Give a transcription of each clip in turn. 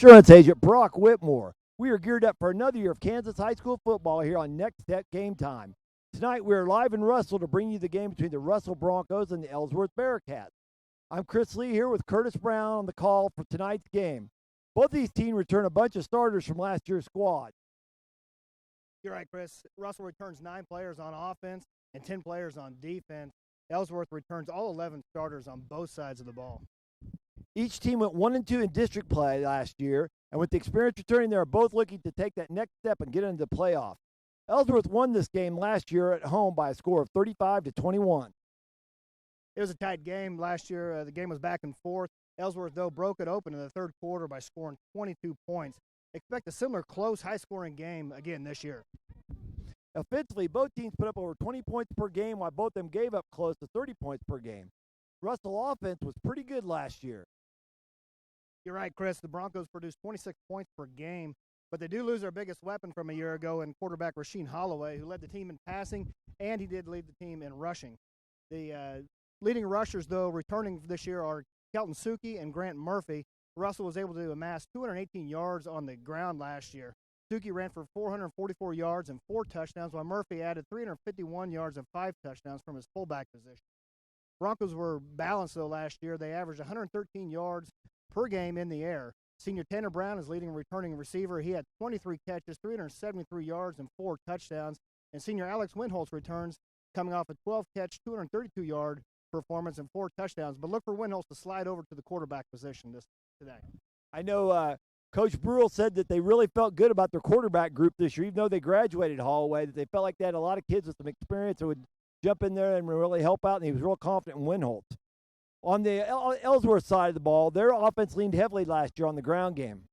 Insurance agent Brock Whitmore. We are geared up for another year of Kansas high school football here on Nex-Tech Game Time. Tonight we are live in Russell to bring you the game between the Russell Broncos and the Ellsworth Bearcats. I'm Chris Lee here with Curtis Brown on the call for tonight's game. Both these teams return a bunch of starters from last year's squad. You're right, Chris. Russell returns 9 players on offense and 10 players on defense. Ellsworth returns all 11 starters on both sides of the ball. Each team went 1-2 in district play last year, and with the experience returning, they are both looking to take that next step and get into the playoff. Ellsworth won this game last year at home by a score of 35-21. It was a tight game last year. The game was back and forth. Ellsworth, though, broke it open in the third quarter by scoring 22 points. Expect a similar close, high-scoring game again this year. Offensively, both teams put up over 20 points per game, while both of them gave up close to 30 points per game. Russell offense was pretty good last year. You're right, Chris. The Broncos produced 26 points per game, but they do lose their biggest weapon from a year ago in quarterback Rasheed Holloway, who led the team in passing, and he did lead the team in rushing. The leading rushers, though, returning this year are Kelton Suki and Grant Murphy. Russell was able to amass 218 yards on the ground last year. Suki ran for 444 yards and 4 touchdowns, while Murphy added 351 yards and 5 touchdowns from his fullback position. Broncos were balanced, though, last year. They averaged 113 yards per game in the air. Senior Tanner Brown is leading returning receiver. He had 23 catches, 373 yards, and 4 touchdowns. And senior Alex Winholtz returns, coming off a 12-catch, 232-yard performance and 4 touchdowns. But look for Winholtz to slide over to the quarterback position today. I know Coach Brule said that they really felt good about their quarterback group this year, even though they graduated Holloway, that they felt like they had a lot of kids with some experience that would jump in there and really help out, and he was real confident in Winholtz. On the Ellsworth side of the ball, their offense leaned heavily last year on the ground game.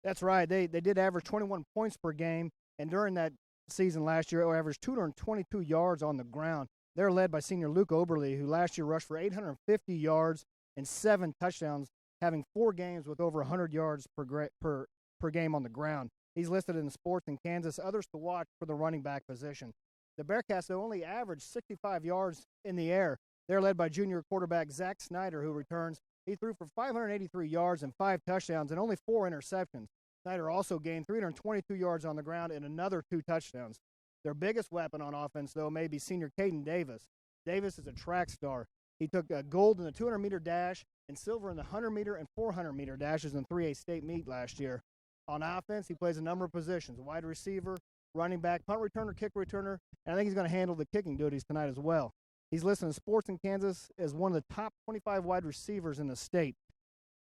That's right. They did average 21 points per game, and during that season last year, they averaged 222 yards on the ground. They're led by senior Luke Oberle, who last year rushed for 850 yards and 7 touchdowns, having 4 games with over 100 yards per game on the ground. He's listed in Sports in Kansas, others to watch for the running back position. The Bearcats, though, only averaged 65 yards in the air. They're led by junior quarterback Zach Snyder, who returns. He threw for 583 yards and 5 touchdowns and only 4 interceptions. Snyder also gained 322 yards on the ground and another 2 touchdowns. Their biggest weapon on offense, though, may be senior Caden Davis. Davis is a track star. He took gold in the 200-meter dash and silver in the 100-meter and 400-meter dashes in 3A state meet last year. On offense, he plays a number of positions: wide receiver, running back, punt returner, kick returner, and I think he's going to handle the kicking duties tonight as well. He's listed in Sports in Kansas as one of the top 25 wide receivers in the state.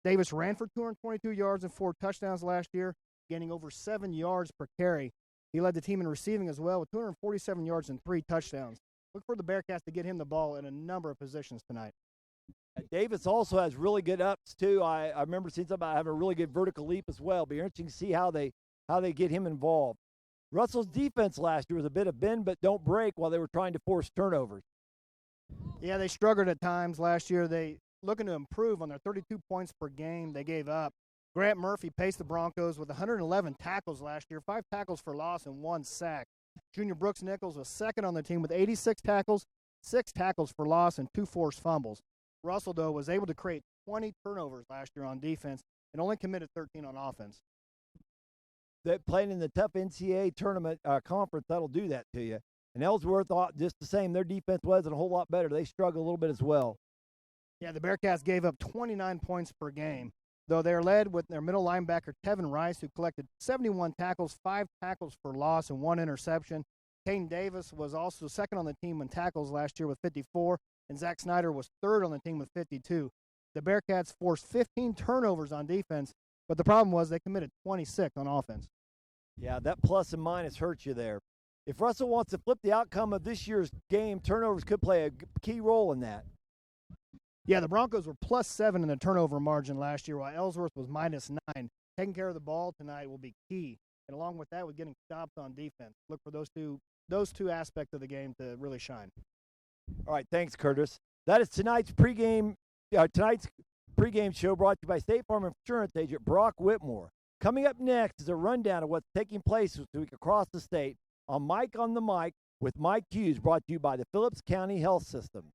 Davis ran for 222 yards and 4 touchdowns last year, gaining over 7 yards per carry. He led the team in receiving as well with 247 yards and 3 touchdowns. Look for the Bearcats to get him the ball in a number of positions tonight. Davis also has really good ups, too. I remember seeing something about having a really good vertical leap as well. Be interesting to see how they get him involved. Russell's defense last year was a bit of bend but don't break while they were trying to force turnovers. Yeah, they struggled at times last year. They looking to improve on their 32 points per game they gave up. Grant Murphy paced the Broncos with 111 tackles last year, 5 tackles for loss and 1 sack. Junior Brooks Nichols was second on the team with 86 tackles, 6 tackles for loss, and 2 forced fumbles. Russell, though, was able to create 20 turnovers last year on defense and only committed 13 on offense. That playing in the tough NCAA tournament conference, that'll do that to you. And Ellsworth thought just the same. Their defense wasn't a whole lot better. They struggled a little bit as well. Yeah, the Bearcats gave up 29 points per game, though they're led with their middle linebacker, Tevin Rice, who collected 71 tackles, 5 tackles for loss, and 1 interception. Caden Davis was also second on the team in tackles last year with 54, and Zach Snyder was third on the team with 52. The Bearcats forced 15 turnovers on defense, but the problem was they committed 26 on offense. Yeah, that plus and minus hurts you there. If Russell wants to flip the outcome of this year's game, turnovers could play a key role in that. Yeah, the Broncos were +7 in the turnover margin last year, while Ellsworth was -9. Taking care of the ball tonight will be key, and along with that, with getting stopped on defense. Look for those two aspects of the game to really shine. All right, thanks, Curtis. That is tonight's pregame show brought to you by State Farm Insurance agent Brock Whitmore. Coming up next is a rundown of what's taking place this week across the state on Mike on the Mic with Mike Hughes, brought to you by the Phillips County Health System.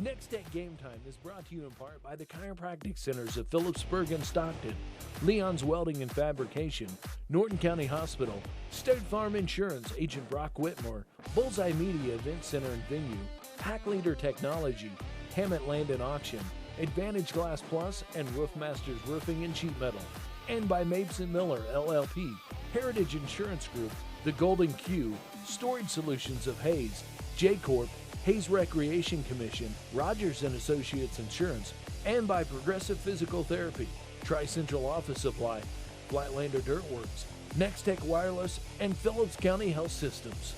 Nex-Tech Game Time is brought to you in part by the Chiropractic Centers of Phillipsburg and Stockton, Leon's Welding and Fabrication, Norton County Hospital, State Farm Insurance, Agent Brock Whitmore, Bullseye Media Event Center and Venue, Pack Leader Technology, Hammett Land and Auction, Advantage Glass Plus, and Roofmasters Roofing and Sheet Metal, and by Mabeson Miller, LLP, Heritage Insurance Group, The Golden Q, Storage Solutions of Hayes, J-Corp, Hayes Recreation Commission, Rogers & Associates Insurance, and by Progressive Physical Therapy, Tri-Central Office Supply, Flatlander Dirt Works, Nex-Tech Wireless, and Phillips County Health Systems.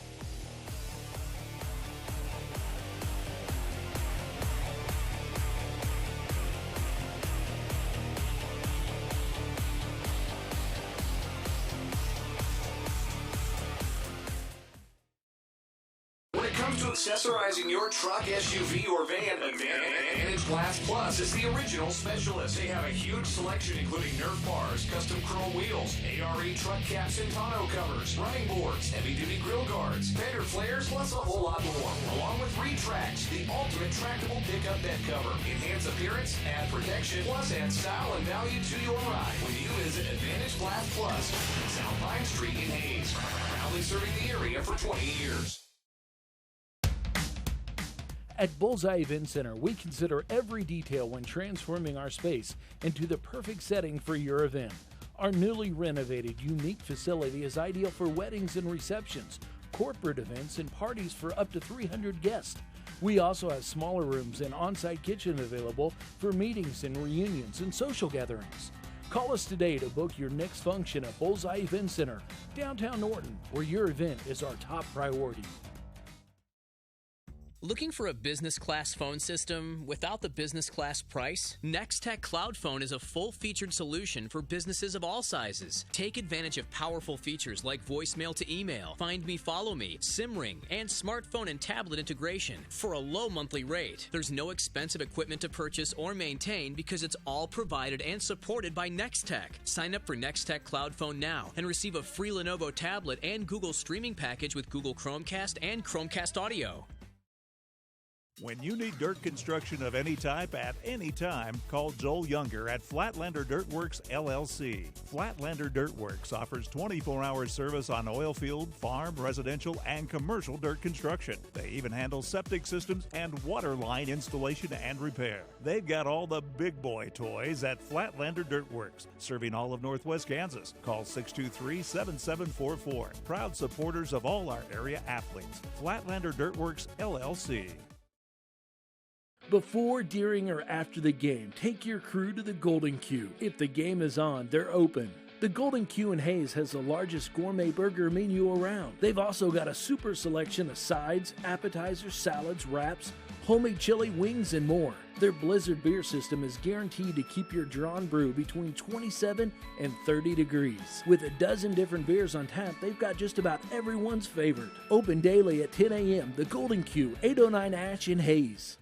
Accessorizing your truck, SUV, or van, Advantage Glass Plus is the original specialist. They have a huge selection including Nerf bars, custom chrome wheels, ARE truck caps and tonneau covers, running boards, heavy-duty grill guards, fender flares, plus a whole lot more. Along with Retrax, the ultimate tractable pickup bed cover. Enhance appearance, add protection, plus add style and value to your ride when you visit Advantage Glass Plus, South Pine Street in Hayes. Proudly serving the area for 20 years. At Bullseye Event Center, we consider every detail when transforming our space into the perfect setting for your event. Our newly renovated, unique facility is ideal for weddings and receptions, corporate events, and parties for up to 300 guests. We also have smaller rooms and on-site kitchen available for meetings and reunions and social gatherings. Call us today to book your next function at Bullseye Event Center, downtown Norton, where your event is our top priority. Looking for a business class phone system without the business class price? Nex-Tech Cloud Phone is a full-featured solution for businesses of all sizes. Take advantage of powerful features like voicemail to email, Find Me, Follow Me, SIM ring, and smartphone and tablet integration for a low monthly rate. There's no expensive equipment to purchase or maintain because it's all provided and supported by Nex-Tech. Sign up for Nex-Tech Cloud Phone now and receive a free Lenovo tablet and Google streaming package with Google Chromecast and Chromecast Audio. When you need dirt construction of any type at any time, call Joel Younger at Flatlander Dirt Works, LLC. Flatlander Dirt Works offers 24-hour service on oil field, farm, residential, and commercial dirt construction. They even handle septic systems and water line installation and repair. They've got all the big boy toys at Flatlander Dirt Works, serving all of Northwest Kansas. Call 623-7744. Proud supporters of all our area athletes. Flatlander Dirt Works, LLC. Before, during, or after the game, take your crew to the Golden Q. If the game is on, they're open. The Golden Q in Hayes has the largest gourmet burger menu around. They've also got a super selection of sides, appetizers, salads, wraps, homemade chili, wings, and more. Their Blizzard beer system is guaranteed to keep your drawn brew between 27 and 30 degrees. With a dozen different beers on tap, they've got just about everyone's favorite. Open daily at 10 a.m. The Golden Q, 809 Ash in Hayes.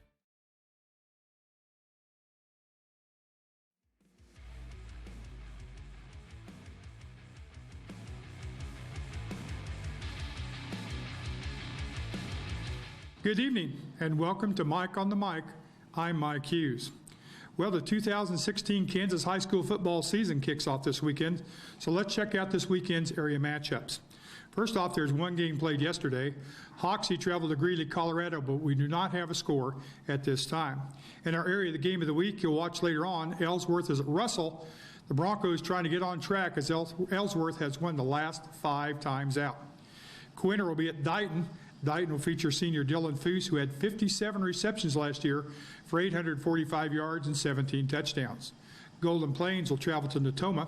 Good evening, and welcome to Mike on the Mic. I'm Mike Hughes. Well, the 2016 Kansas high school football season kicks off this weekend, so let's check out this weekend's area matchups. First off, there's one game played yesterday. Hoxie traveled to Greeley, Colorado, but we do not have a score at this time. In our area, the game of the week you'll watch later on, Ellsworth is at Russell. The Broncos trying to get on track as Ellsworth has won the last 5 times out. Quinter will be at Dighton. Dighton will feature senior Dylan Foose, who had 57 receptions last year for 845 yards and 17 touchdowns. Golden Plains will travel to Natoma.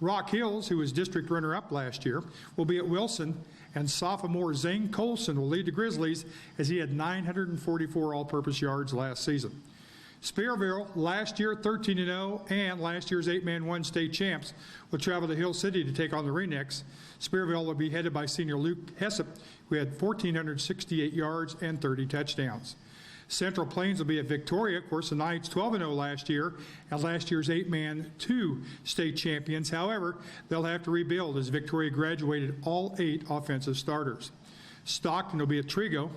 Rock Hills, who was district runner-up last year, will be at Wilson, and sophomore Zane Colson will lead the Grizzlies as he had 944 all-purpose yards last season. Spearville, last year 13-0 and last year's 8-man-1 state champs, will travel to Hill City to take on the Renex. Spearville will be headed by senior Luke Hessep, who had 1,468 yards and 30 touchdowns. Central Plains will be at Victoria. Of course, the Knights 12-0 last year, and last year's 8-man-2 state champions. However, they'll have to rebuild as Victoria graduated all 8 offensive starters. Stockton will be at Trigo.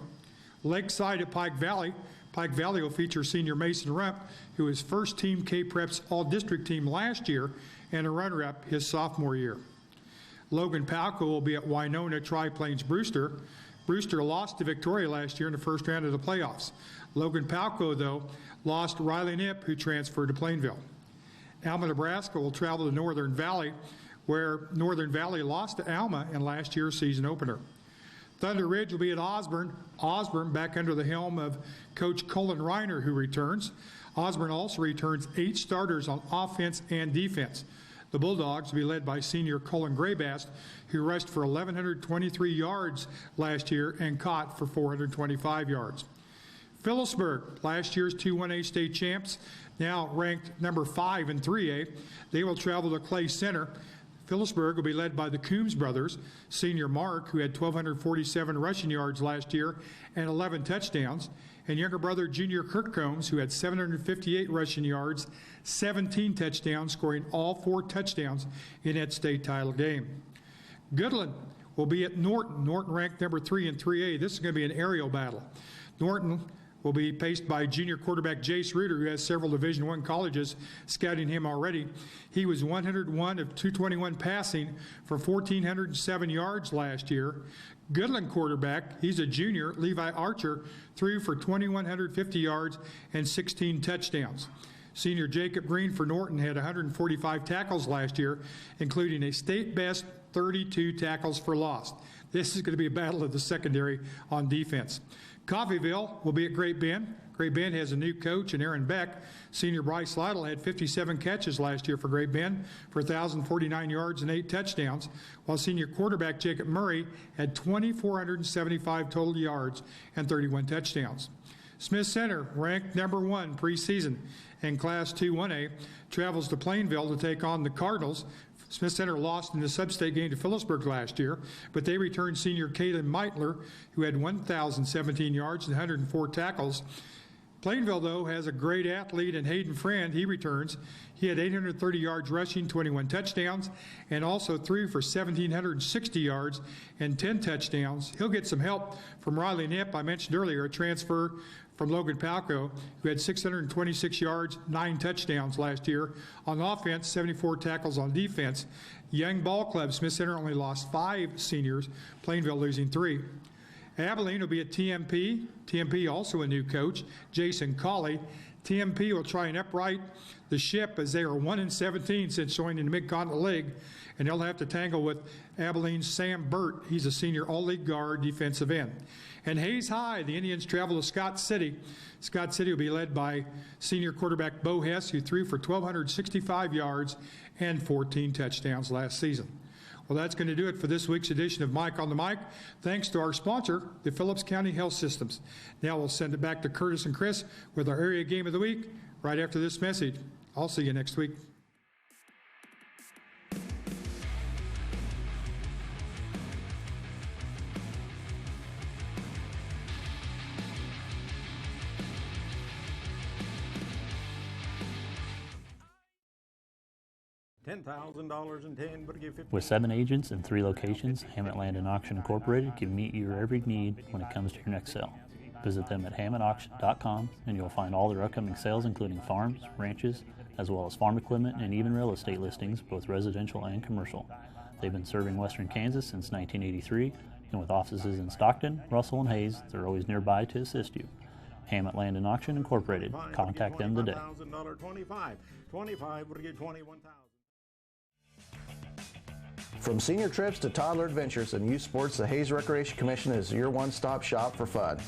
Lakeside at Pike Valley. Pike Valley will feature senior Mason Rump, who was first team K-Prep's all-district team last year and a runner-up his sophomore year. Logan Palco will be at Winona Tri-Plains Brewster. Brewster lost to Victoria last year in the first round of the playoffs. Logan Palco, though, lost Riley Knipp, who transferred to Plainville. Alma, Nebraska will travel to Northern Valley, where Northern Valley lost to Alma in last year's season opener. Thunder Ridge will be at Osborne. Osborne back under the helm of Coach Colin Reiner, who returns. Osborne also returns 8 starters on offense and defense. The Bulldogs will be led by senior Colin Graybast, who rushed for 1,123 yards last year and caught for 425 yards. Phillipsburg, last year's 2-1A state champs, now ranked number 5 in 3A. They will travel to Clay Center. Phillipsburg will be led by the Coombs brothers, senior Mark, who had 1,247 rushing yards last year and 11 touchdowns, and younger brother junior Kirk Combs, who had 758 rushing yards, 17 touchdowns, scoring all 4 touchdowns in that state title game. Goodland will be at Norton. Norton ranked number 3 in 3A. This is going to be an aerial battle. Norton will be paced by junior quarterback Jace Reuter, who has several Division I colleges scouting him already. He was 101 of 221 passing for 1,407 yards last year. Goodland quarterback, he's a junior, Levi Archer, threw for 2,150 yards and 16 touchdowns. Senior Jacob Green for Norton had 145 tackles last year, including a state-best 32 tackles for loss. This is going to be a battle of the secondary on defense. Coffeyville will be at Great Bend. Great Bend has a new coach in Aaron Beck. Senior Bryce Lytle had 57 catches last year for Great Bend for 1,049 yards and 8 touchdowns, while senior quarterback Jacob Murray had 2,475 total yards and 31 touchdowns. Smith Center, ranked number 1 preseason in Class 2-1A, travels to Plainville to take on the Cardinals. Smith Center lost in the sub-state game to Phillipsburg last year, but they returned senior Caden Meitler, who had 1,017 yards and 104 tackles. Plainville, though, has a great athlete in Hayden Friend. He returns. He had 830 yards rushing, 21 touchdowns, and also threw for 1,760 yards and 10 touchdowns. He'll get some help from Riley Knipp, I mentioned earlier, a transfer from Logan Palco, who had 626 yards, 9 touchdowns last year. On offense, 74 tackles on defense. Young Ball Club, Smith Center only lost 5 seniors, Plainville losing 3. Abilene will be at TMP. TMP also a new coach, Jason Colley. TMP will try and upright the ship as they are 1-17 since joining the Mid-Continent League, and they'll have to tangle with Abilene's Sam Burt. He's a senior all-league guard defensive end. And Hayes High, the Indians travel to Scott City. Scott City will be led by senior quarterback Bo Hess, who threw for 1,265 yards and 14 touchdowns last season. Well, that's going to do it for this week's edition of Mike on the Mic. Thanks to our sponsor, the Phillips County Health Systems. Now we'll send it back to Curtis and Chris with our area game of the week right after this message. I'll see you next week. $10,000 in 10, but give 50. With 7 agents in 3 locations, Hammett Land and Auction Incorporated can meet your every need when it comes to your next sale. Visit them at hammettauction.com and you'll find all their upcoming sales, including farms, ranches, as well as farm equipment and even real estate listings, both residential and commercial. They've been serving western Kansas since 1983, and with offices in Stockton, Russell, and Hayes, they're always nearby to assist you. Hammett Land and Auction Incorporated. Contact them today. $25 would get $21,000. From senior trips to toddler adventures and youth sports, the Hayes Recreation Commission is your one-stop shop for fun.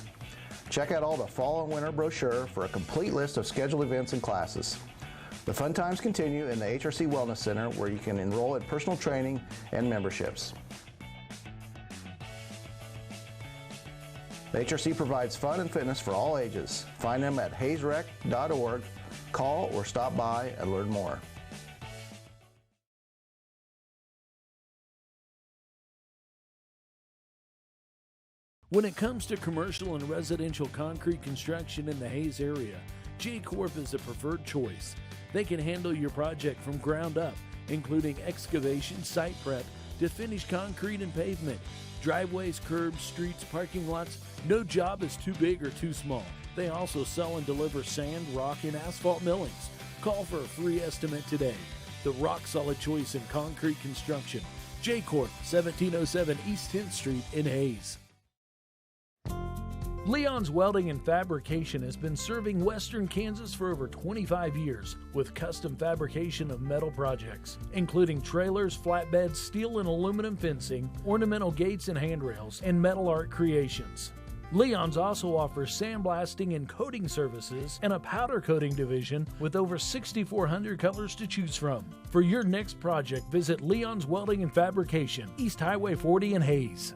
Check out all the fall and winter brochure for a complete list of scheduled events and classes. The fun times continue in the HRC Wellness Center, where you can enroll in personal training and memberships. The HRC provides fun and fitness for all ages. Find them at hayesrec.org. Call or stop by and learn more. When it comes to commercial and residential concrete construction in the Hayes area, J-Corp is the preferred choice. They can handle your project from ground up, including excavation, site prep, to finished concrete and pavement, driveways, curbs, streets, parking lots, No job is too big or too small. They also sell and deliver sand, rock, and asphalt millings. Call for a free estimate today. The rock-solid choice in concrete construction. J-Corp, 1707 East 10th Street in Hayes. Leon's Welding and Fabrication has been serving Western Kansas for over 25 years with custom fabrication of metal projects, including trailers, flatbeds, steel and aluminum fencing, ornamental gates and handrails, and metal art creations. Leon's also offers sandblasting and coating services and a powder coating division with over 6,400 colors to choose from. For your next project, visit Leon's Welding and Fabrication, East Highway 40 in Hayes.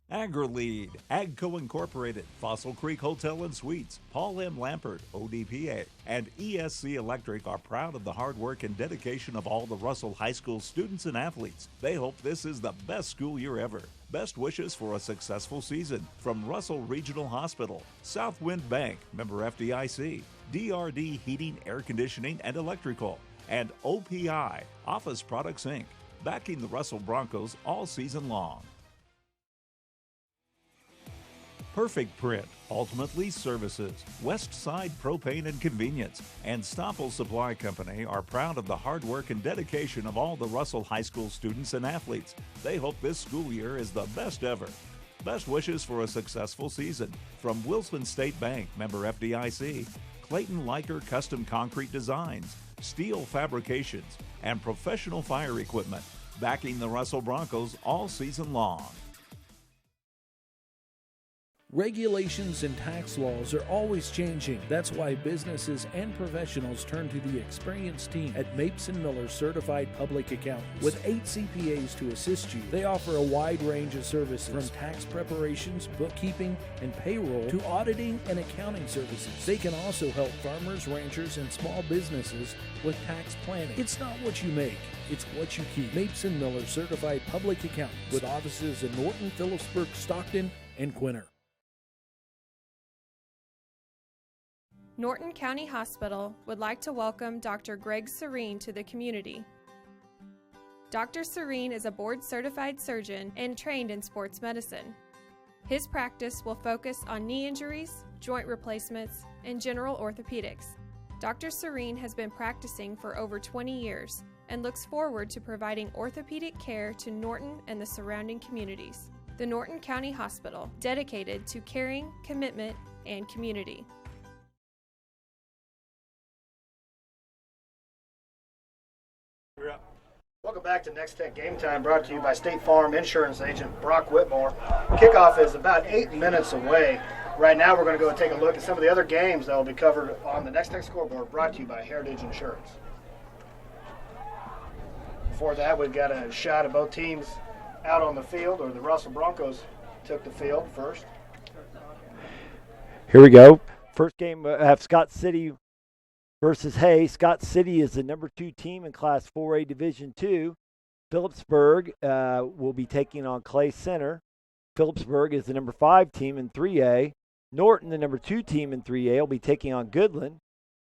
AgriLead, AGCO Incorporated, Fossil Creek Hotel and Suites, Paul M. Lampert, ODPA, and ESC Electric are proud of the hard work and dedication of all the Russell High School students and athletes. They hope this is the best school year ever. Best wishes for a successful season from Russell Regional Hospital, Southwind Bank, member FDIC, DRD Heating, Air Conditioning, and Electrical, and OPI, Office Products, Inc., backing the Russell Broncos all season long. Perfect Print, Ultimate Lease Services, West Side Propane and Convenience, and Stoppel Supply Company are proud of the hard work and dedication of all the Russell High School students and athletes. They hope this school year is the best ever. Best wishes for a successful season from Wilson State Bank, member FDIC, Clayton Liker Custom Concrete Designs, Steel Fabrications, and Professional Fire Equipment, backing the Russell Broncos all season long. Regulations and tax laws are always changing. That's why businesses and professionals turn to the experienced team at Mapes & Miller Certified Public Accountants. With 8 CPAs to assist you, they offer a wide range of services from tax preparations, bookkeeping, and payroll to auditing and accounting services. They can also help farmers, ranchers, and small businesses with tax planning. It's not what you make, it's what you keep. Mapes & Miller Certified Public Accountants with offices in Norton, Phillipsburg, Stockton, and Quinter. Norton County Hospital would like to welcome Dr. Greg Serene to the community. Dr. Serene is a board-certified surgeon and trained in sports medicine. His practice will focus on knee injuries, joint replacements, and general orthopedics. Dr. Serene has been practicing for over 20 years and looks forward to providing orthopedic care to Norton and the surrounding communities. The Norton County Hospital, dedicated to caring, commitment, and community. Welcome back to Nex-Tech Game Time, brought to you by State Farm Insurance Agent Brock Whitmore. Kickoff is about 8 minutes away. Right now we're going to go take a look at some of the other games that will be covered on the Nex-Tech scoreboard, brought to you by Heritage Insurance. Before that, we've got a shot of both teams out on the field, or the Russell Broncos took the field first. Here we go. First game, have Scott City versus Hayes. Scott City is the number 2 team in Class 4A Division II. Phillipsburg will be taking on Clay Center. Phillipsburg is the number 5 team in 3A. Norton, the number 2 team in 3A, will be taking on Goodland.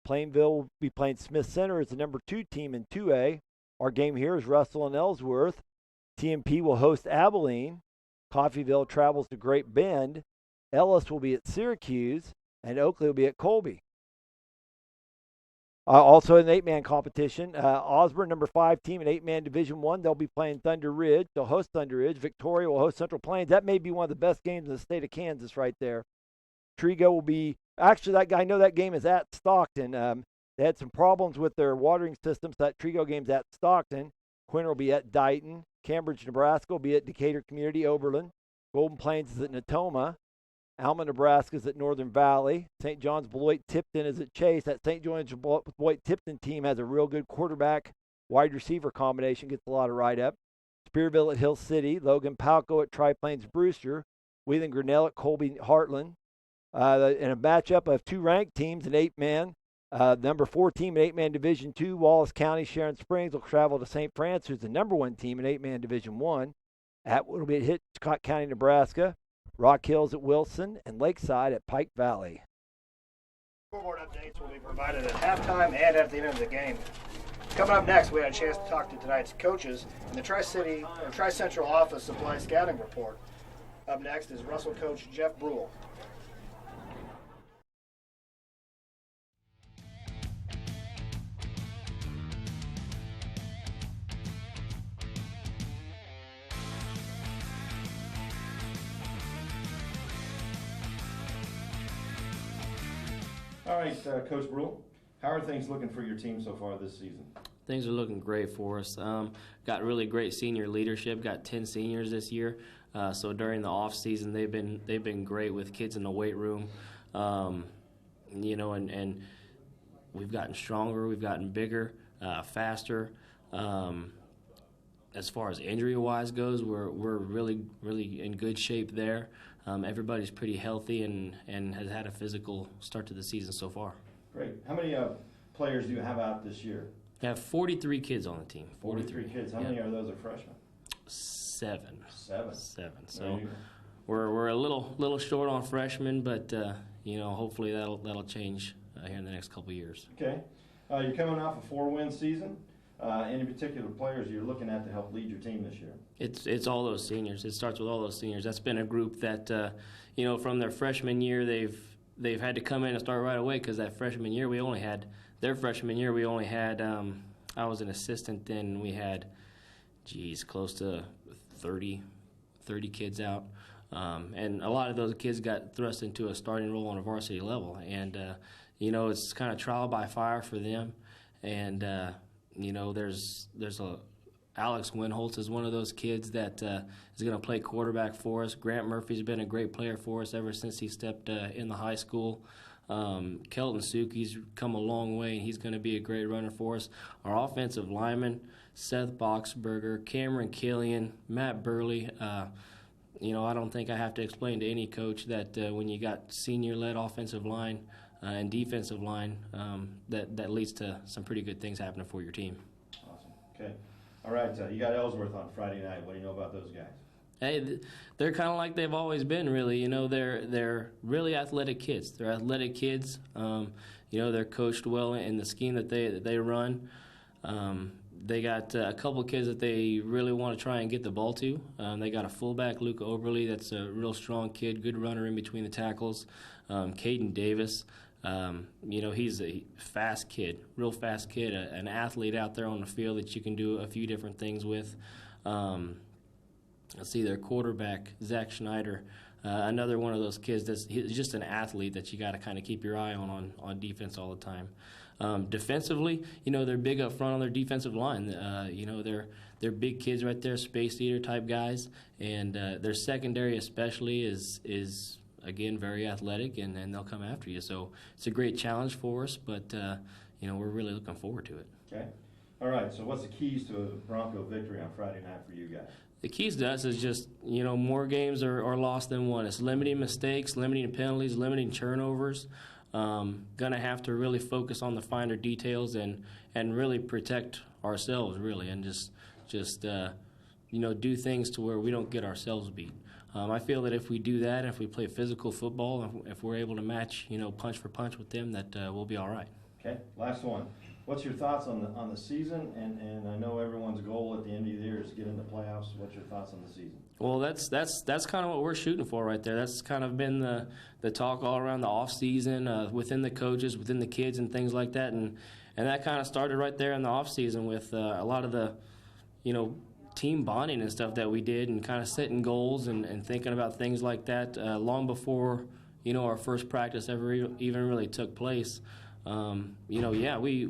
Plainville will be playing Smith Center as the number 2 team in 2A. Our game here is Russell and Ellsworth. TMP will host Abilene. Coffeyville travels to Great Bend. Ellis will be at Syracuse, and Oakley will be at Colby. Also in the 8-man competition, Osborne, number 5 team in 8-man Division I, they'll be playing Thunder Ridge. They'll host Thunder Ridge. Victoria will host Central Plains. That may be one of the best games in the state of Kansas right there. Trigo will be, actually that guy, I know that game is at Stockton. They had some problems with their watering systems. That Trigo game's at Stockton. Quinter will be at Dighton. Cambridge, Nebraska will be at Decatur Community, Oberlin. Golden Plains is at Natoma. Alma, Nebraska is at Northern Valley. St. John's Beloit Tipton is at Chase. That St. John's Beloit Tipton team has a real good quarterback wide receiver combination, gets a lot of write-up. Spearville at Hill City. Logan Palco at Tri-Plains Brewster. Wheeling Grinnell at Colby Heartland. In a matchup of 2 ranked teams in 8-man. Number 4 team in 8-man Division II, Wallace County, Sharon Springs will travel to St. Francis, who's the number 1 team in 8-man Division I. Atwood will be at Hitchcock County, Nebraska. Rock Hills at Wilson, and Lakeside at Pike Valley. Scoreboard updates will be provided at halftime and at the end of the game. Coming up next, we had a chance to talk to tonight's coaches in the Tri-Central Office Supply Scouting Report. Up next is Russell coach Jeff Brule. All right, Coach Brule, how are things looking for your team so far this season? Things are looking great for us. Got really great senior leadership. Got 10 seniors this year. So during the off season, they've been great with kids in the weight room. You know, and we've gotten stronger. We've gotten bigger, faster. As far as injury-wise goes, we're really in good shape there. Everybody's pretty healthy and has had a physical start to the season so far. Great. How many players do you have out this year? I have 43 kids on the team. 43 kids. How many are those are freshmen? 7. 7. So we're a little short on freshmen, but you know, hopefully that'll change here in the next couple of years. Okay. You're coming off a 4-win season. Any particular players you're looking at to help lead your team this year? It's all those seniors. It starts with all those seniors. That's been a group that you know, from their freshman year they've had to come in and start right away, because that freshman year we only had I was an assistant then. We had close to 30 kids out, and a lot of those kids got thrust into a starting role on a varsity level, and you know, it's kind of trial by fire for them. And you know, there's Alex Winholtz is one of those kids that is going to play quarterback for us. Grant Murphy's been a great player for us ever since he stepped in the high school. Kelton Suki's come a long way, and he's going to be a great runner for us. Our offensive linemen, Seth Boxberger, Cameron Killian, Matt Burley. You know, I don't think I have to explain to any coach that when you got senior-led offensive line and defensive line, that leads to some pretty good things happening for your team. Awesome. Okay. All right. You got Ellsworth on Friday night. What do you know about those guys? Hey, they're kind of like they've always been, really. You know, they're really athletic kids. They're athletic kids. You know, they're coached well in the scheme that they run. They got a couple kids that they really want to try and get the ball to. They got a fullback, Luke Oberly, that's a real strong kid, good runner in between the tackles. Caden Davis, you know, he's a fast kid, real fast kid, an athlete out there on the field that you can do a few different things with. Let's see, their quarterback, Zach Schneider, another one of those kids he's just an athlete that you got to kind of keep your eye on defense all the time. Defensively, you know, they're big up front on their defensive line. You know, they're big kids right there, space eater type guys, and their secondary especially is again very athletic, and they'll come after you. So it's a great challenge for us, but you know, we're really looking forward to it. Okay. All right. So what's the keys to a Bronco victory on Friday night for you guys? The keys to us is just, you know, more games are lost than won. It's limiting mistakes, limiting penalties, limiting turnovers. Gonna have to really focus on the finer details and really protect ourselves, really, and just you know, do things to where we don't get ourselves beat. I feel that if we do that, if we play physical football, if we're able to match, you know, punch for punch with them, that we'll be all right. Okay. Last one. What's your thoughts on the season? And I know everyone's goal at the end of the year is to get in the playoffs. What's your thoughts on the season? Well, that's kind of what we're shooting for right there. That's kind of been the talk all around the off season, within the coaches, within the kids, and things like that. And that kind of started right there in the off season with a lot of the, you know, team bonding and stuff that we did, and kind of setting goals and thinking about things like that long before, you know, our first practice ever even really took place. You know, yeah, we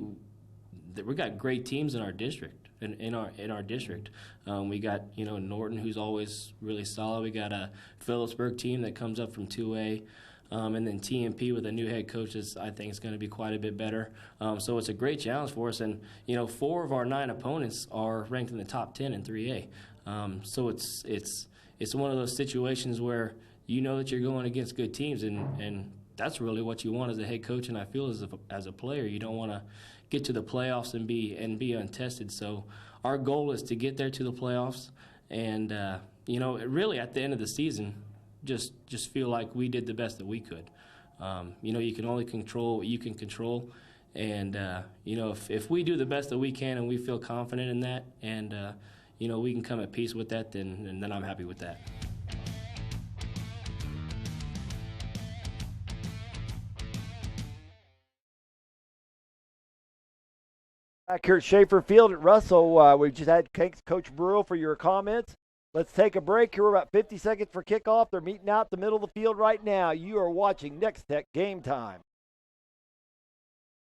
got great teams in our district. In our district, we got, you know, Norton, who's always really solid. We got a Phillipsburg team that comes up from 2A, and then TMP with a new head coach I think is going to be quite a bit better. So it's a great challenge for us. And you know, 4 of our 9 opponents are ranked in the top 10 in 3A. So it's one of those situations where you know that you're going against good teams, and that's really what you want as a head coach. And I feel as a player, you don't want to get to the playoffs and be untested. So our goal is to get there to the playoffs, and you know, really at the end of the season, just feel like we did the best that we could. You know, you can only control what you can control, and you know, if we do the best that we can and we feel confident in that, and you know, we can come at peace with that, then I'm happy with that. Back here at Schaefer Field at Russell, we just had Coach Brewer for your comments. Let's take a break here. We're about 50 seconds for kickoff. They're meeting out the middle of the field right now. You are watching Nex-Tech Game Time.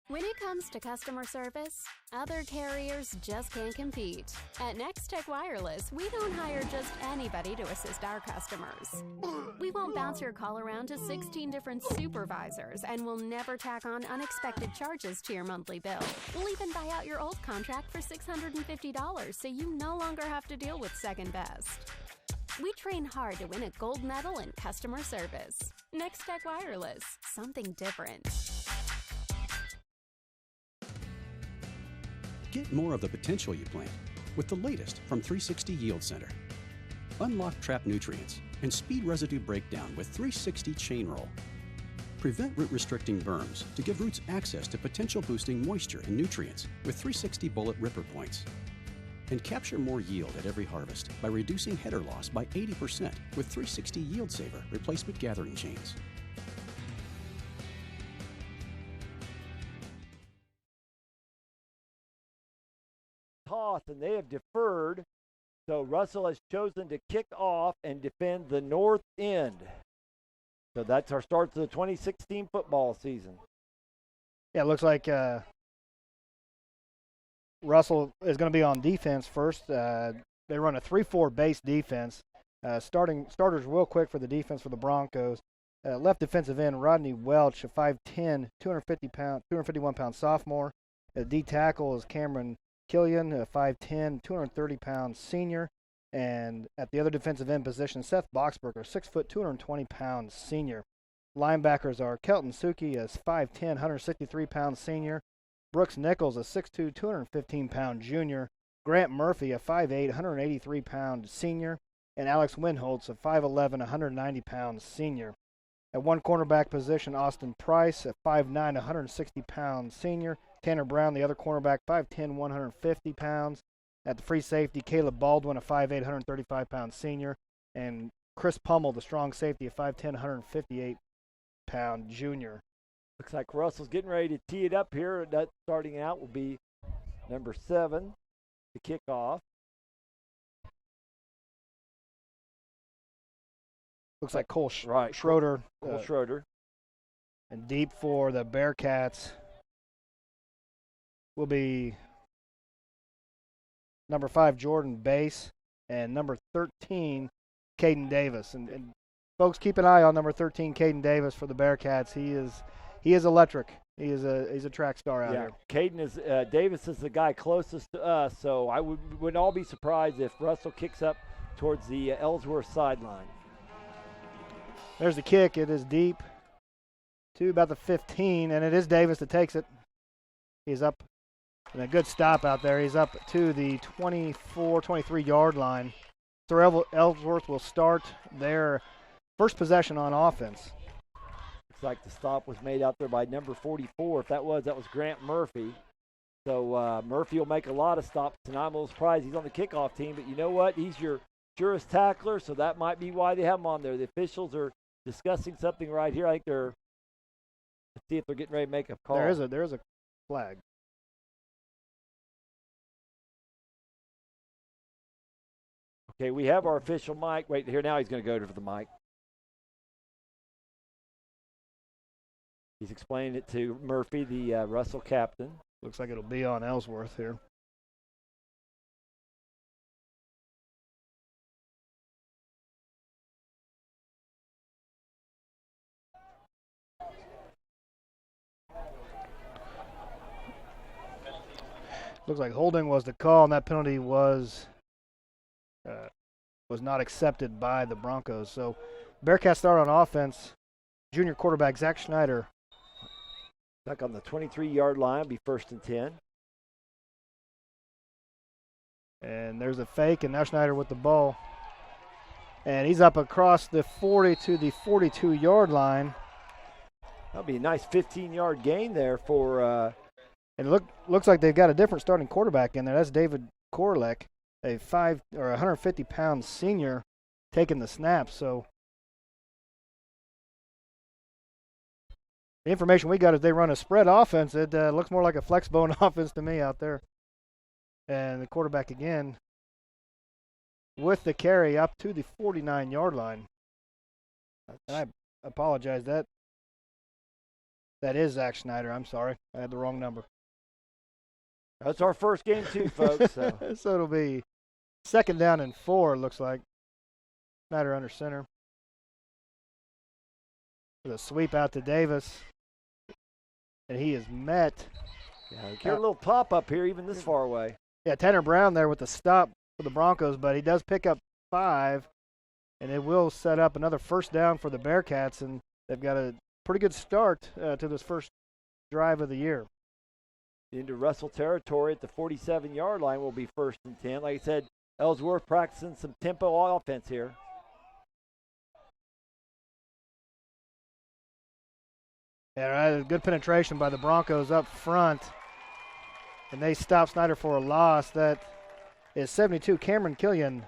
When it comes to customer service, other carriers just can't compete. At Nex-Tech Wireless, we don't hire just anybody to assist our customers. We won't bounce your call around to 16 different supervisors, and we'll never tack on unexpected charges to your monthly bill. We'll even buy out your old contract for $650 so you no longer have to deal with second best. We train hard to win a gold medal in customer service. Nex-Tech Wireless, something different. Get more of the potential you plant with the latest from 360 Yield Center. Unlock trapped nutrients and speed residue breakdown with 360 Chain Roll. Prevent root-restricting berms to give roots access to potential-boosting moisture and nutrients with 360 Bullet Ripper Points. And capture more yield at every harvest by reducing header loss by 80% with 360 Yield Saver replacement gathering chains. Toss, and they have deferred. So Russell has chosen to kick off and defend the north end. So that's our start to the 2016 football season. Yeah, it looks like Russell is going to be on defense first. They run a 3-4 base defense. Starters real quick for the defense for the Broncos. Left defensive end Rodney Welch, a 5'10", 251-pound sophomore. D tackle is Cameron Killian, a 5'10", 230-pound senior. And at the other defensive end position, Seth Boxberger, 6 foot, 220-pound senior. Linebackers are Kelton Suki, a 5'10", 163-pound senior. Brooks Nichols, a 6'2", 215-pound junior. Grant Murphy, a 5'8", 183-pound senior. And Alex Winholtz, a 5'11", 190-pound senior. At one cornerback position, Austin Price, a 5'9", 160-pound senior. Tanner Brown, the other cornerback, 5'10", 150 pounds. At the free safety, Caleb Baldwin, a 5'8", 135-pound senior. And Chris Pummel, the strong safety, a 5'10", 158-pound junior. Looks like Russell's getting ready to tee it up here. That starting out will be number 7 to kick off. Looks like Cole Schroeder. Cole Schroeder. And deep for the Bearcats will be number 5, Jordan Bass, and number 13, Caden Davis. And folks, keep an eye on number 13, Caden Davis for the Bearcats. He is electric. He's a track star out here. Caden is Davis is the guy closest to us, so I wouldn't all be surprised if Russell kicks up towards the Ellsworth sideline. There's the kick. It is deep to about the 15, and it is Davis that takes it. He's up. And a good stop out there. He's up to the 23-yard line. So Ellsworth will start their first possession on offense. Looks like the stop was made out there by number 44. If that was Grant Murphy. So Murphy will make a lot of stops tonight. I'm a little surprised he's on the kickoff team, but you know what? He's your surest tackler, so that might be why they have him on there. The officials are discussing something right here. I think let's see if they're getting ready to make a call. There is a flag. Okay, we have our official mic. Wait, here now he's going to go to the mic. He's explaining it to Murphy, the Russell captain. Looks like it'll be on Ellsworth here. Looks like holding was the call, and that penalty was not accepted by the Broncos. So Bearcats start on offense. Junior quarterback Zach Schneider. Back on the 23-yard line, be 1st and 10. And there's a fake, and now Schneider with the ball. And he's up across the 40 to the 42-yard line. That'll be a nice 15-yard gain there for and looks like they've got a different starting quarterback in there. That's David Korlek, a 150-pound senior, taking the snap. So the information we got is they run a spread offense. It looks more like a flex bone offense to me out there. And the quarterback again with the carry up to the 49-yard line. And I apologize. That is Zach Schneider. I'm sorry. I had the wrong number. That's our first game too, folks. So, so it'll be 2nd down and 4, it looks like. Schneider under center. With a sweep out to Davis. And he is met. Yeah, get a little pop up here, even this far away. Yeah, Tanner Brown there with the stop for the Broncos, but he does pick up 5, and it will set up another first down for the Bearcats, and they've got a pretty good start to this first drive of the year. Into Russell territory at the 47-yard line will be 1st and 10. Like I said, Ellsworth practicing some tempo offense here. Yeah, good penetration by the Broncos up front. And they stop Snyder for a loss. That is 72, Cameron Killian,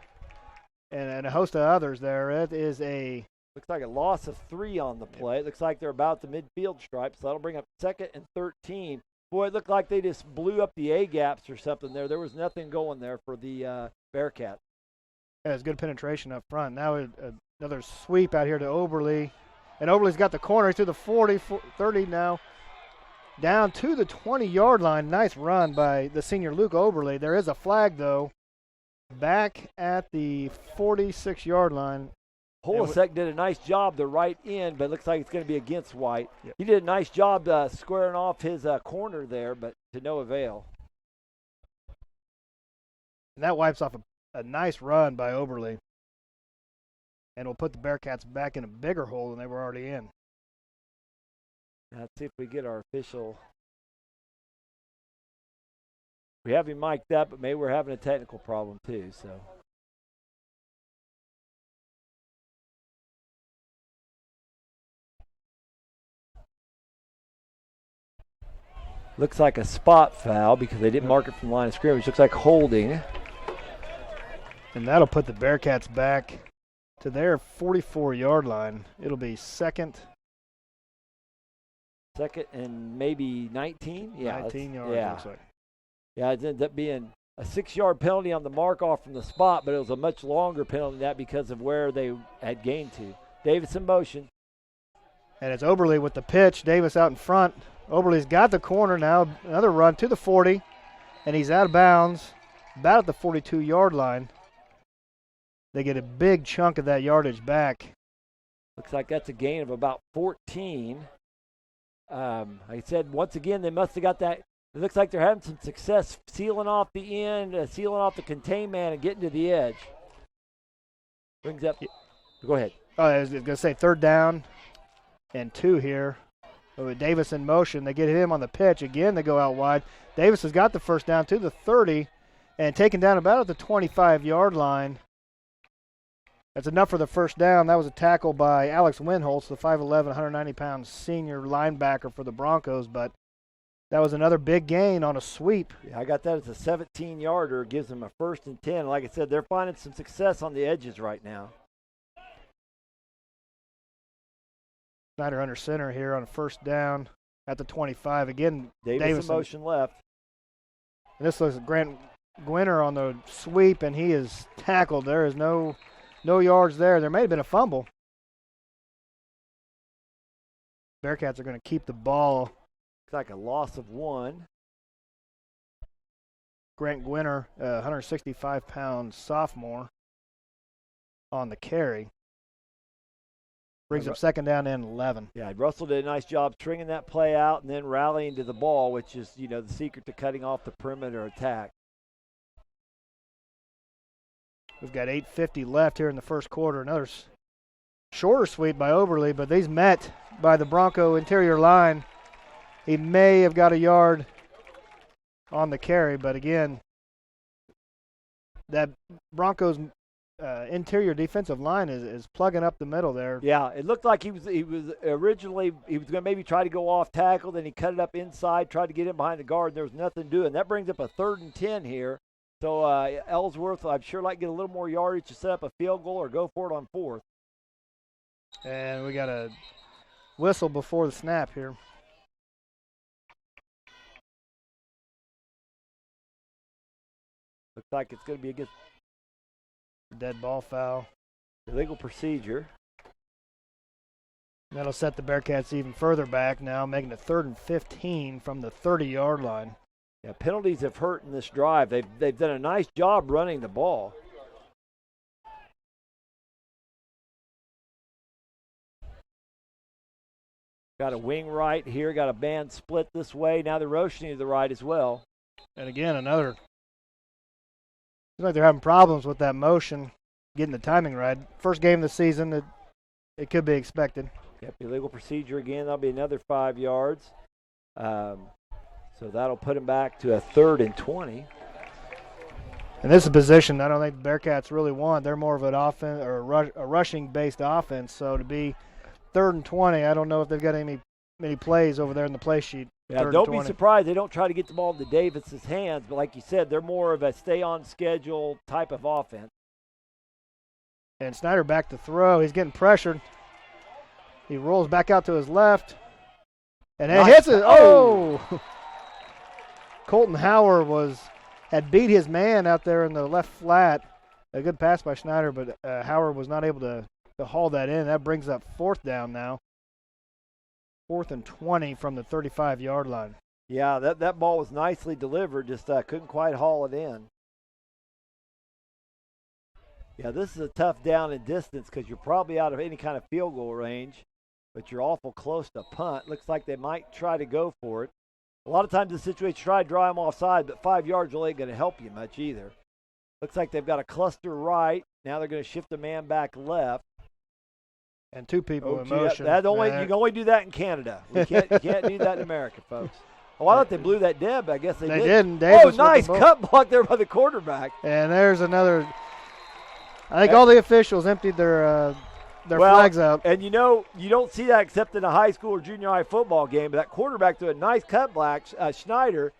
and a host of others there. It is a... Looks like a loss of 3 on the play. It looks like they're about the midfield stripe, so that'll bring up 2nd and 13. Boy, it looked like they just blew up the A-gaps or something there. There was nothing going there for the Bearcats. Yeah, it's good penetration up front. Now another sweep out here to Oberle. And Oberle's got the corner to the 40, 30 now. Down to the 20-yard line. Nice run by the senior Luke Oberle. There is a flag, though, back at the 46-yard line. Holisek did a nice job the right end, but it looks like it's going to be against White. Yep. He did a nice job squaring off his corner there, but to no avail. And that wipes off a nice run by Oberle. And will put the Bearcats back in a bigger hole than they were already in. Let's see if we get our official. We have him mic'd up, but maybe we're having a technical problem too. So. Looks like a spot foul because they didn't mark it from the line of scrimmage. Looks like holding. And that'll put the Bearcats back to their 44-yard line. It'll be 2nd and maybe 19? Yeah. 19 yards, yeah. looks like. Yeah, it ended up being a 6-yard penalty on the mark off from the spot, but it was a much longer penalty than that because of where they had gained to. Davis in motion. And it's Oberle with the pitch. Davis out in front. Oberle's got the corner now. Another run to the 40, and he's out of bounds, about at the 42-yard line. They get a big chunk of that yardage back. Looks like that's a gain of about 14. Like I said, once again, they must have got that. It looks like they're having some success sealing off the end, sealing off the contain man, and getting to the edge. Brings up. Go ahead. Oh, I was going to say 3rd down and 2 here. With Davis in motion, they get him on the pitch. Again, they go out wide. Davis has got the first down to the 30 and taken down about at the 25-yard line. That's enough for the first down. That was a tackle by Alex Winholtz, the 5'11", 190-pound senior linebacker for the Broncos, but that was another big gain on a sweep. Yeah, I got that as a 17-yarder. Gives them a 1st and 10. Like I said, they're finding some success on the edges right now. Snyder under center here on a 1st down at the 25. Again, Davis in motion left. And this looks Grant Gwinner on the sweep, and he is tackled. There is no yards there. There may have been a fumble. Bearcats are going to keep the ball. Looks like a loss of 1. Grant Gwinner, 165-pound sophomore, on the carry. Brings up 2nd down and 11. Yeah, Russell did a nice job stringing that play out and then rallying to the ball, which is, the secret to cutting off the perimeter attack. We've got 8:50 left here in the first quarter. Another shorter sweep by Oberle, but he's met by the Bronco interior line. He may have got a yard on the carry, but again, that Broncos interior defensive line is plugging up the middle there. Yeah, it looked like he was originally going to maybe try to go off tackle, then he cut it up inside, tried to get in behind the guard, and there was nothing doing. That brings up a 3rd and 10 here. So Ellsworth, I'm sure, like get a little more yardage to set up a field goal or go for it on 4th. And we got a whistle before the snap here. Looks like it's going to be against dead ball foul. Illegal procedure. That'll set the Bearcats even further back now, making it 3rd and 15 from the 30-yard line. Yeah, penalties have hurt in this drive. They've done a nice job running the ball. Got a wing right here, got a band split this way. Now they're rotating to the right as well. And again, another. Seems like they're having problems with that motion, getting the timing right. First game of the season, it could be expected. Yep, illegal procedure again. That'll be another 5 yards. So that'll put him back to a 3rd and 20. And this is a position I don't think the Bearcats really want. They're more of an offense or a rushing-based offense. So to be 3rd and 20, I don't know if they've got many plays over there in the play sheet. Yeah, don't be surprised. They don't try to get the ball into Davis's hands, but like you said, they're more of a stay-on-schedule type of offense. And Snyder back to throw. He's getting pressured. He rolls back out to his left. And it hits it. Oh! Colton Howard had beat his man out there in the left flat. A good pass by Schneider, but Howard was not able to haul that in. That brings up 4th down now. 4th and 20 from the 35-yard line. Yeah, that ball was nicely delivered, just couldn't quite haul it in. Yeah, this is a tough down and distance because you're probably out of any kind of field goal range, but you're awful close to punt. Looks like they might try to go for it. A lot of times in this situation, try to draw them offside, but 5 yards really ain't going to help you much either. Looks like they've got a cluster right. Now they're going to shift the man back left. And 2 people in motion. You can only do that in Canada. You can't do that in America, folks. Oh, I thought they blew that dead, but I guess they didn't. Davis nice cut block there by the quarterback. And there's another. I think all the officials emptied their flags out. And you don't see that except in a high school or junior high football game. But that quarterback threw a nice cut block, Schneider,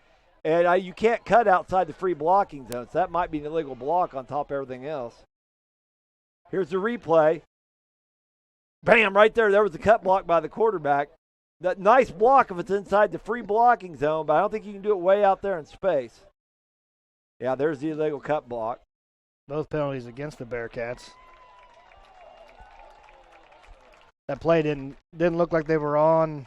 and you can't cut outside the free blocking zone. So that might be an illegal block on top of everything else. Here's the replay. Bam, right there. There was a cut block by the quarterback. That nice block if it's inside the free blocking zone, but I don't think you can do it way out there in space. Yeah, there's the illegal cut block. Both penalties against the Bearcats. That play didn't look like they were on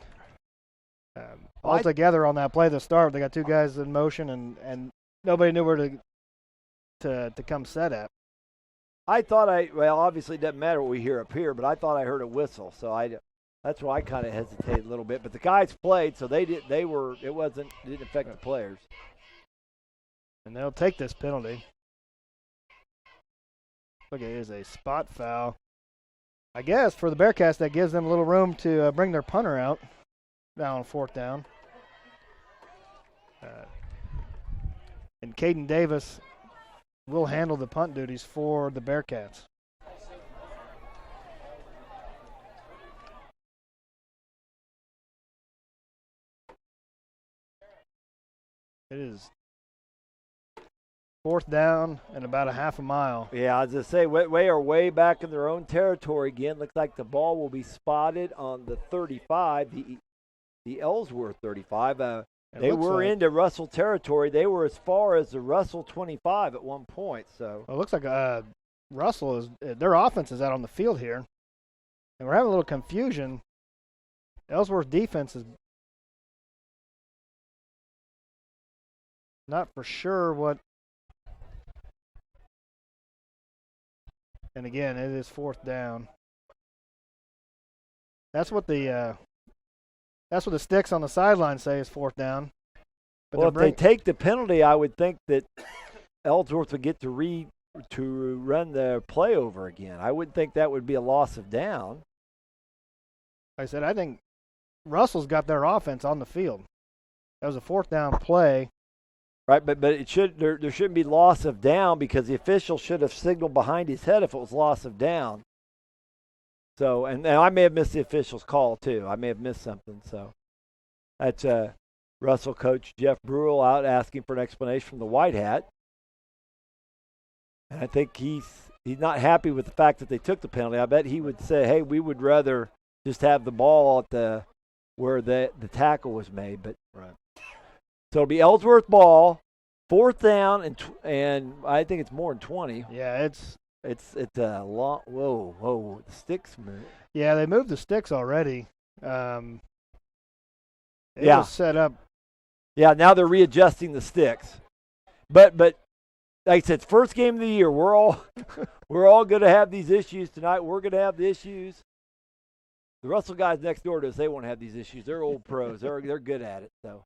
all together on that play at the start. They got 2 guys in motion, and nobody knew where to come set at. I thought obviously it doesn't matter what we hear up here, but I thought I heard a whistle, so that's why I kind of hesitated a little bit. But the guys played, so it didn't affect the players. And they'll take this penalty. Look, it is a spot foul. I guess for the Bearcats, that gives them a little room to bring their punter out down on 4th down. And Caden Davis will handle the punt duties for the Bearcats. It is 4th down and about a half a mile. Yeah, as I say, we are way back in their own territory again. Looks like the ball will be spotted on the 35, the Ellsworth 35. They were into Russell territory. They were as far as the Russell 25 at one point. So it looks like Russell their offense is out on the field here, and we're having a little confusion. Ellsworth defense is not for sure what. And again, it is 4th down. That's what the sticks on the sideline say is 4th down. But if they take the penalty, I would think that Ellsworth would get to run the play over again. I wouldn't think that would be a loss of down. Like I said, I think Russell's got their offense on the field. That was a 4th down play. Right, but there shouldn't be loss of down because the official should have signaled behind his head if it was loss of down. So, and I may have missed the official's call too. I may have missed something. So, that's Russell coach Jeff Brule out asking for an explanation from the White Hat. And I think he's not happy with the fact that they took the penalty. I bet he would say, "Hey, we would rather just have the ball at where the tackle was made." But right. So it'll be Ellsworth ball. 4th down, and I think it's more than 20. Yeah, it's a long. Whoa! The sticks move. Yeah, they moved the sticks already. It was set up. Yeah, now they're readjusting the sticks. But like I said, first game of the year. We're all going to have these issues tonight. We're going to have the issues. The Russell guys next door to us, they won't have these issues. They're old pros. They're good at it. So,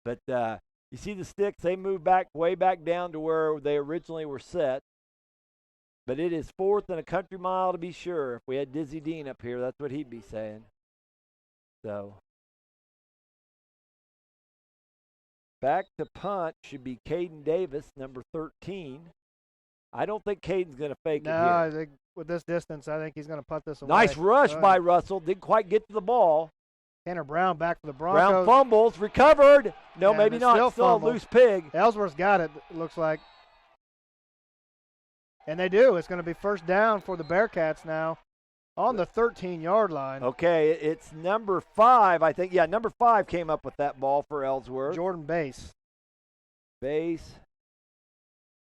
but you see the sticks, they move way back down to where they originally were set. But it is 4th and a country mile to be sure. If we had Dizzy Dean up here, that's what he'd be saying. So, back to punt should be Caden Davis, number 13. I don't think Caden's going to fake it here. No, I think with this distance, I think he's going to punt this away. Nice rush by Russell. Didn't quite get to the ball. Tanner Brown back for the Broncos. Brown fumbles, recovered. No, maybe not. Still a loose pig. Ellsworth's got it looks like. And they do. It's going to be first down for the Bearcats now on the 13-yard line. Okay, it's number 5, I think. Yeah, number 5 came up with that ball for Ellsworth. Jordan Bass.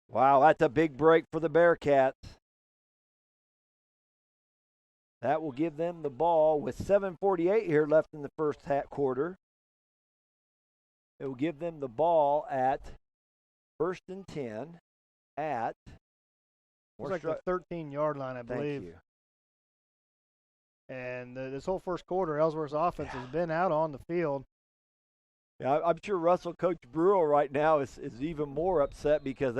Wow, that's a big break for the Bearcats. That will give them the ball with 7:48 here left in the first quarter. It will give them the ball at 1st and 10 at... It's like the 13-yard line, I believe. Thank you. And this whole first quarter, Ellsworth's offense has been out on the field. Yeah, I'm sure Russell Coach Brule right now is even more upset because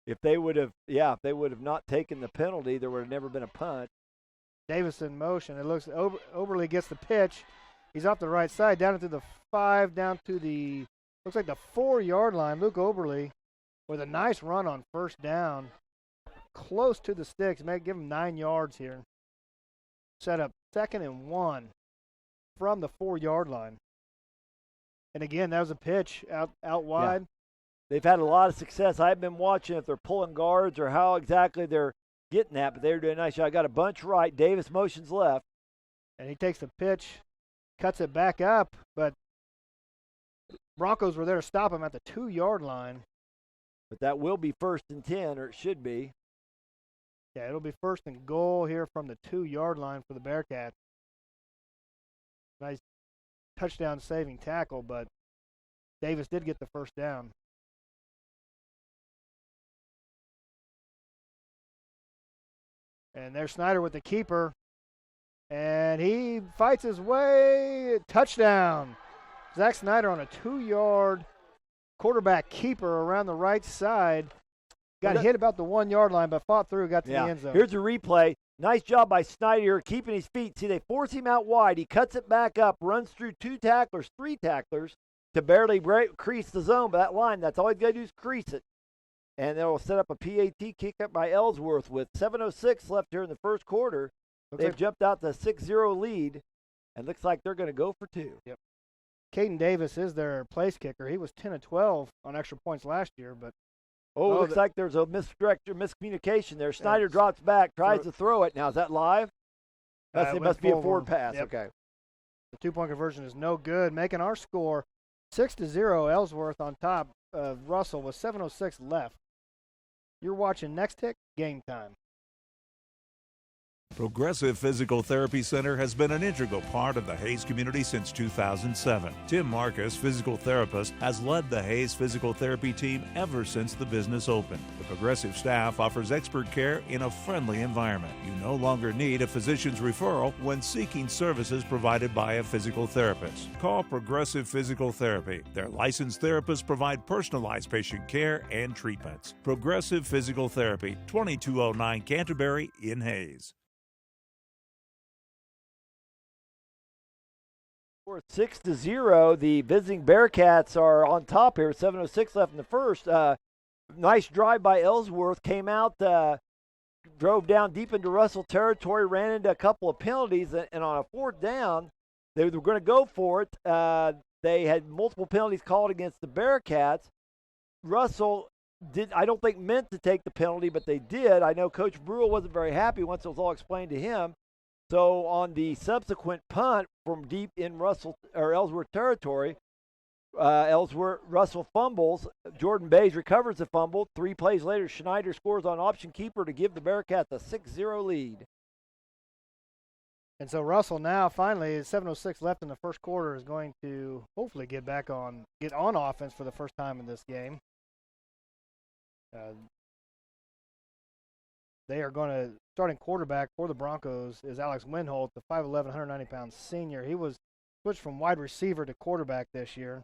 if they would have not taken the penalty, there would have never been a punt. Davis in motion. It looks Oberle gets the pitch. He's off the right side, down into the 5, down to the looks like the 4-yard line. Luke Oberle with a nice run on first down. Close to the sticks, give him 9 yards here. Set up 2nd and 1 from the 4-yard line. And again, that was a pitch out wide. Yeah. They've had a lot of success. I've been watching if they're pulling guards or how exactly they're getting that, but they're doing a nice job. Got a bunch right. Davis motions left. And he takes the pitch, cuts it back up, but Broncos were there to stop him at the 2-yard line. But that will be 1st and 10, or it should be. Yeah, it'll be 1st and goal here from the 2-yard line for the Bearcats. Nice touchdown saving tackle, but Davis did get the first down. And there's Snyder with the keeper. And he fights his way. Touchdown. Zach Snyder on a 2-yard quarterback keeper around the right side. Got hit about the 1-yard line, but fought through, got to the end zone. Here's a replay. Nice job by Snyder keeping his feet. See, they force him out wide. He cuts it back up, runs through 3 tacklers to barely crease the zone. But that line, that's all he's got to do is crease it. And they'll set up a PAT kick up by Ellsworth with 7:06 left here in the first quarter. They've jumped out to a 6-0 lead, and looks like they're going to go for 2. Yep. Caden Davis is their place kicker. He was 10 of 12 on extra points last year, but looks like there's a miscommunication there. Snyder drops back, tries to throw it. Now, is that live? It must be a forward pass. Yep. Okay. The 2-point conversion is no good, making our score 6-0. Ellsworth on top of Russell with 7:06 left. You're watching Nex-Tech Game Time. Progressive Physical Therapy Center has been an integral part of the Hayes community since 2007. Tim Marcus, physical therapist, has led the Hayes physical therapy team ever since the business opened. The Progressive staff offers expert care in a friendly environment. You no longer need a physician's referral when seeking services provided by a physical therapist. Call Progressive Physical Therapy. Their licensed therapists provide personalized patient care and treatments. Progressive Physical Therapy, 2209 Canterbury in Hayes. We're 6-0. The visiting Bearcats are on top here. 7:06 left in the first. Nice drive by Ellsworth. Came out, drove down deep into Russell territory, ran into a couple of penalties, and on a 4th down, they were going to go for it. They had multiple penalties called against the Bearcats. Russell I don't think meant to take the penalty, but they did. I know Coach Brule wasn't very happy once it was all explained to him. So on the subsequent punt from deep in Ellsworth territory, Ellsworth Russell fumbles. Jordan Bays recovers the fumble. 3 plays later, Schneider scores on option keeper to give the Bearcats a 6-0 lead. And so Russell now finally, 7:06 left in the first quarter, is going to hopefully get on offense for the first time in this game. They are going to, starting quarterback for the Broncos is Alex Winholt, the 5'11", 190-pound senior. He was switched from wide receiver to quarterback this year.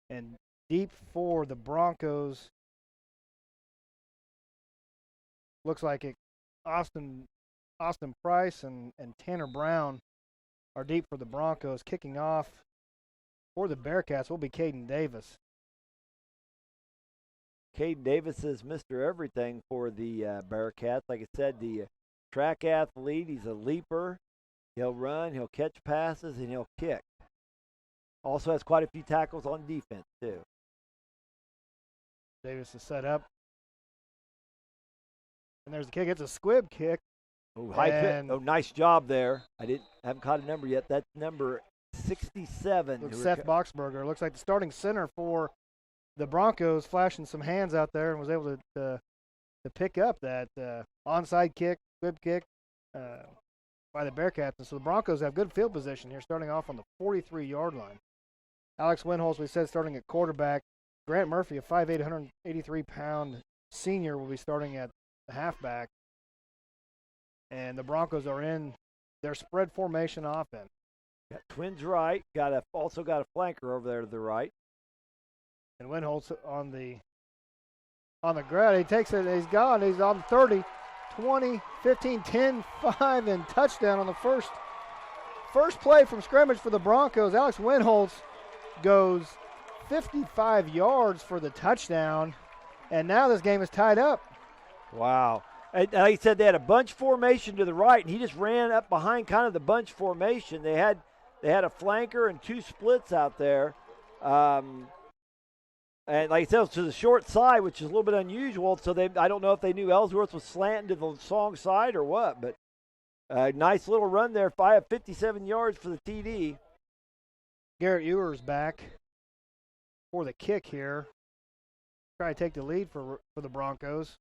And deep for the Broncos, looks like it, Austin Price and Tanner Brown are deep for the Broncos. Kicking off for the Bearcats will be Caden Davis. Caden Davis is Mr. Everything for the Bearcats. Like I said, the track athlete. He's a leaper. He'll run, he'll catch passes, and he'll kick. Also has quite a few tackles on defense, too. Davis is set up. And there's the kick. It's a squib kick. Oh, nice job there. Haven't caught a number yet. That's number 67. Seth Boxberger. Looks like the starting center for the Broncos, flashing some hands out there and was able to pick up that onside kick, squib kick by the Bearcats. And so the Broncos have good field position here, starting off on the 43-yard line. Alex Winholz, we said, starting at quarterback. Grant Murphy, a 5'8", 183-pound senior, will be starting at the halfback. And the Broncos are in their spread formation offense. Got twins right. Also got a flanker over there to the right. And Winholz on the ground. He takes it. He's gone. He's on 30, 20, 15, 10, 5, and touchdown on the first play from scrimmage for the Broncos. Alex Winholz goes 55 yards for the touchdown, and now this game is tied up. Wow. And like I said, they had a bunch formation to the right, and he just ran up behind kind of the bunch formation. They had a flanker and 2 splits out there. And like I said, it was to the short side, which is a little bit unusual. So I don't know if they knew Ellsworth was slanting to the strong side or what, but nice little run there. 57 yards for the TD. Garrett Ewer's back for the kick here. Try to take the lead for the Broncos.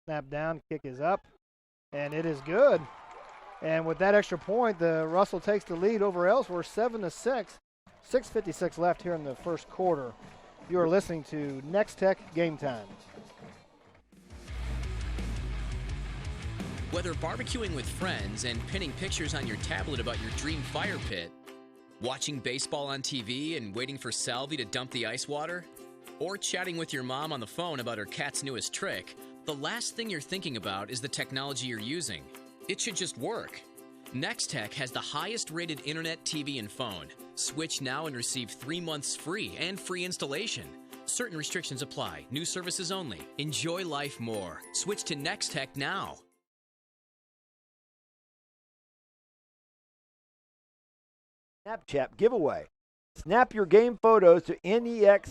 Snap down, kick is up, and it is good. And with that extra point, the Russell takes the lead over Ellsworth 7-6. 6:56 left here in the first quarter. You are listening to Nex-Tech Game Time. Whether barbecuing with friends and pinning pictures on your tablet about your dream fire pit, watching baseball on TV and waiting for Salvi to dump the ice water, or chatting with your mom on the phone about her cat's newest trick, the last thing you're thinking about is the technology you're using. It should just work. Nex-Tech has the highest rated internet, TV, and phone. Switch now and receive 3 months free and free installation. Certain restrictions apply. New services only. Enjoy life more. Switch to Nex-Tech now. Snapchat giveaway. Snap your game photos to NEX-TECH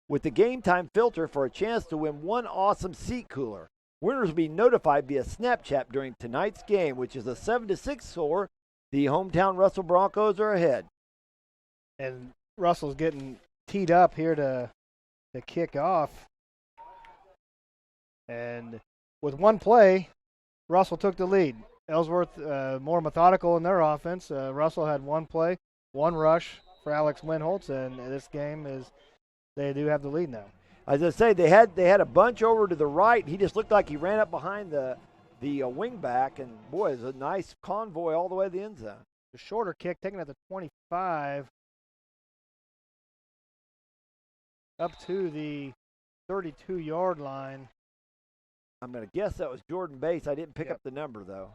with the Game Time filter for a chance to win one awesome seat cooler. Winners will be notified via Snapchat during tonight's game, which is a 7-6 score. The hometown Russell Broncos are ahead. And Russell's getting teed up here to kick off. And with one play, Russell took the lead. Ellsworth more methodical in their offense. Russell had one play, one rush for Alex Winholz, and this game they do have the lead now. As I say, they had a bunch over to the right. He just looked like he ran up behind the wing back, and boy, it was a nice convoy all the way to the end zone. The shorter kick taken at the 25 up to the 32-yard line. I'm going to guess that was Jordan Bates. I didn't pick up the number, though.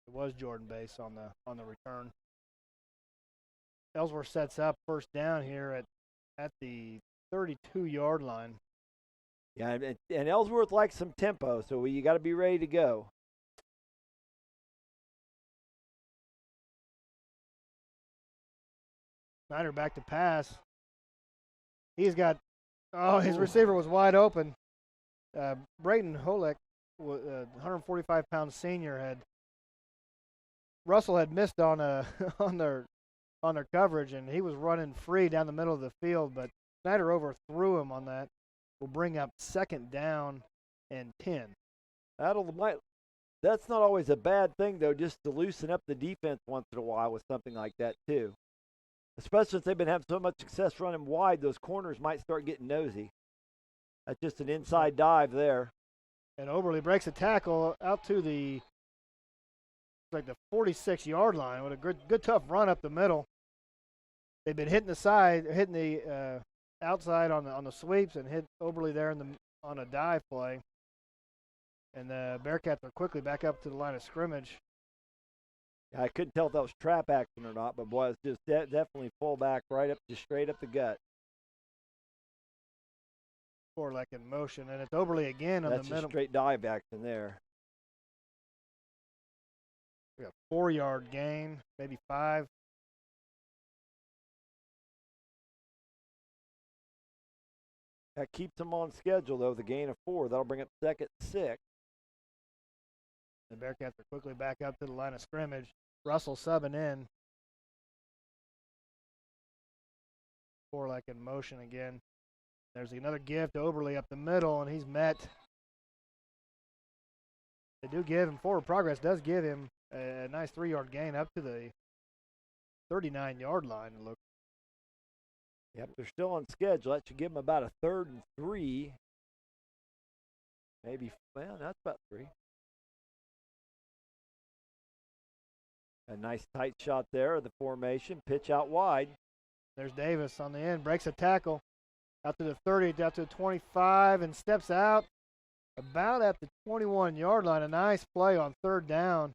It was Jordan Bates on the return. Ellsworth sets up first down here at the 32-yard line. Yeah, and Ellsworth likes some tempo, so you got to be ready to go. Snyder back to pass. He's got, his receiver was wide open. Brayton Holek, 145-pound senior, had Russell had missed on on their coverage, and he was running free down the middle of the field, but Snyder overthrew him on that. Will bring up 2nd down and 10. That's not always a bad thing, though, just to loosen up the defense once in a while with something like that, too. Especially since they've been having so much success running wide, those corners might start getting nosy. That's just an inside dive there. And Oberle breaks a tackle out to the 46-yard line with a good tough run up the middle. They've been hitting the outside on the sweeps and hit Oberle there on a dive play. And the Bearcats are quickly back up to the line of scrimmage. I couldn't tell if that was trap action or not, but boy, it's just definitely fullback just straight up the gut. Korlek in motion, and it's Oberle again on the middle. That's a straight dive action there. We got 4-yard gain, maybe 5. That keeps them on schedule, though, the gain of 4. That'll bring up 2nd, 6. The Bearcats are quickly back up to the line of scrimmage. Russell subbing in. Korlek in motion again. There's another give to Oberle up the middle, and he's met. They do give him forward progress, does give him a nice 3-yard gain up to the 39-yard line. Yep, they're still on schedule. That should give them about a 3rd and 3. Maybe, well, that's about 3. A nice tight shot there of the formation. Pitch out wide. There's Davis on the end. Breaks a tackle. Out to the 30, out to the 25, and steps out about at the 21-yard line. A nice play on 3rd down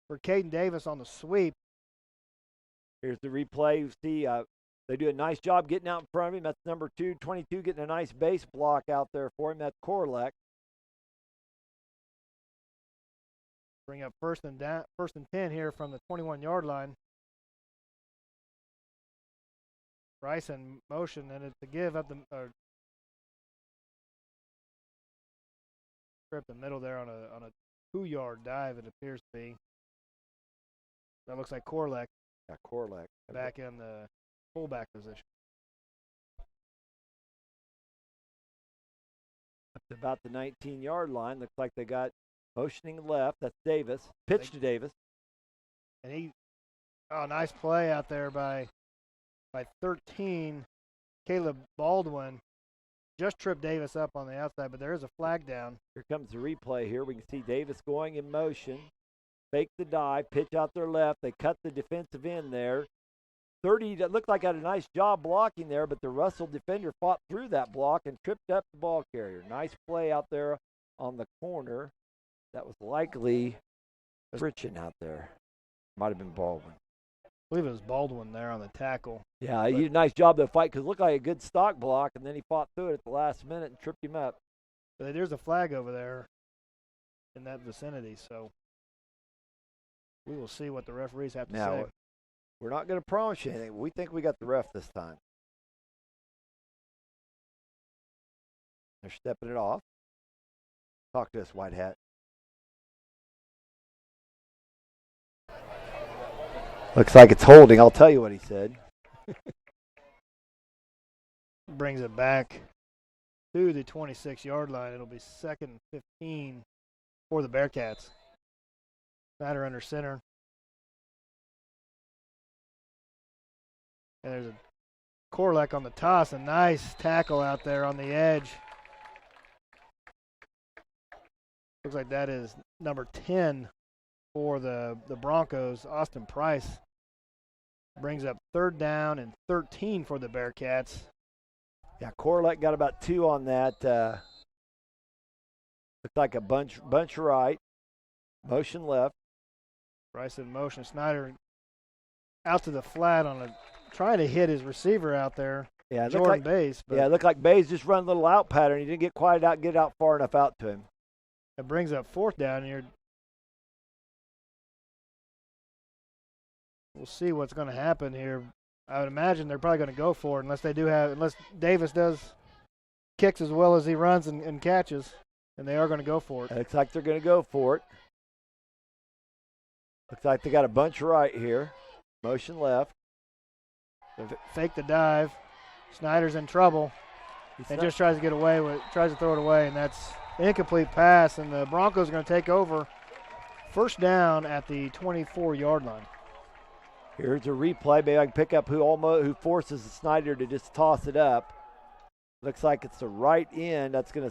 for Caden Davis on the sweep. Here's the replay. You see they do a nice job getting out in front of him. That's number 22, getting a nice base block out there for him. That's Korlek. Bring up 1st and 10 here from the 21-yard line. Rice in motion, and it's a give up the middle there on a 2-yard dive. It appears to be. That looks like Korlek. Yeah, Korlek back in the fullback position. Up to about the 19-yard line. Looks like they got motioning left. That's Davis. Pitch to Davis. And nice play out there by 13. Caleb Baldwin just tripped Davis up on the outside, but there is a flag down. Here comes the replay here. We can see Davis going in motion. Fake the dive, pitch out their left. They cut the defensive end there. 30, that looked like had a nice job blocking there, but the Russell defender fought through that block and tripped up the ball carrier. Nice play out there on the corner. That was likely friction out there. Might have been Baldwin. I believe it was Baldwin there on the tackle. Yeah, he did a nice job to fight because it looked like a good stock block, and then he fought through it at the last minute and tripped him up. But there's a flag over there in that vicinity, so we will see what the referees have to say. We're not going to promise you anything. We think we got the ref this time. They're stepping it off. Talk to us, White Hat. Looks like it's holding. I'll tell you what he said. Brings it back to the 26-yard line. It'll be 2nd and 15 for the Bearcats. Snyder under center. And there's a Korlek on the toss. A nice tackle out there on the edge. Looks like that is number 10 for the Broncos. Austin Price brings up 3rd down and 13 for the Bearcats. Yeah, Korlek got about 2 on that. Looked like a bunch right. Motion left. Price in motion. Snyder out to the flat trying to hit his receiver out there. Yeah, Jordan Bays. Yeah, it looked like Bays just run a little out pattern. He didn't get out far enough out to him. It brings up 4th down here. We'll see what's going to happen here. I would imagine they're probably going to go for it unless Davis does kicks as well as he runs and catches, and they are going to go for it. It looks like they're going to go for it. Looks like they got a bunch right here. Motion left. Fake the dive. Snyder's in trouble. And just tries to get away with, tries to throw it away, and that's an incomplete pass. And the Broncos are going to take over. First down at the 24-yard line. Here's a replay. Maybe I can pick up who forces Snyder to just toss it up. Looks like it's the right end. That's going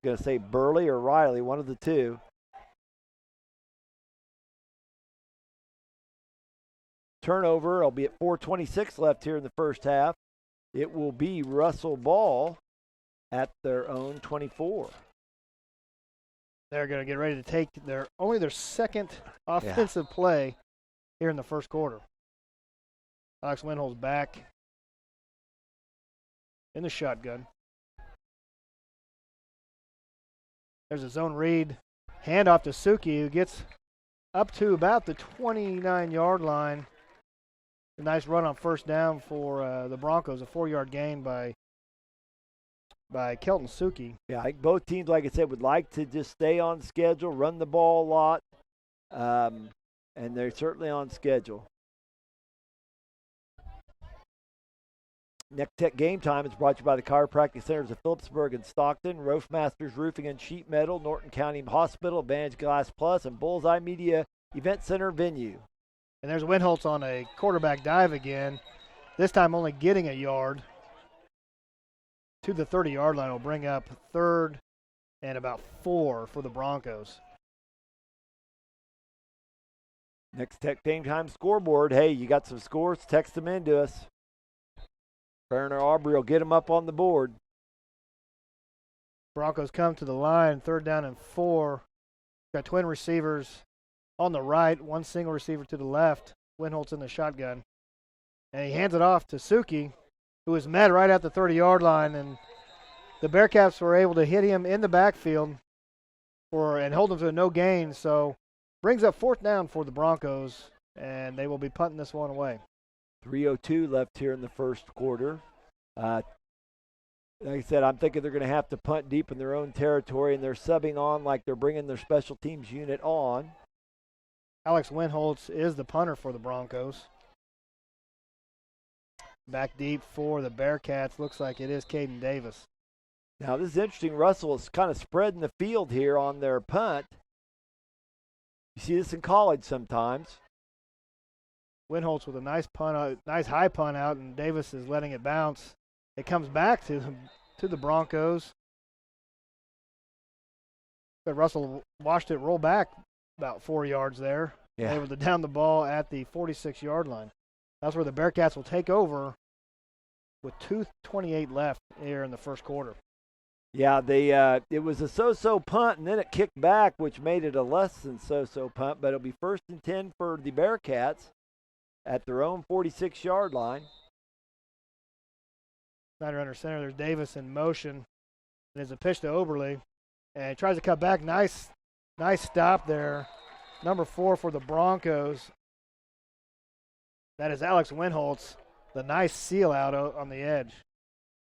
to say Burley or Riley, one of the two. Turnover. I'll be at 4:26 left here in the first half. It will be Russell ball at their own 24. They're going to get ready to take their second offensive play here in the first quarter. Alex Winholt's back in the shotgun. There's a zone read. Handoff to Suki, who gets up to about the 29-yard line. A nice run on first down for the Broncos, a 4-yard gain by Kelton Suki. Yeah, I think both teams, like I said, would like to just stay on schedule, run the ball a lot, and they're certainly on schedule. Nex-Tech Game Time is brought to you by the Chiropractic Centers of Phillipsburg and Stockton, Roofmasters Roofing and Sheet Metal, Norton County Hospital, Advantage Glass Plus, and Bullseye Media Event Center venue. And there's Winholtz on a quarterback dive again, this time only getting a yard to the 30-yard line. Will bring up third and about 4 for the Broncos. Nex-Tech Game Time scoreboard. Hey, you got some scores? Text them in to us. Farron Aubrey will get them up on the board. Broncos come to the line, 3rd down and 4. Got twin receivers on the right, one single receiver to the left. Winholtz in the shotgun. And he hands it off to Suki, who was met right at the 30-yard line. And the Bearcats were able to hit him in the backfield and hold him to a no gain. So brings up 4th down for the Broncos, and they will be punting this one away. 3:02 left here in the first quarter. Like I said, I'm thinking they're going to have to punt deep in their own territory, and they're subbing on like they're bringing their special teams unit on. Alex Winholtz is the punter for the Broncos. Back deep for the Bearcats. Looks like it is Caden Davis. Now, this is interesting. Russell is kind of spreading the field here on their punt. You see this in college sometimes. Winholtz with a nice punt, nice high punt out, and Davis is letting it bounce. It comes back to the Broncos. But Russell watched it roll back about 4 yards there. Yeah. Able to down the ball at the 46-yard line. That's where the Bearcats will take over with 2:28 left here in the first quarter. Yeah, it was a so-so punt, and then it kicked back, which made it a less than so-so punt, but it'll be 1st and 10 for the Bearcats at their own 46-yard line. Snyder under center. There's Davis in motion. And there's a pitch to Oberle. And he tries to cut back. Nice stop there. Number 4 for the Broncos. That is Alex Winholtz. The nice seal out on the edge.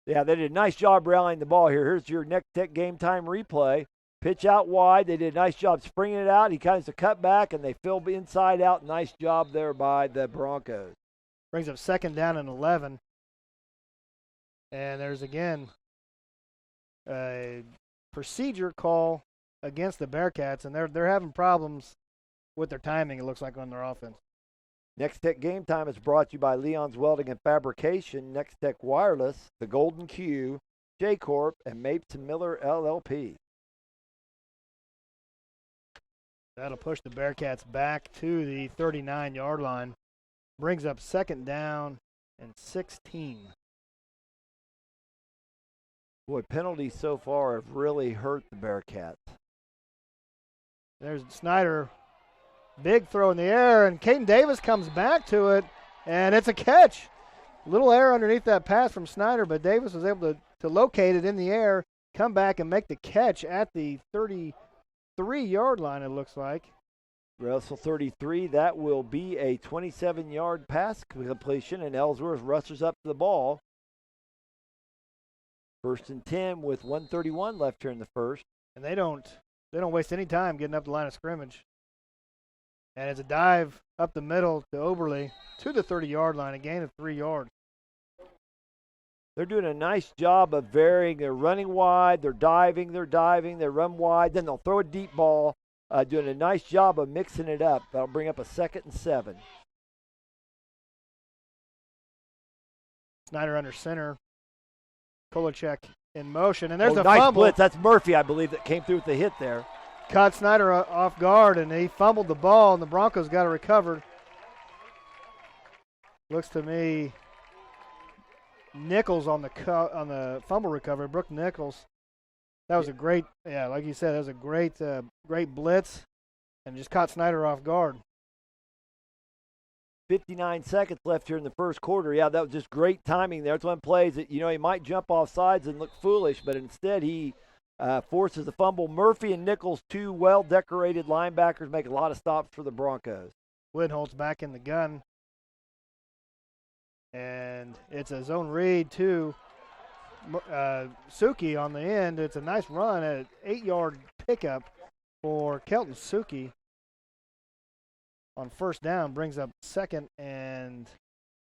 Yeah, they did a nice job rallying the ball here. Here's your Nex-Tech Game Time replay. Pitch out wide. They did a nice job springing it out. He kind of cut back, and they filled inside out. Nice job there by the Broncos. Brings up 2nd down and 11. And there's, again, a procedure call against the Bearcats, and they're having problems with their timing, it looks like, on their offense. Nex-Tech Game Time is brought to you by Leon's Welding and Fabrication, Nex-Tech Wireless, The Golden Q, J-Corp, and Mapes & Miller LLP. That'll push the Bearcats back to the 39-yard line. Brings up 2nd down and 16. Boy, penalties so far have really hurt the Bearcats. There's Snyder. Big throw in the air, and Caden Davis comes back to it, and it's a catch. Little error underneath that pass from Snyder, but Davis was able to locate it in the air, come back and make the catch at the 33-yard line, it looks like. Russell 33, that will be a 27-yard pass completion, and Ellsworth rushes up the ball. 1st and 10 with 1:31 left here in the first. And they don't waste any time getting up the line of scrimmage. And it's a dive up the middle to Oberle to the 30-yard line, a gain of 3 yards. They're doing a nice job of varying. They're running wide, they're diving, they run wide, then they'll throw a deep ball, doing a nice job of mixing it up. That'll bring up a 2nd and 7. Snyder under center. Kolacek in motion, and there's a nice fumble. Blitz. That's Murphy, I believe, that came through with the hit there. Caught Snyder off guard, and he fumbled the ball, and the Broncos got it recovered. Looks to me Nichols on the fumble recovery, Brooke Nichols. That was a great, like you said, that was a great blitz, and just caught Snyder off guard. 59 seconds left here in the first quarter. Yeah, that was just great timing there. It's one plays that, he might jump off sides and look foolish, but instead he forces a fumble. Murphy and Nichols, 2 well-decorated linebackers, make a lot of stops for the Broncos. Winholtz back in the gun. And it's a zone read to Suki on the end. It's a nice run at an 8-yard pickup for Kelton Suki. On first down, brings up 2nd and...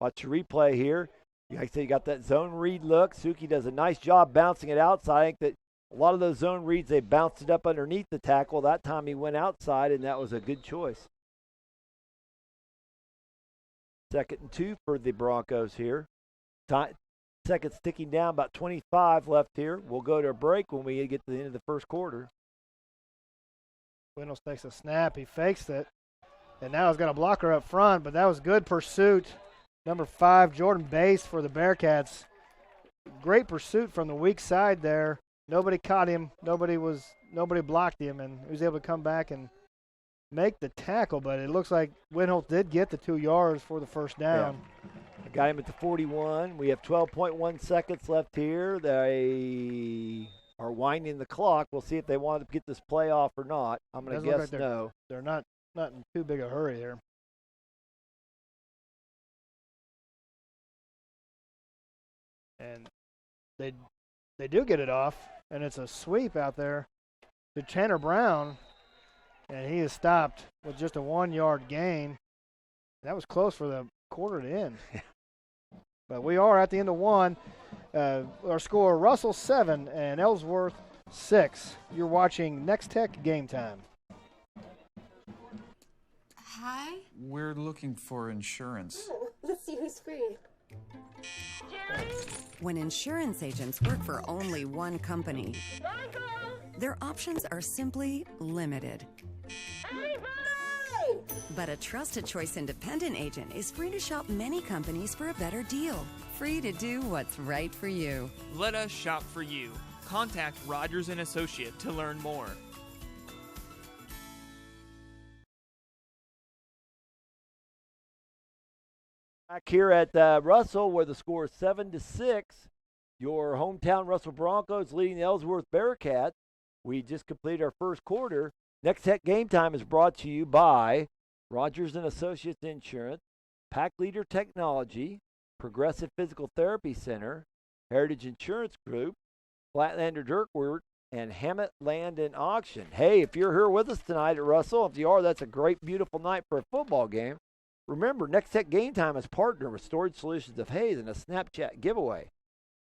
Watch the replay here. Like I said, you got that zone read look. Suki does a nice job bouncing it outside. I think that a lot of those zone reads, they bounced it up underneath the tackle. That time he went outside, and that was a good choice. 2nd and 2 for the Broncos here. Seconds ticking down, about 25 left here. We'll go to a break when we get to the end of the first quarter. Windows takes a snap. He fakes it. And now he's got a blocker up front, but that was good pursuit. Number 5, Jordan Bass for the Bearcats. Great pursuit from the weak side there. Nobody caught him. Nobody blocked him, and he was able to come back and make the tackle. But it looks like Winholt did get the 2 yards for the first down. Yeah. Got him at the 41. We have 12.1 seconds left here. They are winding the clock. We'll see if they want to get this play off or not. I'm going to guess like no. They're not in too big a hurry here. And they do get it off, and it's a sweep out there to Tanner Brown, and he is stopped with just a 1-yard gain. That was close for the quarter to end. But we are at the end of 1. Our score, Russell 7 and Ellsworth 6. You're watching Nex-Tech Game Time. Hi. We're looking for insurance. Let's see who's free. When insurance agents work for only one company, their options are simply limited. But a trusted choice independent agent is free to shop many companies for a better deal. Free to do what's right for you. Let us shop for you. Contact Rogers & Associate to learn more. Back here at Russell, where the score is 7-6. Your hometown Russell Broncos leading the Ellsworth Bearcats. We just completed our first quarter. Nex-Tech Game Time is brought to you by Rogers & Associates Insurance, Pack Leader Technology, Progressive Physical Therapy Center, Heritage Insurance Group, Flatlander Dirt Work, and Hammett Land and Auction. Hey, if you're here with us tonight at Russell, if you are, that's a great, beautiful night for a football game. Remember, Nex-Tech Game Time is partnered with Storage Solutions of Hayes in a Snapchat giveaway.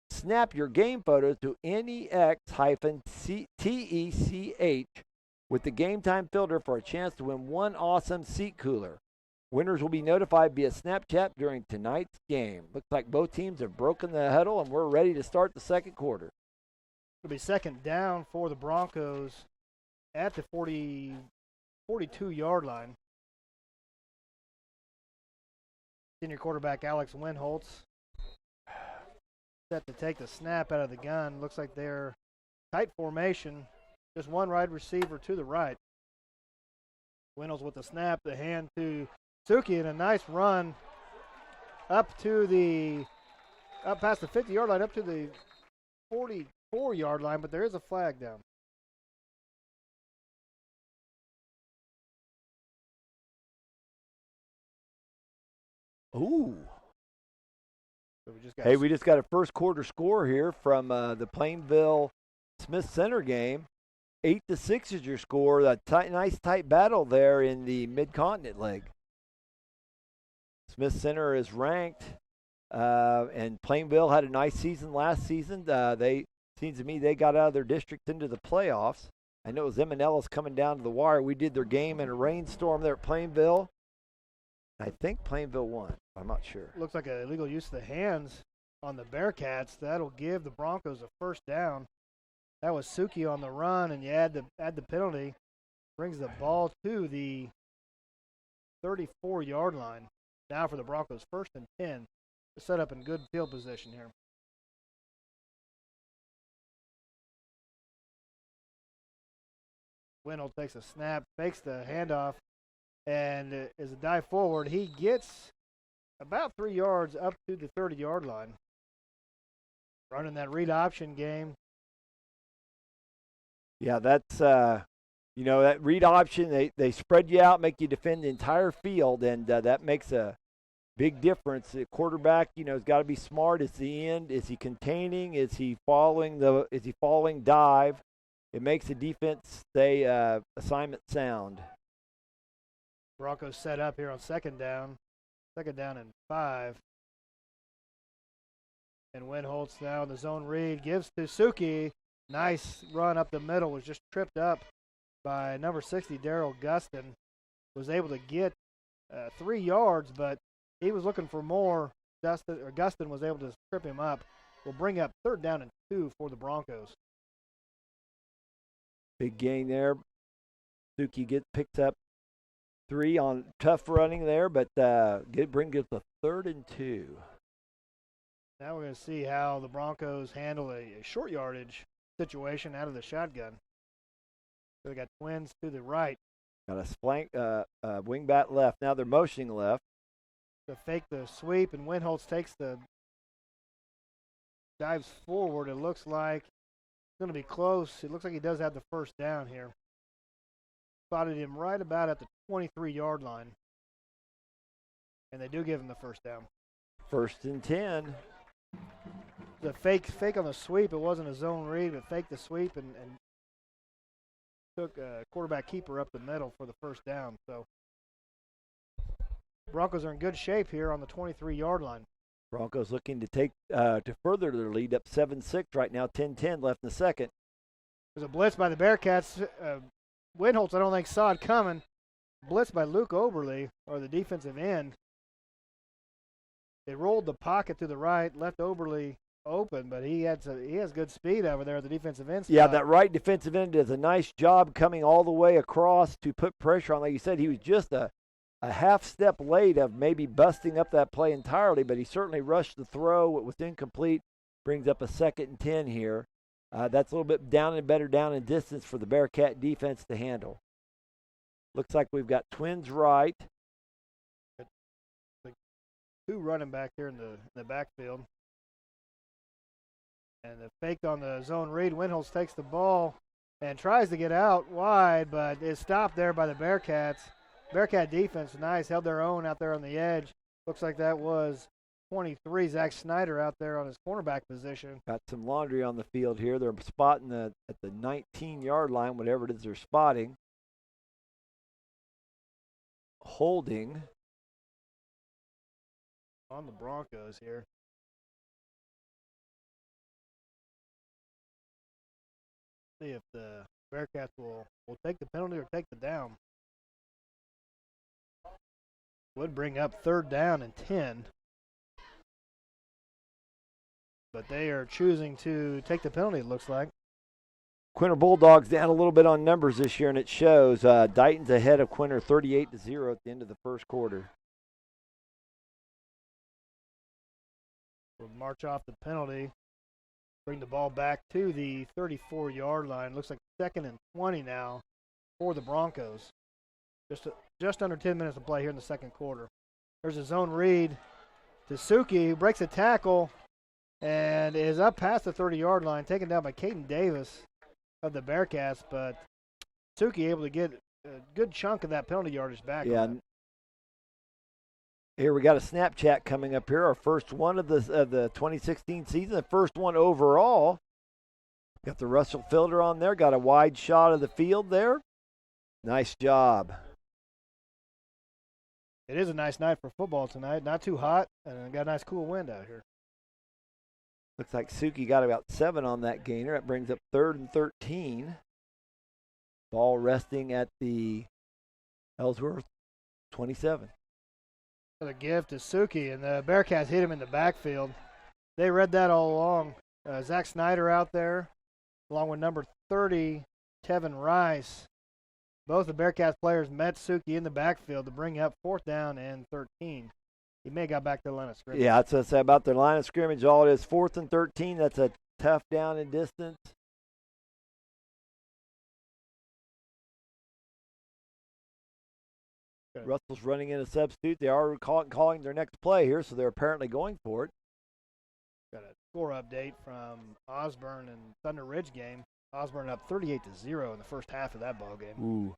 Snap your game photos to NEX-TECH with the Game Time filter for a chance to win one awesome seat cooler. Winners will be notified via Snapchat during tonight's game. Looks like both teams have broken the huddle, and we're ready to start the second quarter. It'll be second down for the Broncos at the 42-yard line. Senior quarterback Alex Winholtz set to take the snap out of the gun. Looks like they're tight formation. Just one wide receiver to the right. Winholtz with the snap, the hand to Suki, and a nice run up past the 50-yard line, up to the 44-yard line, but there is a flag down. Ooh. So we just got a first quarter score here from the Plainville Smith Center game. 8-6 is your score. A nice tight battle there in the Mid-Continent League. Smith Center is ranked, and Plainville had a nice season last season. Seems to me they got out of their district into the playoffs. I know it was them and Ellis coming down to the wire. We did their game in a rainstorm there at Plainville. I think Plainville won. I'm not sure. Looks like an illegal use of the hands on the Bearcats. That'll give the Broncos a first down. That was Suki on the run, and you add the penalty. Brings the ball to the 34-yard line. Now for the Broncos, 1st and 10. They're set up in good field position here. Wendell takes a snap, fakes the handoff, and as a dive forward, he gets about 3 yards up to the 30-yard line. Running that read option game. Yeah, that's, that read option, they spread you out, make you defend the entire field, and that makes a big difference. The quarterback, has got to be smart. It's the end. Is he containing? Is he following dive? It makes the defense stay assignment sound. Broncos set up here on second down. Second down and 5. And Winholtz now in the zone read. Gives to Suki. Nice run up the middle. Was just tripped up by number 60, Daryl Gustin. Was able to get 3 yards, but he was looking for more. Gustin was able to trip him up. Will bring up 3rd down and 2 for the Broncos. Big gain there. Suki picks up 3 on tough running there, but brings up the 3rd and 2. Now we're going to see how the Broncos handle a short yardage situation out of the shotgun. So they got twins to the right. Got a wing bat left. Now they're motioning left. To fake the sweep, and Winholtz dives forward. It looks like it's going to be close. It looks like he does have the first down here. Spotted him right about at the 23-yard line. And they do give him the first down. 1st and 10. The fake on the sweep. It wasn't a zone read, but faked the sweep and took a quarterback keeper up the middle for the first down. So Broncos are in good shape here on the 23-yard line. Broncos looking to take to further their lead up 7-6 right now. 10-10 left in the second. There's a blitz by the Bearcats. Winholtz, I don't think, saw it coming. Blitz by Luke Oberle, or the defensive end. They rolled the pocket to the right, left Oberle open, but he has good speed over there at the defensive end spot. Yeah, that right defensive end does a nice job coming all the way across to put pressure on. Like you said, he was just a half step late of maybe busting up that play entirely, but he certainly rushed the throw. It was incomplete. Brings up a 2nd and 10 here. That's a little bit better down in distance for the Bearcat defense to handle. Looks like we've got twins right. 2 running back here in the backfield. And the fake on the zone read. Winholtz takes the ball and tries to get out wide, but is stopped there by the Bearcats. Bearcat defense, nice, held their own out there on the edge. Looks like that was 23, Zach Snyder, out there on his cornerback position. Got some laundry on the field here. They're spotting at the 19-yard line, whatever it is they're spotting. Holding on the Broncos here. See if the Bearcats will take the penalty or take the down. Would bring up 3rd down and 10. But they are choosing to take the penalty, it looks like. Quinter Bulldogs down a little bit on numbers this year, and it shows. Dighton's ahead of Quinter 38-0 at the end of the first quarter. We'll march off the penalty. Bring the ball back to the 34-yard line. Looks like 2nd and 20 now for the Broncos. Just under 10 minutes to play here in the second quarter. There's a zone read to Suki, who breaks a tackle and is up past the 30-yard line, taken down by Caden Davis of the Bearcats, but Suki able to get a good chunk of that penalty yardage back. Yeah. Here we got a Snapchat coming up here, our first one of the 2016 season, the first one overall. Got the Russell filter on there. Got a wide shot of the field there. Nice job. It is a nice night for football tonight. Not too hot, and got a nice cool wind out here. Looks like Suki got about 7 on that gainer. That brings up 3rd and 13. Ball resting at the Ellsworth 27. The gift is Suki, and the Bearcats hit him in the backfield. They read that all along. Zach Snyder out there, along with number 30, Tevin Rice. Both the Bearcats players met Suki in the backfield to bring up 4th down and 13. He may have got back to the line of scrimmage. Yeah, that's what I say about their line of scrimmage. All it is 4th and 13. That's a tough down and distance. Russell's running in a substitute. They are calling their next play here, so they're apparently going for it. Got a score update from Osborne and Thunder Ridge game. Osborne up 38-0 in the first half of that ball game. Ooh.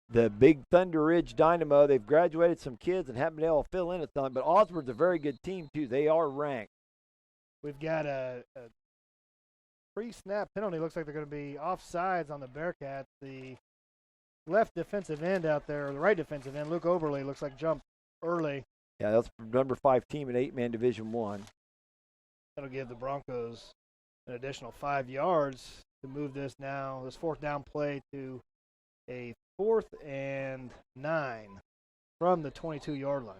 The big Thunder Ridge Dynamo, they've graduated some kids and haven't been able to fill in a ton, but Osborne's a very good team, too. They are ranked. We've got a pre-snap penalty. Looks like they're going to be offsides on the Bearcats. The left defensive end out there, or the right defensive end, Luke Oberle, looks like jumped early. Yeah, that's number 5 team in 8-man Division I. That'll give the Broncos an additional 5 yards to move this 4th down play to a 4th and 9 from the 22-yard line.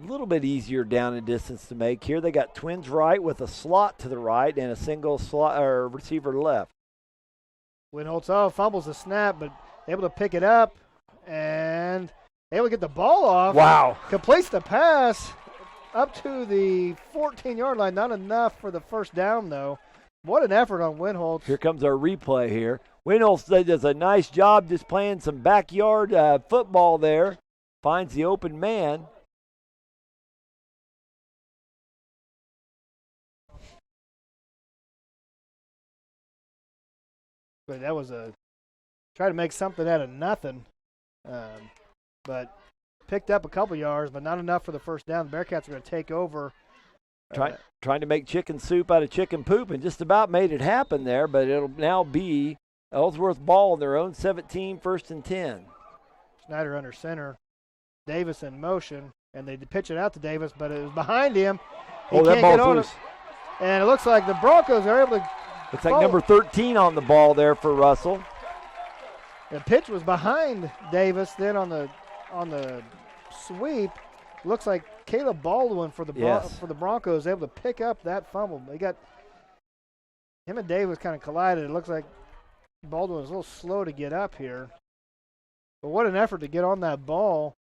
A little bit easier down and distance to make here. They got twins right with a slot to the right and a single slot or receiver left. Winholtz fumbles the snap, but able to pick it up and able to get the ball off. Wow. Completes the pass up to the 14-yard line. Not enough for the first down, though. What an effort on Winholtz. Here comes our replay here. Winholtz does a nice job just playing some backyard football there. Finds the open man. But that was try to make something out of nothing. But picked up a couple yards, but not enough for the first down. The Bearcats are going to take over. Trying to make chicken soup out of chicken poop, and just about made it happen there, but it'll now be Ellsworth ball on their own 17, 1st and 10. Snyder under center. Davis in motion, and they pitch it out to Davis, but it was behind him. He that can't ball's get on loose. it. And it looks like the Broncos are able to. Looks like number 13 on the ball there for Russell. The pitch was behind Davis. Then on the sweep, looks like Caleb Baldwin for the Broncos able to pick up that fumble. They got him and Davis kind of collided. It looks like Baldwin was a little slow to get up here. But what an effort to get on that ball.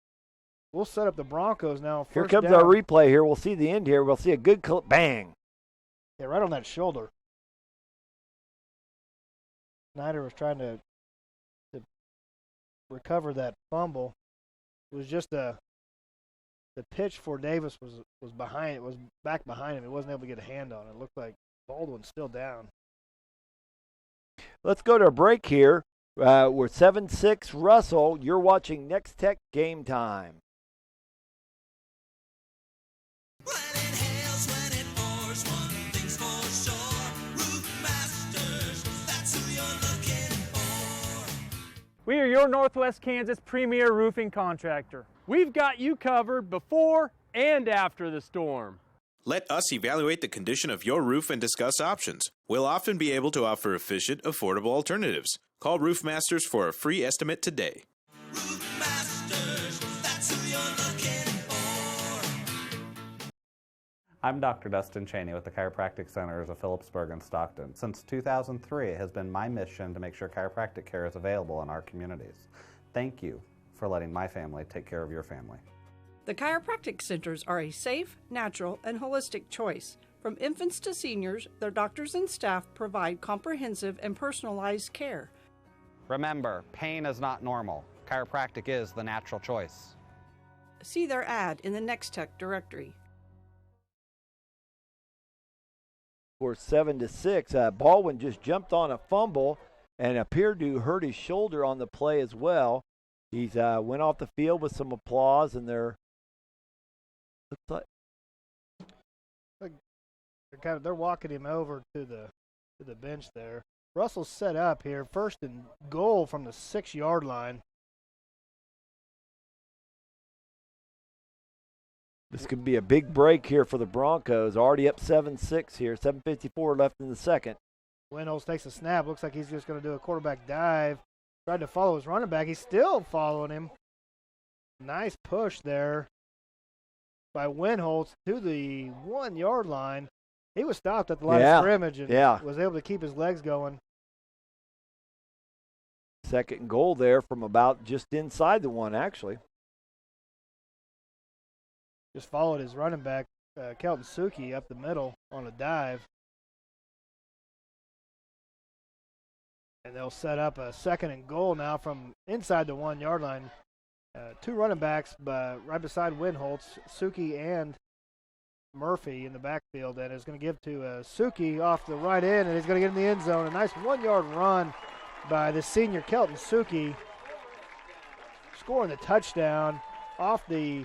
We'll set up the Broncos now. Here comes our replay here. We'll see the end here. We'll see a good bang. Yeah, right on that shoulder. Snyder was trying to recover that fumble. It was just the pitch for Davis was behind. It was back behind him. He wasn't able to get a hand on it. It looked like Baldwin's still down. Let's go to a break here. We're 7-6 Russell. You're watching Nex-Tech Game Time. We are your Northwest Kansas premier roofing contractor. We've got you covered before and after the storm. Let us evaluate the condition of your roof and discuss options. We'll often be able to offer efficient, affordable alternatives. Call Roof Masters for a free estimate today. Roof Masters, that's who you're looking for. I'm Dr. Dustin Cheney with the Chiropractic Centers of Phillipsburg and Stockton. Since 2003, it has been my mission to make sure chiropractic care is available in our communities. Thank you for letting my family take care of your family. The chiropractic centers are a safe, natural, and holistic choice. From infants to seniors, their doctors and staff provide comprehensive and personalized care. Remember, pain is not normal. Chiropractic is the natural choice. See their ad in the Nex-Tech directory. For 7-6, Baldwin just jumped on a fumble and appeared to hurt his shoulder on the play as well. He's went off the field with some applause, and they're looks like They're walking him over to the bench there. Russell's set up here, 1st and goal from the 6-yard line. This could be a big break here for the Broncos. Already up 7-6 here. 7:54 left in the second. Windholz takes a snap. Looks like he's just going to do a quarterback dive. Tried to follow his running back. He's still following him. Nice push there by Windholz to the 1-yard line. He was stopped at the line of scrimmage and was able to keep his legs going. 2nd and goal there from about just inside the 1, actually. Just followed his running back, Kelton Suki, up the middle on a dive. And they'll set up a 2nd and goal now from inside the 1-yard line. 2 running backs right beside Windholz, Suki and Murphy in the backfield, and is going to give to Suki off the right end, and he's going to get in the end zone. A nice 1-yard run by the senior Kelton Suki, scoring the touchdown off the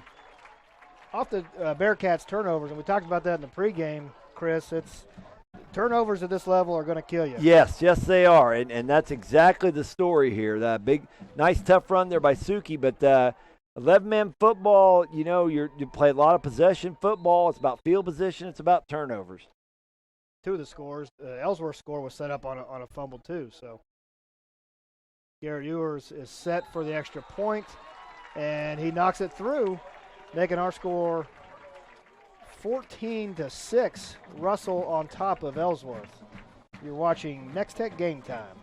Bearcats turnovers, and we talked about that in the pregame, Chris. It's turnovers at this level are going to kill you. Yes, they are, and that's exactly the story here. That big, nice, tough run there by Suki, but 11-man football, you play a lot of possession football. It's about field position. It's about turnovers. 2 of the scores, Ellsworth's score was set up on a fumble too. So Garrett Ewers is set for the extra point, and he knocks it through, making our score 14-6. Russell on top of Ellsworth. You're watching Nex-Tech Game Time.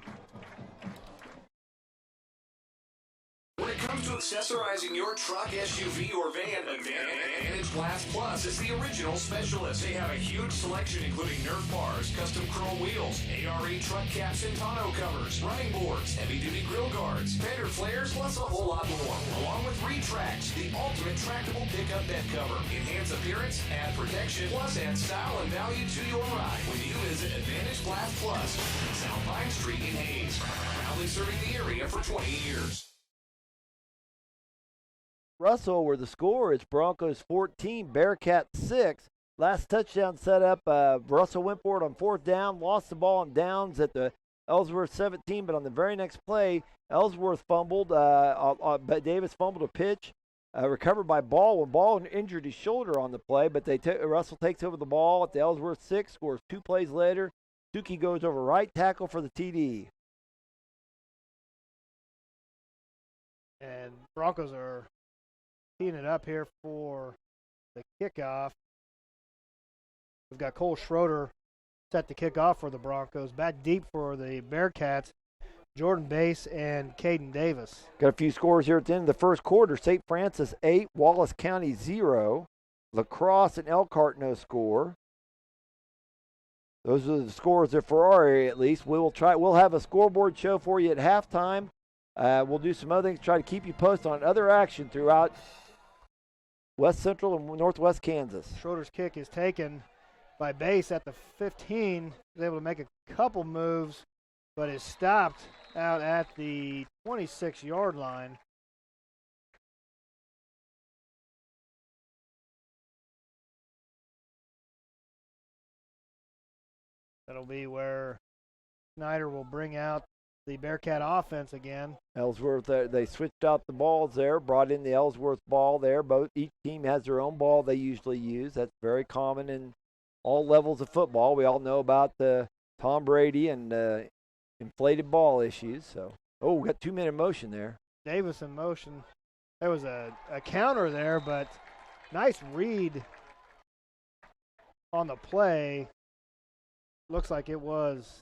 When it comes to accessorizing your truck, SUV, or van, Advantage Glass Plus is the original specialist. They have a huge selection including Nerf bars, custom chrome wheels, ARE truck caps and tonneau covers, running boards, heavy-duty grill guards, fender flares, plus a whole lot more. Along with Retracts, the ultimate tractable pickup bed cover. Enhance appearance, add protection, plus add style and value to your ride when you visit Advantage Glass Plus, South Pine Street in Hayes. Proudly serving the area for 20 years. Russell, where the score is Broncos 14, Bearcats 6. Last touchdown set up, Russell went for it on 4th down, lost the ball on downs at the Ellsworth 17, but on the very next play, Ellsworth fumbled, but Davis fumbled a pitch, recovered by Ball when Ball injured his shoulder on the play, but Russell takes over the ball at the Ellsworth 6, scores 2 plays later. Suki goes over right tackle for the TD. And Broncos are teeing it up here for the kickoff. We've got Cole Schroeder set to kick off for the Broncos. Back deep for the Bearcats, Jordan Bass and Caden Davis. Got a few scores here at the end of the first quarter. St. Francis 8, Wallace County 0. La Crosse and Elkhart no score. Those are the scores there for our area at least. We'll have a scoreboard show for you at halftime. We'll do some other things to try to keep you posted on other action throughout West Central and Northwest Kansas. Schroeder's kick is taken by Bass at the 15. He's able to make a couple moves, but is stopped out at the 26-yard line. That'll be where Snyder will bring out the Bearcat offense again. Ellsworth, they switched out the balls there, brought in the Ellsworth ball there. Each team has their own ball they usually use. That's very common in all levels of football. We all know about the Tom Brady and inflated ball issues. So, we got 2 men in motion there. Davis in motion. There was a counter there, but nice read on the play. Looks like it was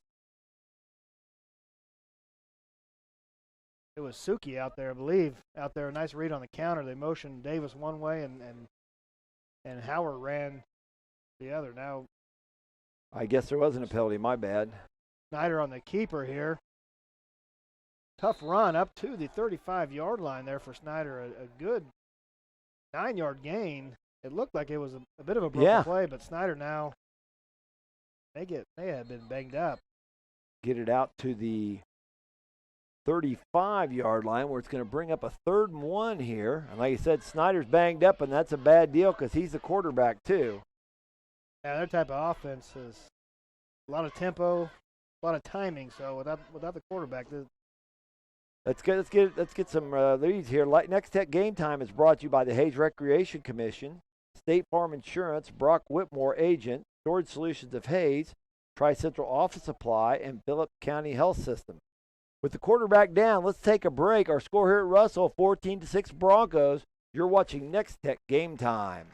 Suki out there, I believe. Out there, a nice read on the counter. They motioned Davis one way, and Howard ran the other. Now, I guess there wasn't a penalty. My bad. Snyder on the keeper here. Tough run up to the 35-yard line there for Snyder. A good 9-yard gain. It looked like it was a bit of a broken play, but Snyder now they have been banged up. Get it out to the 35-yard line where it's going to bring up a 3rd and 1 here. And like I said, Snyder's banged up, and that's a bad deal because he's the quarterback too. Yeah, their type of offense is a lot of tempo, a lot of timing. So without the quarterback, Let's get some leads here. Nex-Tech Game Time is brought to you by the Hayes Recreation Commission, State Farm Insurance, Brock Whitmore Agent, Storage Solutions of Hayes, Tri-Central Office Supply, and Phillip County Health System. With the quarterback down, let's take a break. Our score here at Russell, 14-6 Broncos. You're watching Nex-Tech Game Time.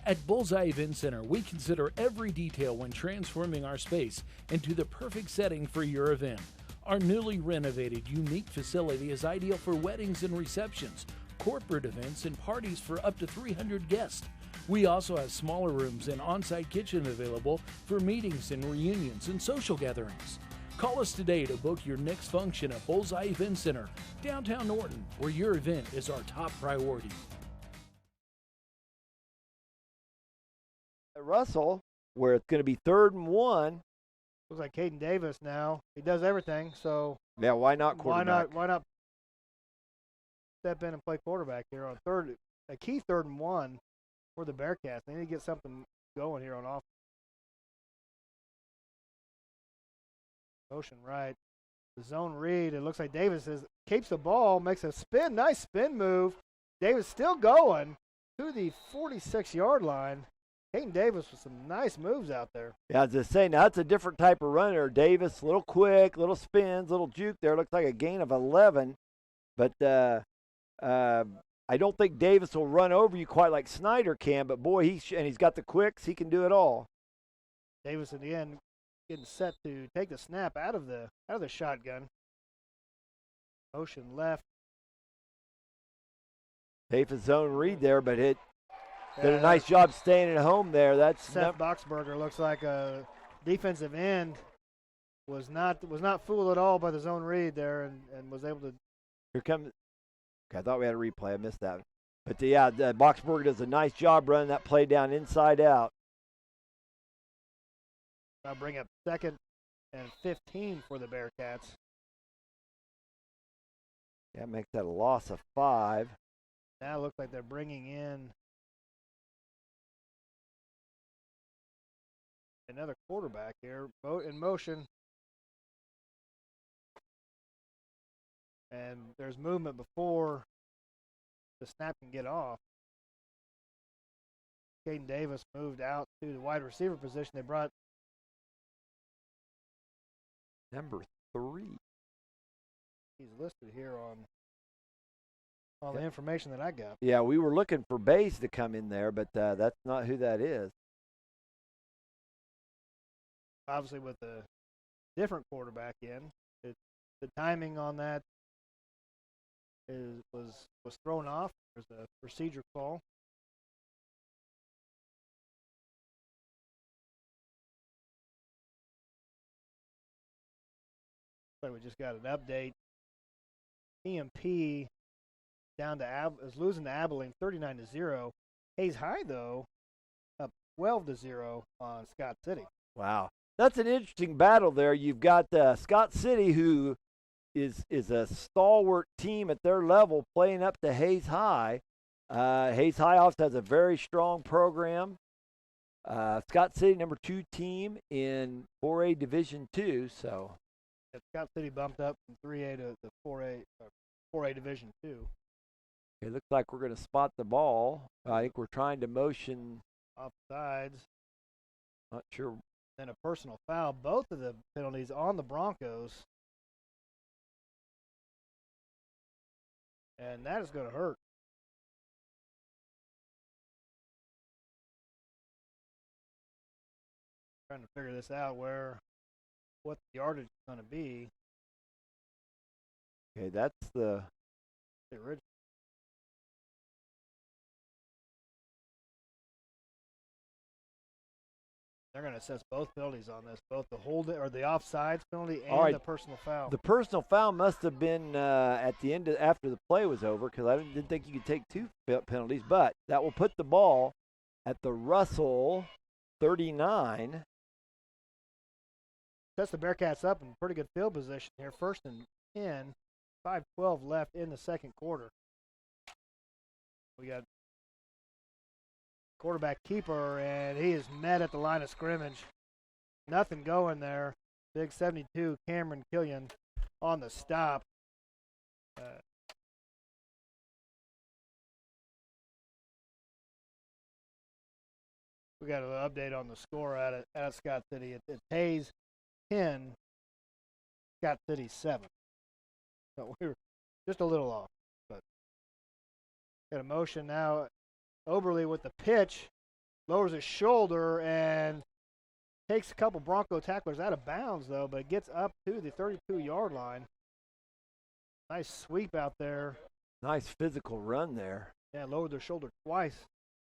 At Bullseye Event Center, we consider every detail when transforming our space into the perfect setting for your event. Our newly renovated, unique facility is ideal for weddings and receptions, corporate events, and parties for up to 300 guests. We also have smaller rooms and on-site kitchen available for meetings and reunions and social gatherings. Call us today to book your next function at Bullseye Event Center, downtown Norton, where your event is our top priority. At Russell, where it's going to be 3rd and 1. looks like Caden Davis now. He does everything, so yeah, why not quarterback? Why not step in and play quarterback here on a key 3rd and 1 for the Bearcats. They need to get something going here on offense. Motion right. The zone read. It looks like Davis keeps the ball, makes a spin, nice spin move. Davis still going to the 46-yard line. Caden Davis with some nice moves out there. Yeah, as I say, now that's a different type of runner. Davis, a little quick, little spins, little juke there. Looks like a gain of 11. But I don't think Davis will run over you quite like Snyder can. But, boy, he's got the quicks. He can do it all. Davis in the end getting set to take the snap out of the shotgun. Motion left. Davis zone read there, but did a nice job staying at home there. That's Seth Boxberger looks like a defensive end. Was not fooled at all by the zone read there, and was able to. Here comes. Okay, I thought we had a replay. I missed that. But Boxberger does a nice job running that play down inside out. I'll bring up 2nd and 15 for the Bearcats. That makes that a loss of 5. Now it looks like they're bringing in another quarterback here in motion. And there's movement before the snap can get off. Caden Davis moved out to the wide receiver position. They brought number 3. He's listed here on the information that I got. Yeah, we were looking for Bays to come in there, but that's not who that is. Obviously, with a different quarterback in, the timing on that was thrown off. There's a procedure call. So we just got an update. EMP down to is losing to Abilene 39-0. Hayes High though up 12-0 on Scott City. Wow, that's an interesting battle there. You've got Scott City, who is a stalwart team at their level, playing up to Hayes High. Hayes High also has a very strong program. Scott City, number 2 team in 4A Division II. So. Scott City bumped up from 3A to 4A Division II. It looks like we're going to spot the ball. I think we're trying to motion. Offsides. Not sure. Then a personal foul. Both of the penalties on the Broncos. And that is going to hurt. Trying to figure this out what the yardage is going to be. Okay, that's the original. They're going to assess both penalties on this, both the hold or the offsides penalty and the personal foul. The personal foul must have been at the end after the play was over, because I didn't think you could take 2 penalties, but that will put the ball at the Russell 39. Sets the Bearcats up in pretty good field position here. 1st and 10, 5:12 left in the second quarter. We got quarterback keeper, and he is met at the line of scrimmage. Nothing going there. Big 72, Cameron Killian on the stop. We got an update on the score out of Scott City. It's Hayes 10, Scott City 7. So we were just a little off. But got a motion now. Oberle with the pitch, lowers his shoulder and takes a couple Bronco tacklers out of bounds, though, but gets up to the 32-yard line. Nice sweep out there. Nice physical run there. Yeah, lowered their shoulder twice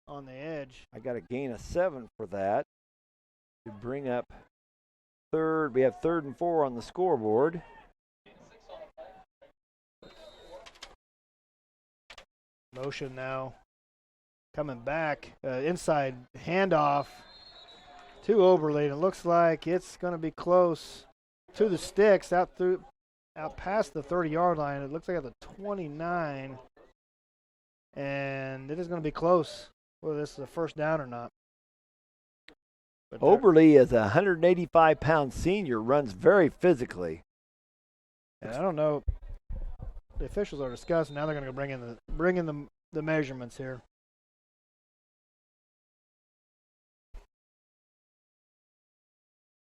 on the edge. I got a gain of 7 for that. To bring up third. We have 3rd and 4 on the scoreboard. Motion now. Coming back. Inside handoff to Oberle. And it looks like it's going to be close to the sticks out past the 30-yard line. It looks like at the 29. And it is going to be close. Whether this is a first down or not. But Oberle is a 185-pound senior, runs very physically. And I don't know. The officials are discussing. Now they're going to bring in the measurements here.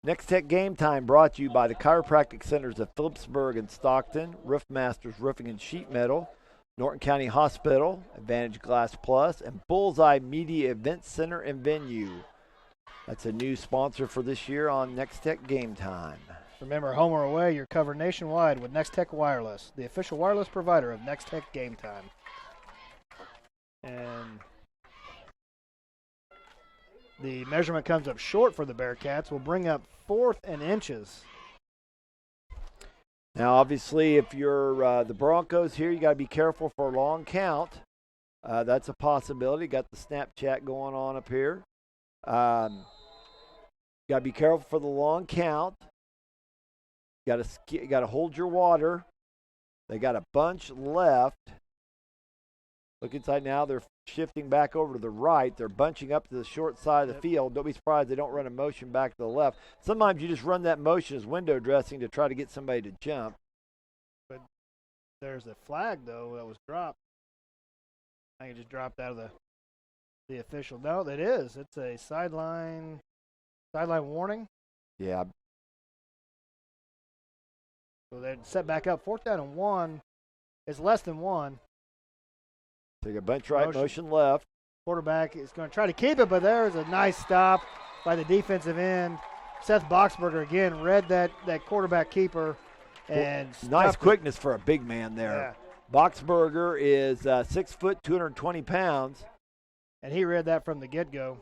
Nex-Tech Game Time brought to you by the chiropractic centers of Phillipsburg and Stockton, Roof Masters Roofing and Sheet Metal, Norton County Hospital, Advantage Glass Plus, and Bullseye Media Event Center and Venue. That's a new sponsor for this year on Nex-Tech Game Time. Remember, home or away, you're covered nationwide with Nex-Tech Wireless, the official wireless provider of Nex-Tech Game Time. And the measurement comes up short for the Bearcats. We'll bring up 4th and inches. Now, obviously, if you're the Broncos here, you got to be careful for a long count. That's a possibility. Got the Snapchat going on up here. Got to be careful for the long count. Got to hold your water. They got a bunch left. Look inside now. They're shifting back over to the right. They're bunching up to the short side of the field. Don't be surprised they don't run a motion back to the left. Sometimes you just run that motion as window dressing to try to get somebody to jump. But there's a flag, though, that was dropped. I think it just dropped out of the official. No, that is. It's a sideline warning. Yeah. So they're set back up. 4th down and 1. It's less than 1. Take a bunch right, motion left. Quarterback is going to try to keep it, but there's a nice stop by the defensive end. Seth Boxberger again read that quarterback keeper. And nice quickness for a big man there. Yeah. Boxberger is 6 foot, 220 pounds. And he read that from the get-go.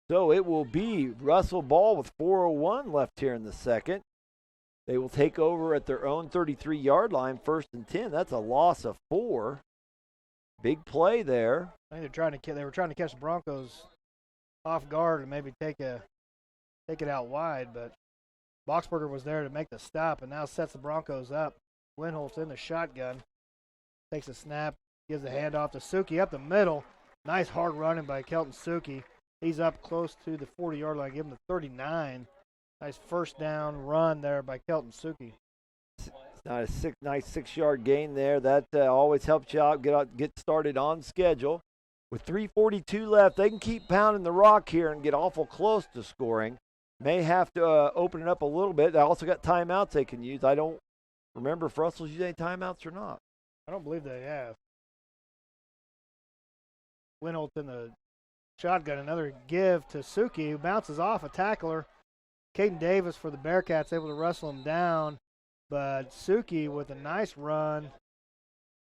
So it will be Russell ball with 4:01 left here in the second. They will take over at their own 33-yard line, 1st and 10. That's a loss of 4. Big play there. I think they were trying to catch the Broncos off guard and maybe take it out wide, but Boxberger was there to make the stop and now sets the Broncos up. Winholtz in the shotgun, takes a snap, gives the handoff to Suki up the middle. Nice hard running by Kelton Suki. He's up close to the 40-yard line, give him the 39. Nice first down run there by Kelton Suki. Nice 6-yard gain there. That always helps you out, get started on schedule. With 3:42 left, they can keep pounding the rock here and get awful close to scoring. May have to open it up a little bit. They also got timeouts they can use. I don't remember if Russell's used any timeouts or not. I don't believe they have. Winholtz in the shotgun, another give to Suki, who bounces off a tackler. Caden Davis for the Bearcats able to wrestle him down, but Suki with a nice run,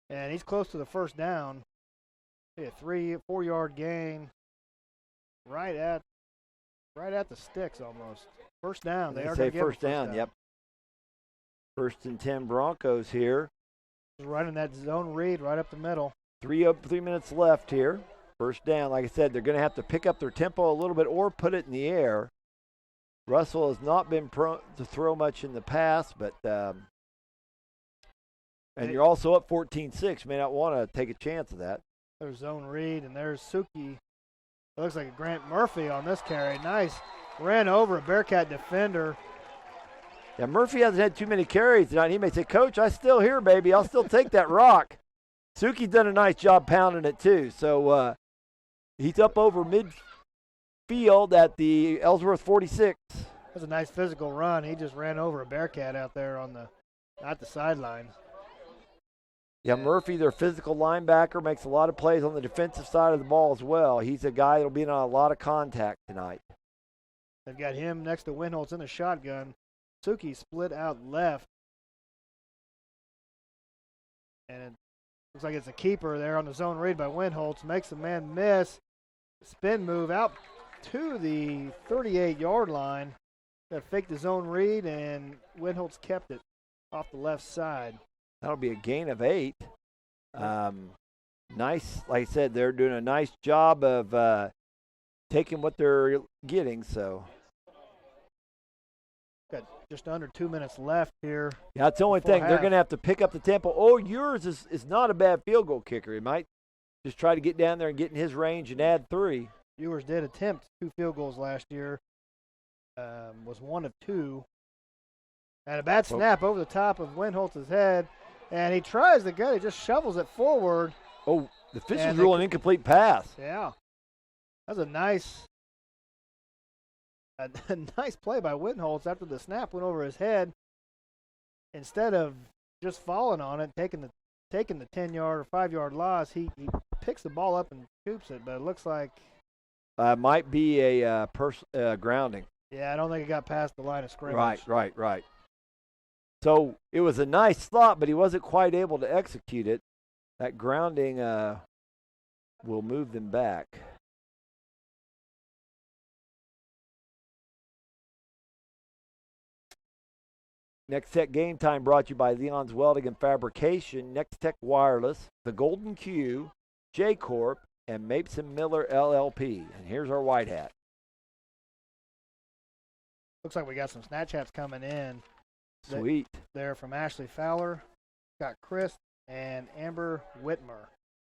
and he's close to the first down. A 3-4 gain, right at the sticks almost. First down. They are going to give first down. Yep. 1st and 10 Broncos here. Running that zone read right up the middle. 3 minutes left here. First down. Like I said, they're going to have to pick up their tempo a little bit or put it in the air. Russell has not been prone to throw much in the past, but And you're also up 14-6. You may not want to take a chance of that. There's zone read, and there's Suki. It looks like a Grant Murphy on this carry. Nice. Ran over a Bearcat defender. Yeah, Murphy hasn't had too many carries tonight. He may say, Coach, I'm still here, baby. I'll still take that rock. Suki's done a nice job pounding it, too. So he's up over midfield at the Ellsworth 46. That's a nice physical run. He just ran over a Bearcat out there on at the sideline. Yeah, Murphy, their physical linebacker, makes a lot of plays on the defensive side of the ball as well. He's a guy that'll be in a lot of contact tonight. They've got him next to Winholtz in the shotgun. Suki split out left. And it looks like it's a keeper there on the zone read by Winholtz. Makes the man miss. Spin move out to the 38-yard line. Got to fake the zone read, and Winholtz kept it off the left side. That'll be a gain of 8. Nice, like I said, they're doing a nice job of taking what they're getting. So got just under 2 minutes left here. Yeah, that's the only thing. They're going to have to pick up the tempo. Oh, yours is not a bad field goal kicker. He might just try to get down there and get in his range and add 3. Ewers did attempt 2 field goals last year. Was 1 of 2. And a bad snap over the top of Winholtz's head. And he tries the gun. He just shovels it forward. Oh, the officials rule an incomplete pass. Yeah. That's a nice play by Winholtz after the snap went over his head. Instead of just falling on it, taking the 10-yard or 5-yard loss, he picks the ball up and scoops it. But it looks like might be a grounding. Yeah, I don't think it got past the line of scrimmage. Right. So it was a nice slot, but he wasn't quite able to execute it. That grounding will move them back. Nex-Tech Game Time brought to you by Leon's Welding and Fabrication, Nex-Tech Wireless, The Golden Q, J-Corp, and Mapes & Miller LLP. And here's our white hat. Looks like we got some Snapchats coming in. Sweet. They're from Ashley Fowler, Scott Christ, and Amber Whitmer.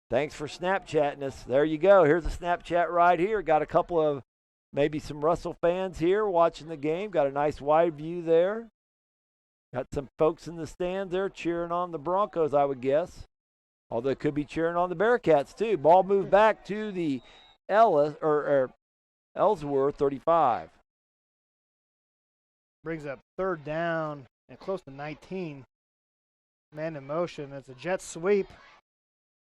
Thanks for Snapchatting us. There you go. Here's a Snapchat right here. Got a couple of maybe some Russell fans here watching the game. Got a nice wide view there. Got some folks in the stands there cheering on the Broncos, I would guess. Although they could be cheering on the Bearcats, too. Ball moved back to the Ellsworth 35. Brings up 3rd down and close to 19. Man in motion. It's a jet sweep.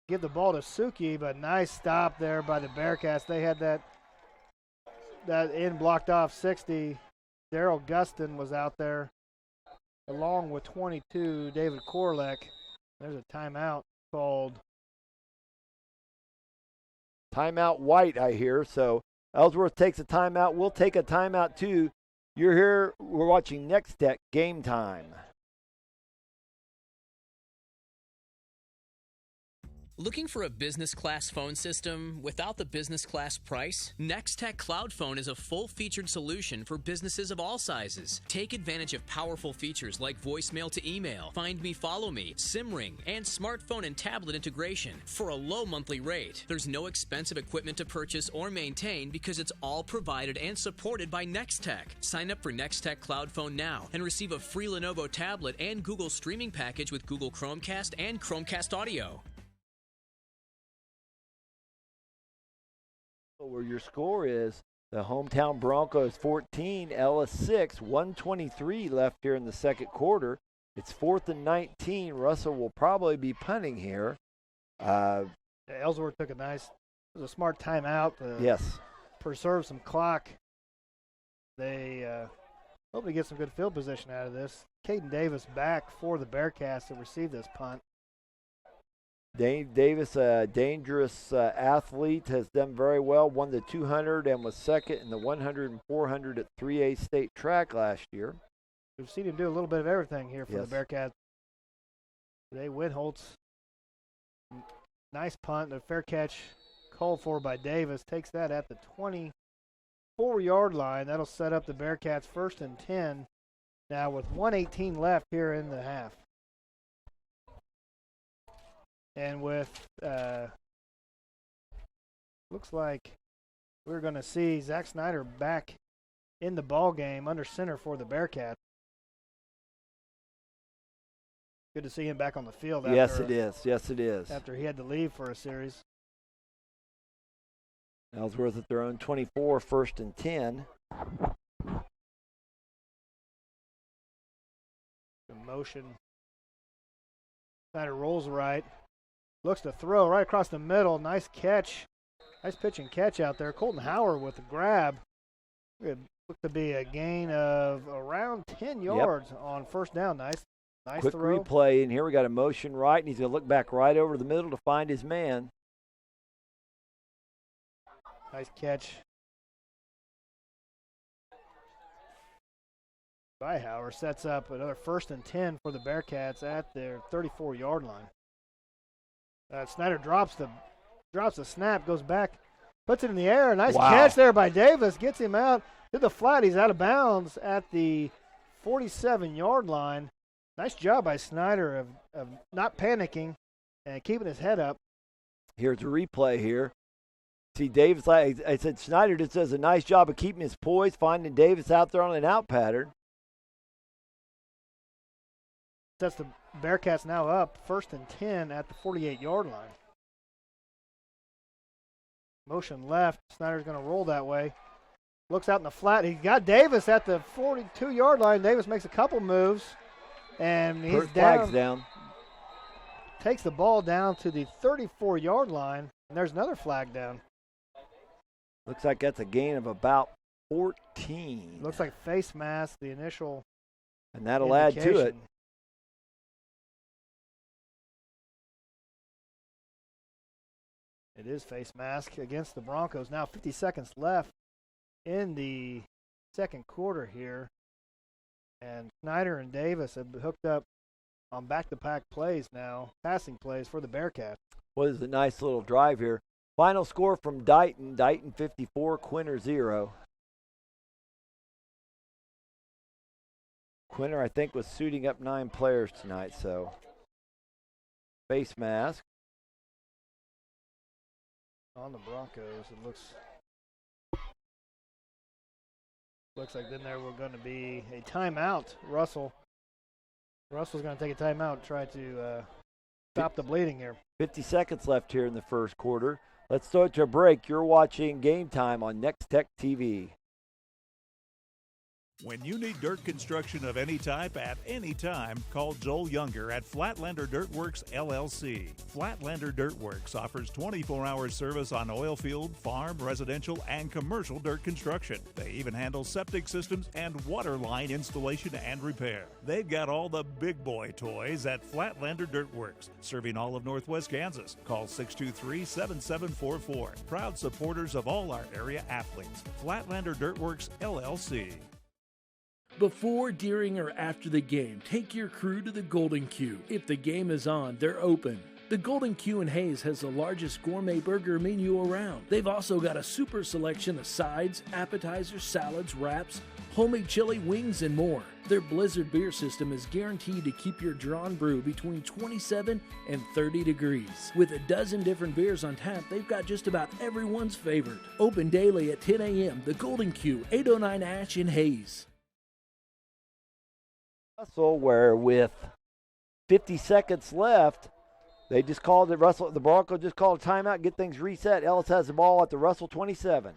Give the ball to Suki, but nice stop there by the Bearcats. They had that end blocked off 60. Daryl Gustin was out there along with 22, David Korlek. There's a timeout called. Timeout white, I hear. So Ellsworth takes a timeout. We'll take a timeout, too. You're here. We're watching Nex-Tech Game Time. Looking for a business class phone system without the business class price? Nex-Tech Cloud Phone is a full-featured solution for businesses of all sizes. Take advantage of powerful features like voicemail to email, Find Me, Follow Me, SIM ring, and smartphone and tablet integration for a low monthly rate. There's no expensive equipment to purchase or maintain because it's all provided and supported by Nex-Tech. Sign up for Nex-Tech Cloud Phone now and receive a free Lenovo tablet and Google streaming package with Google Chromecast and Chromecast Audio. Where your score is the hometown Broncos 14, Ellis 6, 1:23 left here in the second quarter. It's 4th and 19. Russell will probably be punting here. Ellsworth took it was a smart timeout to preserve some clock. They hope to get some good field position out of this. Caden Davis back for the Bearcats to receive this punt. Dave Davis, a dangerous athlete, has done very well. Won the 200 and was second in the 100 and 400 at 3A state track last year. We've seen him do a little bit of everything here for the Bearcats. Today, Winholtz, nice punt, a fair catch called for by Davis. Takes that at the 24-yard line. That'll set up the Bearcats 1st and 10. Now with 1:18 left here in the half. And with looks like we're going to see Zach Snyder back in the ball game under center for the Bearcats. Good to see him back on the field. Yes, it is. Yes, it is. After he had to leave for a series. Ellsworth at their own 24, 1st and 10. The motion. Snyder rolls right. Looks to throw right across the middle. Nice catch. Nice pitch and catch out there. Colton Howard with the grab. It looked to be a gain of around 10 yards on first down. Nice Quick throw. replay, and here we got a motion right, and he's going to look back right over the middle to find his man. Nice catch by Howard. Sets up another 1st and 10 for the Bearcats at their 34-yard line. Snyder drops the snap, goes back, puts it in the air. Nice catch there by Davis. Gets him out to the flat. He's out of bounds at the 47-yard line. Nice job by Snyder of not panicking and keeping his head up. Here's a replay here. See Davis, like I said, Snyder just does a nice job of keeping his poise, finding Davis out there on an out pattern. That's the Bearcats now up 1st and 10 at the 48-yard line. Motion left. Snyder's going to roll that way. Looks out in the flat. He got Davis at the 42-yard line. Davis makes a couple moves. And he's flag's down. Takes the ball down to the 34-yard line. And there's another flag down. Looks like that's a gain of about 14. Looks like face mask, the initial and that'll add to it. It is face mask against the Broncos. Now 50 seconds left in the second quarter here. And Snyder and Davis have hooked up on back-to-back plays now, passing plays for the Bearcats. Well, this is a nice little drive here. Final score from Dighton. Dighton 54, Quinter 0. Quinter, I think, was suiting up 9 players tonight, so face mask. On the Broncos, it looks like then there were going to be a timeout. Russell's going to take a timeout, try to stop the bleeding here. 50 seconds left here in the first quarter. Let's throw it to a break. You're watching Game Time on Nex-Tech TV. When you need dirt construction of any type at any time, call Joel Younger at Flatlander Dirt Works, LLC. Flatlander Dirt Works offers 24-hour service on oil field, farm, residential, and commercial dirt construction. They even handle septic systems and water line installation and repair. They've got all the big boy toys at Flatlander Dirt Works, serving all of Northwest Kansas. Call 623-7744. Proud supporters of all our area athletes. Flatlander Dirt Works, LLC. Before, during, or after the game, take your crew to the Golden Q. If the game is on, they're open. The Golden Q in Hayes has the largest gourmet burger menu around. They've also got a super selection of sides, appetizers, salads, wraps, homemade chili, wings, and more. Their Blizzard beer system is guaranteed to keep your drawn brew between 27 and 30 degrees. With a dozen different beers on tap, they've got just about everyone's favorite. Open daily at 10 a.m. The Golden Q, 809 Ash in Hayes. Russell, where with 50 seconds left, they just called it. The Broncos just called a timeout, get things reset. Ellis has the ball at the Russell 27.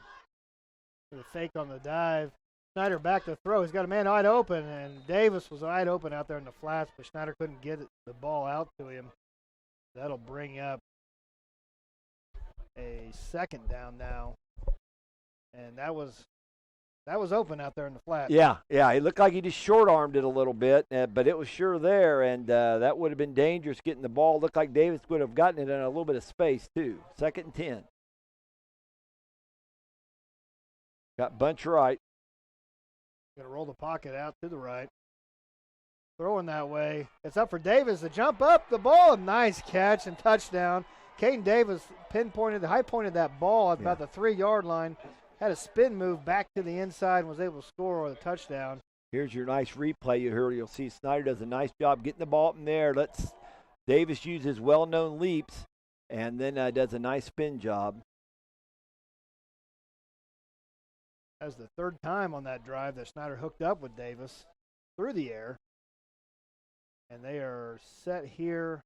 The fake on the dive. Snyder back to throw. He's got a man wide open, and Davis was wide open out there in the flats, but Snyder couldn't get the ball out to him. That'll bring up a second down now, and that was open out there in the flat. Yeah. It looked like he just short-armed it a little bit, but it was sure there, and that would have been dangerous getting the ball. Looked like Davis would have gotten it in a little bit of space, too. 2nd and 10. Got bunch right. Going to roll the pocket out to the right. Throwing that way. It's up for Davis to jump up the ball. Nice catch and touchdown. Caden Davis high-pointed that ball at about the 3-yard line. Had a spin move back to the inside and was able to score a touchdown. Here's your nice replay. You'll see Snyder does a nice job getting the ball up in there. Lets Davis uses well-known leaps and then does a nice spin job. That's the third time on that drive that Snyder hooked up with Davis through the air. And they are set here.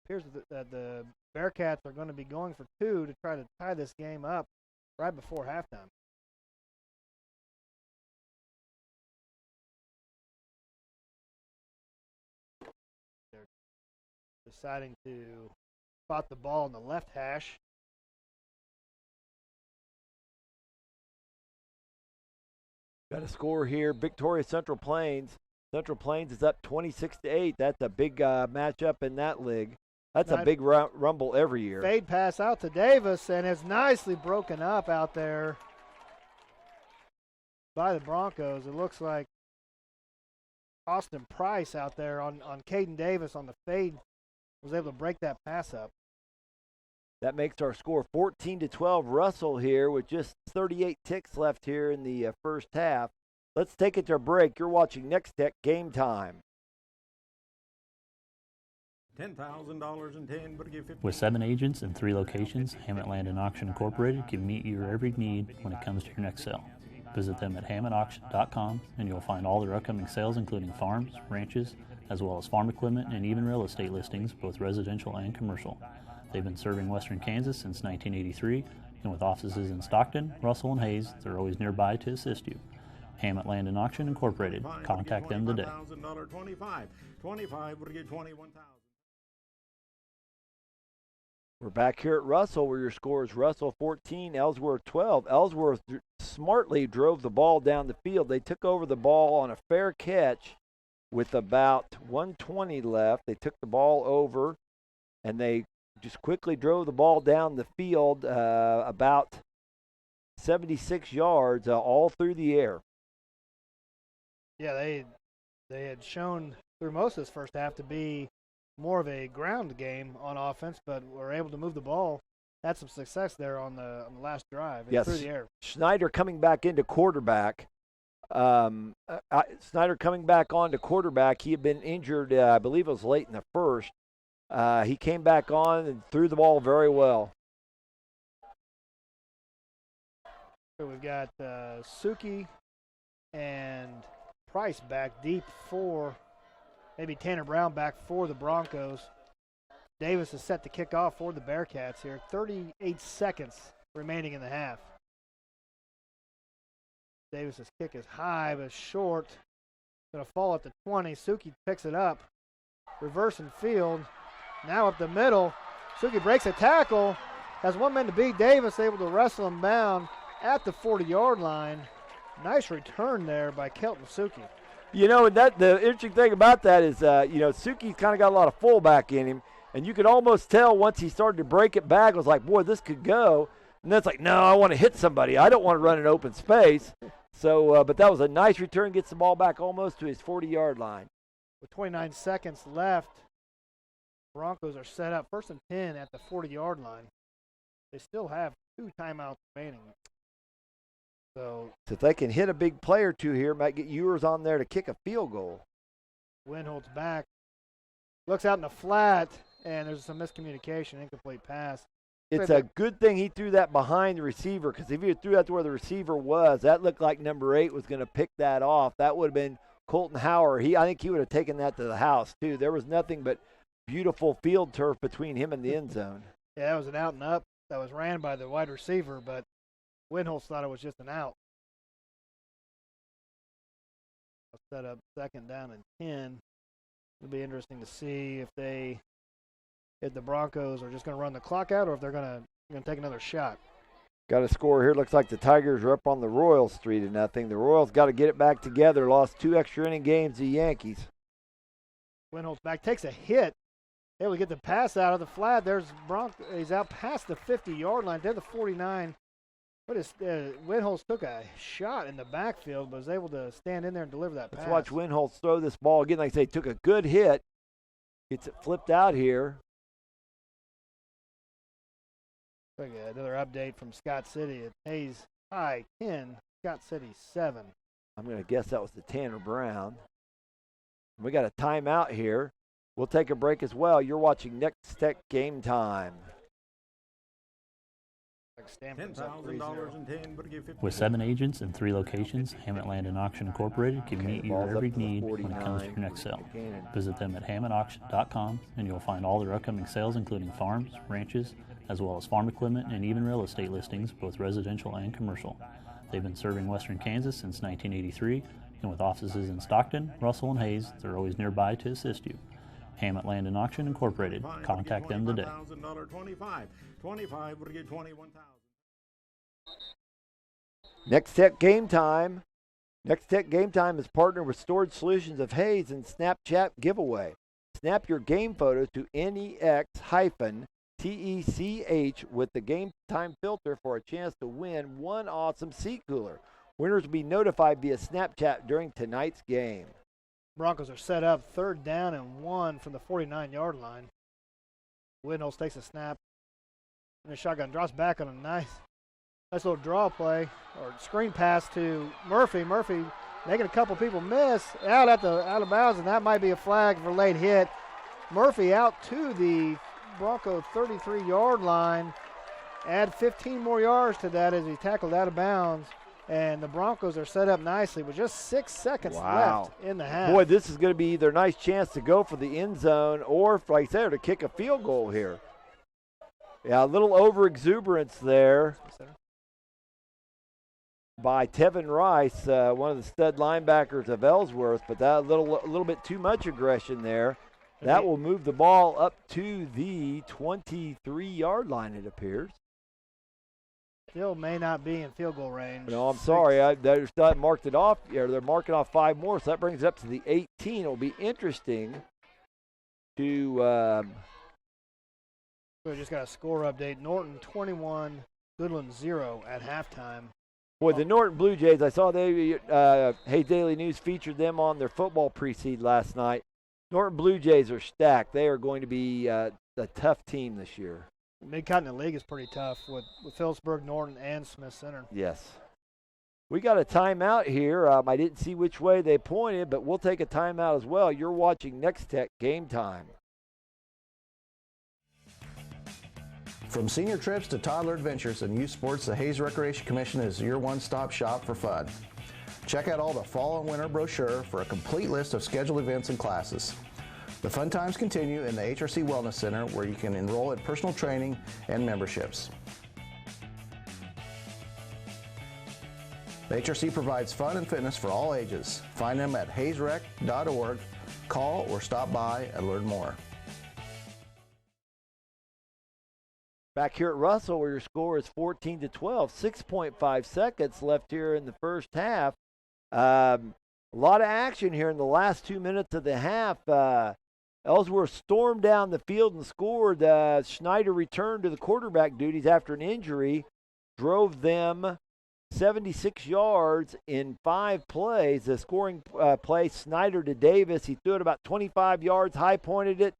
Appears that the Bearcats are going to be going for two to try to tie this game up right before halftime. They're deciding to spot the ball in the left hash. Got a score here. Victoria Central Plains. Central Plains is up 26-8. That's a big matchup in that league. That's a big rumble every year. Fade pass out to Davis, and it's nicely broken up out there by the Broncos. It looks like Austin Price out there on Caden Davis on the fade was able to break that pass up. That makes our score 14-12. Russell here with just 38 ticks left here in the first half. Let's take it to a break. You're watching Nex-Tech Game Time. $10,000 in 10, but give 50. With 7 agents in 3 locations, Hammett Land and Auction Incorporated can meet your every need when it comes to your next sale. Visit them at hammettauction.com and you'll find all their upcoming sales, including farms, ranches, as well as farm equipment and even real estate listings, both residential and commercial. They've been serving Western Kansas since 1983, and with offices in Stockton, Russell, and Hayes, they're always nearby to assist you. Hammett Land and Auction Incorporated. Contact them today. $25 would get $21,000. We're back here at Russell where your score is Russell 14, Ellsworth 12. Ellsworth smartly drove the ball down the field. They took over the ball on a fair catch with about 1:20 left. They took the ball over and they just quickly drove the ball down the field about 76 yards all through the air. Yeah, they had shown through most of this first half to be more of a ground game on offense, but were able to move the ball. Had some success there on the last drive through the air. Schneider coming back into quarterback. Snyder coming back on to quarterback. He had been injured, I believe it was late in the first. He came back on and threw the ball very well. So we've got Suki and Price back deep for, maybe Tanner Brown back for the Broncos. Davis is set to kick off for the Bearcats here. 38 seconds remaining in the half. Davis's kick is high but short. Going to fall at the 20. Suki picks it up. Reversing field. Now up the middle. Suki breaks a tackle. Has one man to beat. Davis able to wrestle him down at the 40-yard line. Nice return there by Kelton Suki. You know, that the interesting thing about that is, Suki's kind of got a lot of fullback in him, and you could almost tell once he started to break it back, it was like, boy, this could go. And then it's like, no, I want to hit somebody. I don't want to run in open space. So, but that was a nice return, gets the ball back almost to his 40-yard line. With 29 seconds left, Broncos are set up 1st and 10 at the 40-yard line. They still have 2 timeouts remaining. So if they can hit a big play or two here, might get Ewers on there to kick a field goal. Winholtz back. Looks out in the flat, and there's some miscommunication, incomplete pass. It's a good thing he threw that behind the receiver, because if he threw that to where the receiver was, that looked like number 8 was going to pick that off. That would have been Colton Hauer. I think he would have taken that to the house, too. There was nothing but beautiful field turf between him and the end zone. Yeah, that was an out and up that was ran by the wide receiver, but Winholtz thought it was just an out. I'll set up 2nd down and 10. It'll be interesting to see if the Broncos are just going to run the clock out or if they're going to take another shot. Got a score here. Looks like the Tigers are up on the Royals 3-0. The Royals got to get it back together. Lost 2 extra inning games to the Yankees. Winholtz back, takes a hit. Able to get the pass out of the flat. There's he's out past the 50-yard line. They're the 49. Winholtz took a shot in the backfield, but was able to stand in there and deliver that pass. Let's watch Winholtz throw this ball again. Like I say, took a good hit. Gets it flipped out here. Another update from Scott City. It Hayes High 10, Scott City 7. I'm going to guess that was the Tanner Brown. We got a timeout here. We'll take a break as well. You're watching Nex-Tech Game Time. With 7 agents in 3 locations, Hammett Land and Auction Incorporated can meet your every need when it comes to your next sale. Visit them at hammettauction.com and you'll find all their upcoming sales, including farms, ranches, as well as farm equipment and even real estate listings, both residential and commercial. They've been serving Western Kansas since 1983, and with offices in Stockton, Russell, and Hayes, they're always nearby to assist you. Hammett Land and Auction Incorporated. Contact them today. $25 would get $21,000. Nex-Tech Game Time. Nex-Tech Game Time is partnered with Storage Solutions of Hayes and Snapchat Giveaway. Snap your game photos to NEX-TECH with the Game Time filter for a chance to win one awesome seat cooler. Winners will be notified via Snapchat during tonight's game. Broncos are set up 3rd down and 1 from the 49-yard line. Windholz takes a snap and the shotgun drops back on a nice little draw play or screen pass to Murphy. Murphy making a couple people miss out of bounds, and that might be a flag for late hit. Murphy out to the Bronco 33-yard line. Add 15 more yards to that as he tackled out of bounds. And the Broncos are set up nicely with just 6 seconds left in the half. Boy, this is going to be either a nice chance to go for the end zone or, like I said, to kick a field goal here. Yeah, a little over-exuberance there by Tevin Rice, one of the stud linebackers of Ellsworth, but that a little bit too much aggression there. That will move the ball up to the 23-yard line, it appears. Still may not be in field goal range. No, I'm sorry. They're marked it off. Yeah, they're marking off 5 more, so that brings it up to the 18. It'll be interesting to. We just got a score update. Norton 21, Goodland 0 at halftime. Boy, the Norton Blue Jays, I saw they Hayes Daily News featured them on their football pre-seed last night. Norton Blue Jays are stacked. They are going to be a tough team this year. Mid-Continent League is pretty tough with Phillipsburg, Norton, and Smith Center. Yes. We got a timeout here. I didn't see which way they pointed, but we'll take a timeout as well. You're watching Nex-Tech Game Time. From senior trips to toddler adventures and youth sports, the Hayes Recreation Commission is your one-stop shop for fun. Check out all the fall and winter brochure for a complete list of scheduled events and classes. The fun times continue in the HRC Wellness Center, where you can enroll in personal training and memberships. The HRC provides fun and fitness for all ages. Find them at hayesrec.org. Call or stop by and learn more. Back here at Russell, where your score is 14-12, 6.5 seconds left here in the first half. A lot of action here in the last 2 minutes of the half. Ellsworth stormed down the field and scored. Schneider returned to the quarterback duties after an injury, drove them 76 yards in 5 plays. The scoring play, Snyder to Davis. He threw it about 25 yards, high-pointed it.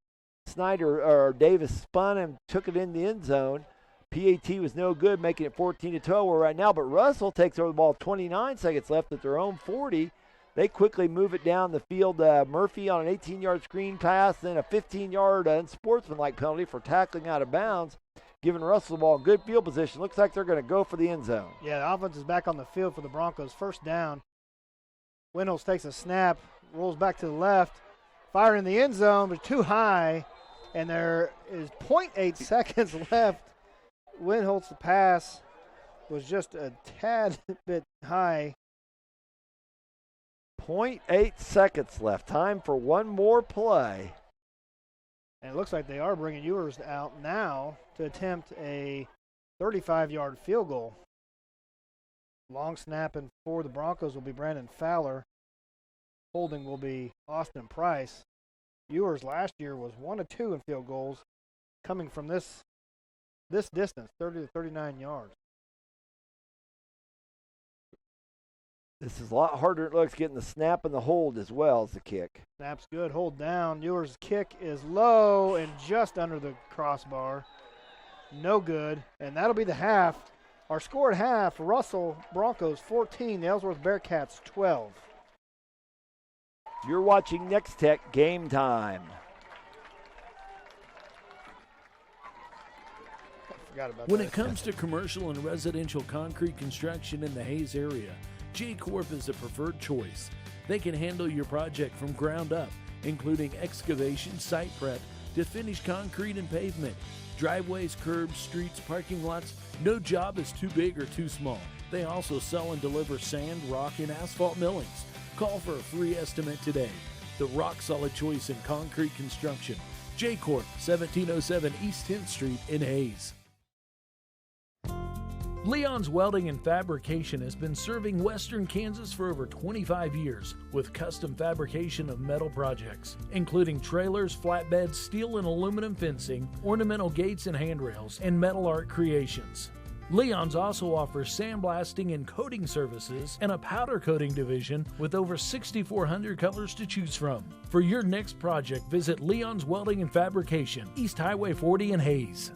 Davis spun and took it in the end zone. PAT was no good, making it 14-12 right now. But Russell takes over the ball, 29 seconds left at their own 40. They quickly move it down the field. Murphy on an 18-yard screen pass, then a 15-yard unsportsmanlike penalty for tackling out of bounds, giving Russell the ball good field position. Looks like they're going to go for the end zone. Yeah, the offense is back on the field for the Broncos. First down. Windholz takes a snap, rolls back to the left, fire in the end zone, but too high, and there is 0.8 seconds left. Windholz's pass was just a tad bit high. 0.8 seconds left. Time for one more play. And it looks like they are bringing Ewers out now to attempt a 35-yard field goal. Long snapping for the Broncos will be Brandon Fowler. Holding will be Austin Price. Ewers last year was 1 of 2 in field goals, coming from this distance, 30 to 39 yards. This is a lot harder than it looks, getting the snap and the hold as well as the kick. Snap's good, hold down. Ewers' kick is low and just under the crossbar. No good, and that'll be the half. Our score at half, Russell Broncos 14, the Ellsworth Bearcats 12. You're watching Nex-Tech Game Time. Forgot about When that. it comes to commercial and residential concrete construction in the Hayes area, J Corp is the preferred choice. They can handle your project from ground up, including excavation, site prep, to finished concrete and pavement. Driveways, curbs, streets, parking lots, no job is too big or too small. They also sell and deliver sand, rock, and asphalt millings. Call for a free estimate today. The rock-solid choice in concrete construction. J Corp, 1707 East 10th Street in Hayes. Leon's Welding and Fabrication has been serving Western Kansas for over 25 years with custom fabrication of metal projects, including trailers, flatbeds, steel and aluminum fencing, ornamental gates and handrails, and metal art creations. Leon's also offers sandblasting and coating services and a powder coating division with over 6,400 colors to choose from. For your next project, visit Leon's Welding and Fabrication, East Highway 40 in Hayes.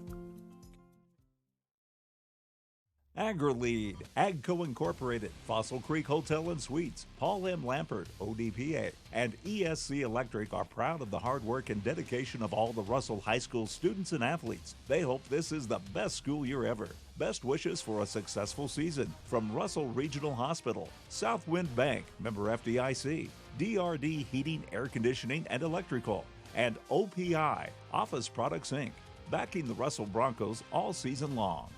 AgriLead, AGCO Incorporated, Fossil Creek Hotel and Suites, Paul M. Lampert, ODPA, and ESC Electric are proud of the hard work and dedication of all the Russell High School students and athletes. They hope this is the best school year ever. Best wishes for a successful season from Russell Regional Hospital, Southwind Bank, member FDIC, DRD Heating, Air Conditioning, and Electrical, and OPI, Office Products, Inc., backing the Russell Broncos all season long.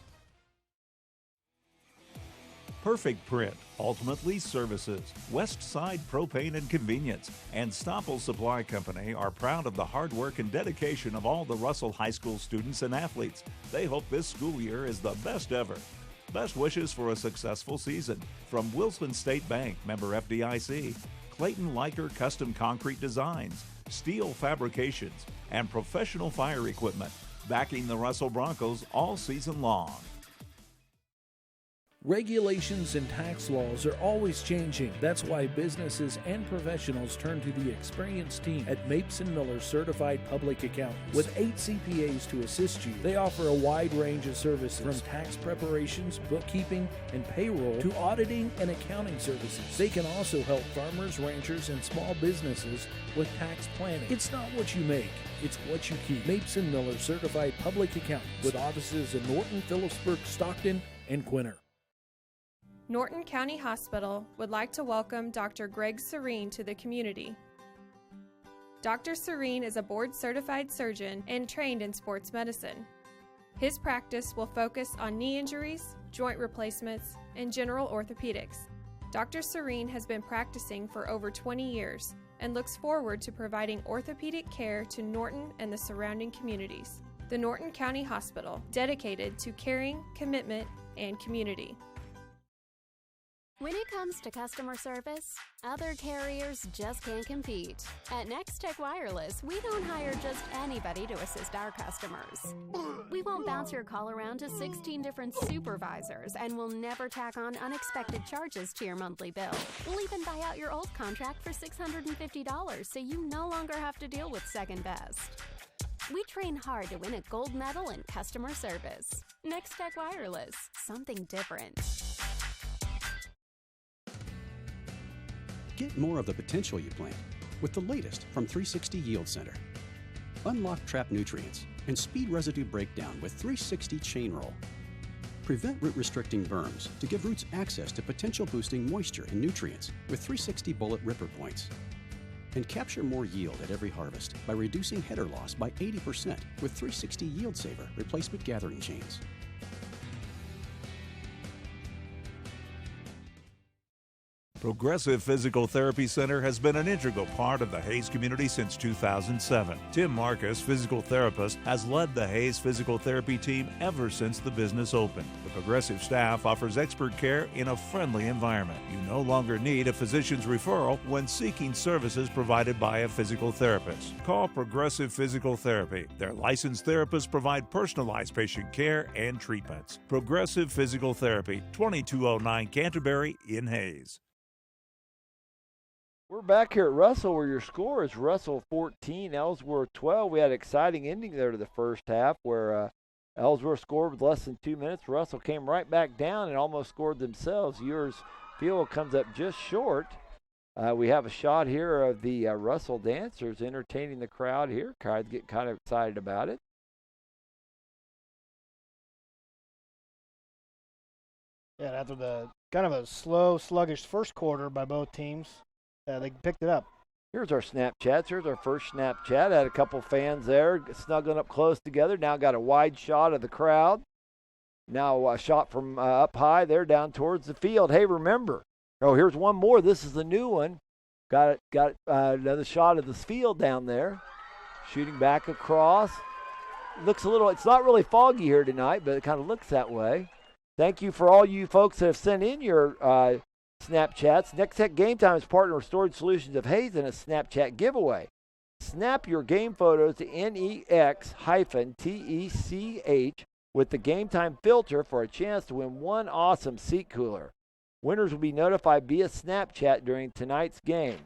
Perfect Print, Ultimate Lease Services, West Side Propane and Convenience, and Stoppel Supply Company are proud of the hard work and dedication of all the Russell High School students and athletes. They hope this school year is the best ever. Best wishes for a successful season from Wilson State Bank, member FDIC, Clayton Leiker Custom Concrete Designs, Steel Fabrications, and Professional Fire Equipment, backing the Russell Broncos all season long. Regulations and tax laws are always changing. That's why businesses and professionals turn to the experienced team at Mapes & Miller Certified Public Accountants. With 8 CPAs to assist you, they offer a wide range of services from tax preparations, bookkeeping, and payroll to auditing and accounting services. They can also help farmers, ranchers, and small businesses with tax planning. It's not what you make, it's what you keep. Mapes & Miller Certified Public Accountants with offices in Norton, Phillipsburg, Stockton, and Quinter. Norton County Hospital would like to welcome Dr. Greg Serene to the community. Dr. Serene is a board-certified surgeon and trained in sports medicine. His practice will focus on knee injuries, joint replacements, and general orthopedics. Dr. Serene has been practicing for over 20 years and looks forward to providing orthopedic care to Norton and the surrounding communities. The Norton County Hospital, dedicated to caring, commitment, and community. When it comes to customer service, other carriers just can't compete. At Nex-Tech Wireless, we don't hire just anybody to assist our customers. We won't bounce your call around to 16 different supervisors, and we'll never tack on unexpected charges to your monthly bill. We'll even buy out your old contract for $650 so you no longer have to deal with second best. We train hard to win a gold medal in customer service. Nex-Tech Wireless, something different. Get more of the potential you plant with the latest from 360 Yield Center. Unlock trapped nutrients and speed residue breakdown with 360 chain roll. Prevent root restricting berms to give roots access to potential boosting moisture and nutrients with 360 bullet ripper points. And capture more yield at every harvest by reducing header loss by 80% with 360 Yield Saver replacement gathering chains. Progressive Physical Therapy Center has been an integral part of the Hayes community since 2007. Tim Marcus, physical therapist, has led the Hayes physical therapy team ever since the business opened. The Progressive staff offers expert care in a friendly environment. You no longer need a physician's referral when seeking services provided by a physical therapist. Call Progressive Physical Therapy. Their licensed therapists provide personalized patient care and treatments. Progressive Physical Therapy, 2209 Canterbury in Hayes. We're back here at Russell where your score is Russell 14, Ellsworth 12. We had an exciting ending there to the first half where Ellsworth scored with less than 2 minutes. Russell came right back down and almost scored themselves. Yours field comes up just short. We have a shot here of the Russell dancers entertaining the crowd here. Crowds get kind of excited about it. Yeah, after the kind of a slow, sluggish first quarter by both teams, they picked it up. Here's our Snapchats. Here's our first Snapchat. Had a couple fans there snuggling up close together. Now got a wide shot of the crowd. Now a shot from up high there down towards the field. Hey, remember. Oh, here's one more. This is the new one. Got another shot of the field down there. Shooting back across. Looks a little, it's not really foggy here tonight, but it kind of looks that way. Thank you for all you folks that have sent in your Snapchats. Nex-Tech Game Time is partner with Storage Solutions of Hayes in a Snapchat giveaway. Snap your game photos to NEX-TECH with the Game Time filter for a chance to win one awesome seat cooler. Winners will be notified via Snapchat during tonight's game.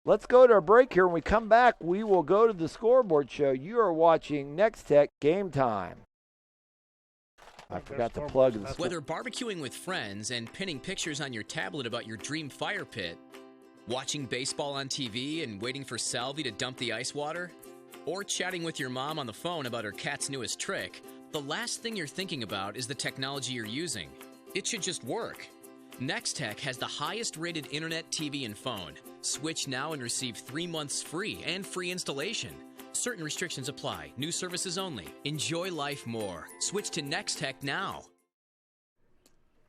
Let's go to a break here. When we come back, we will go to the scoreboard show. You are watching Nex-Tech Game Time. I forgot to plug the Whether barbecuing with friends and pinning pictures on your tablet about your dream fire pit, watching baseball on TV and waiting for Salvi to dump the ice water, or chatting with your mom on the phone about her cat's newest trick, the last thing you're thinking about is the technology you're using. It should just work. Nex-Tech has the highest rated internet, TV, and phone. Switch now and receive 3 months free and free installation. Certain restrictions apply. New services only. Enjoy life more. Switch to Nex-Tech now.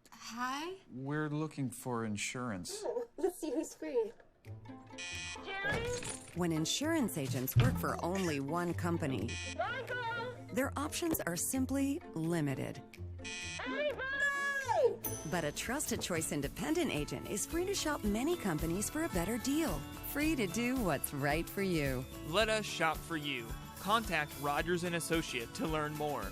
Hi. We're looking for insurance. Oh, let's see who's free. When insurance agents work for only one company, their options are simply limited. But a trusted choice independent agent is free to shop many companies for a better deal. Free to do what's right for you. Let us shop for you. Contact Rogers & Associate to learn more.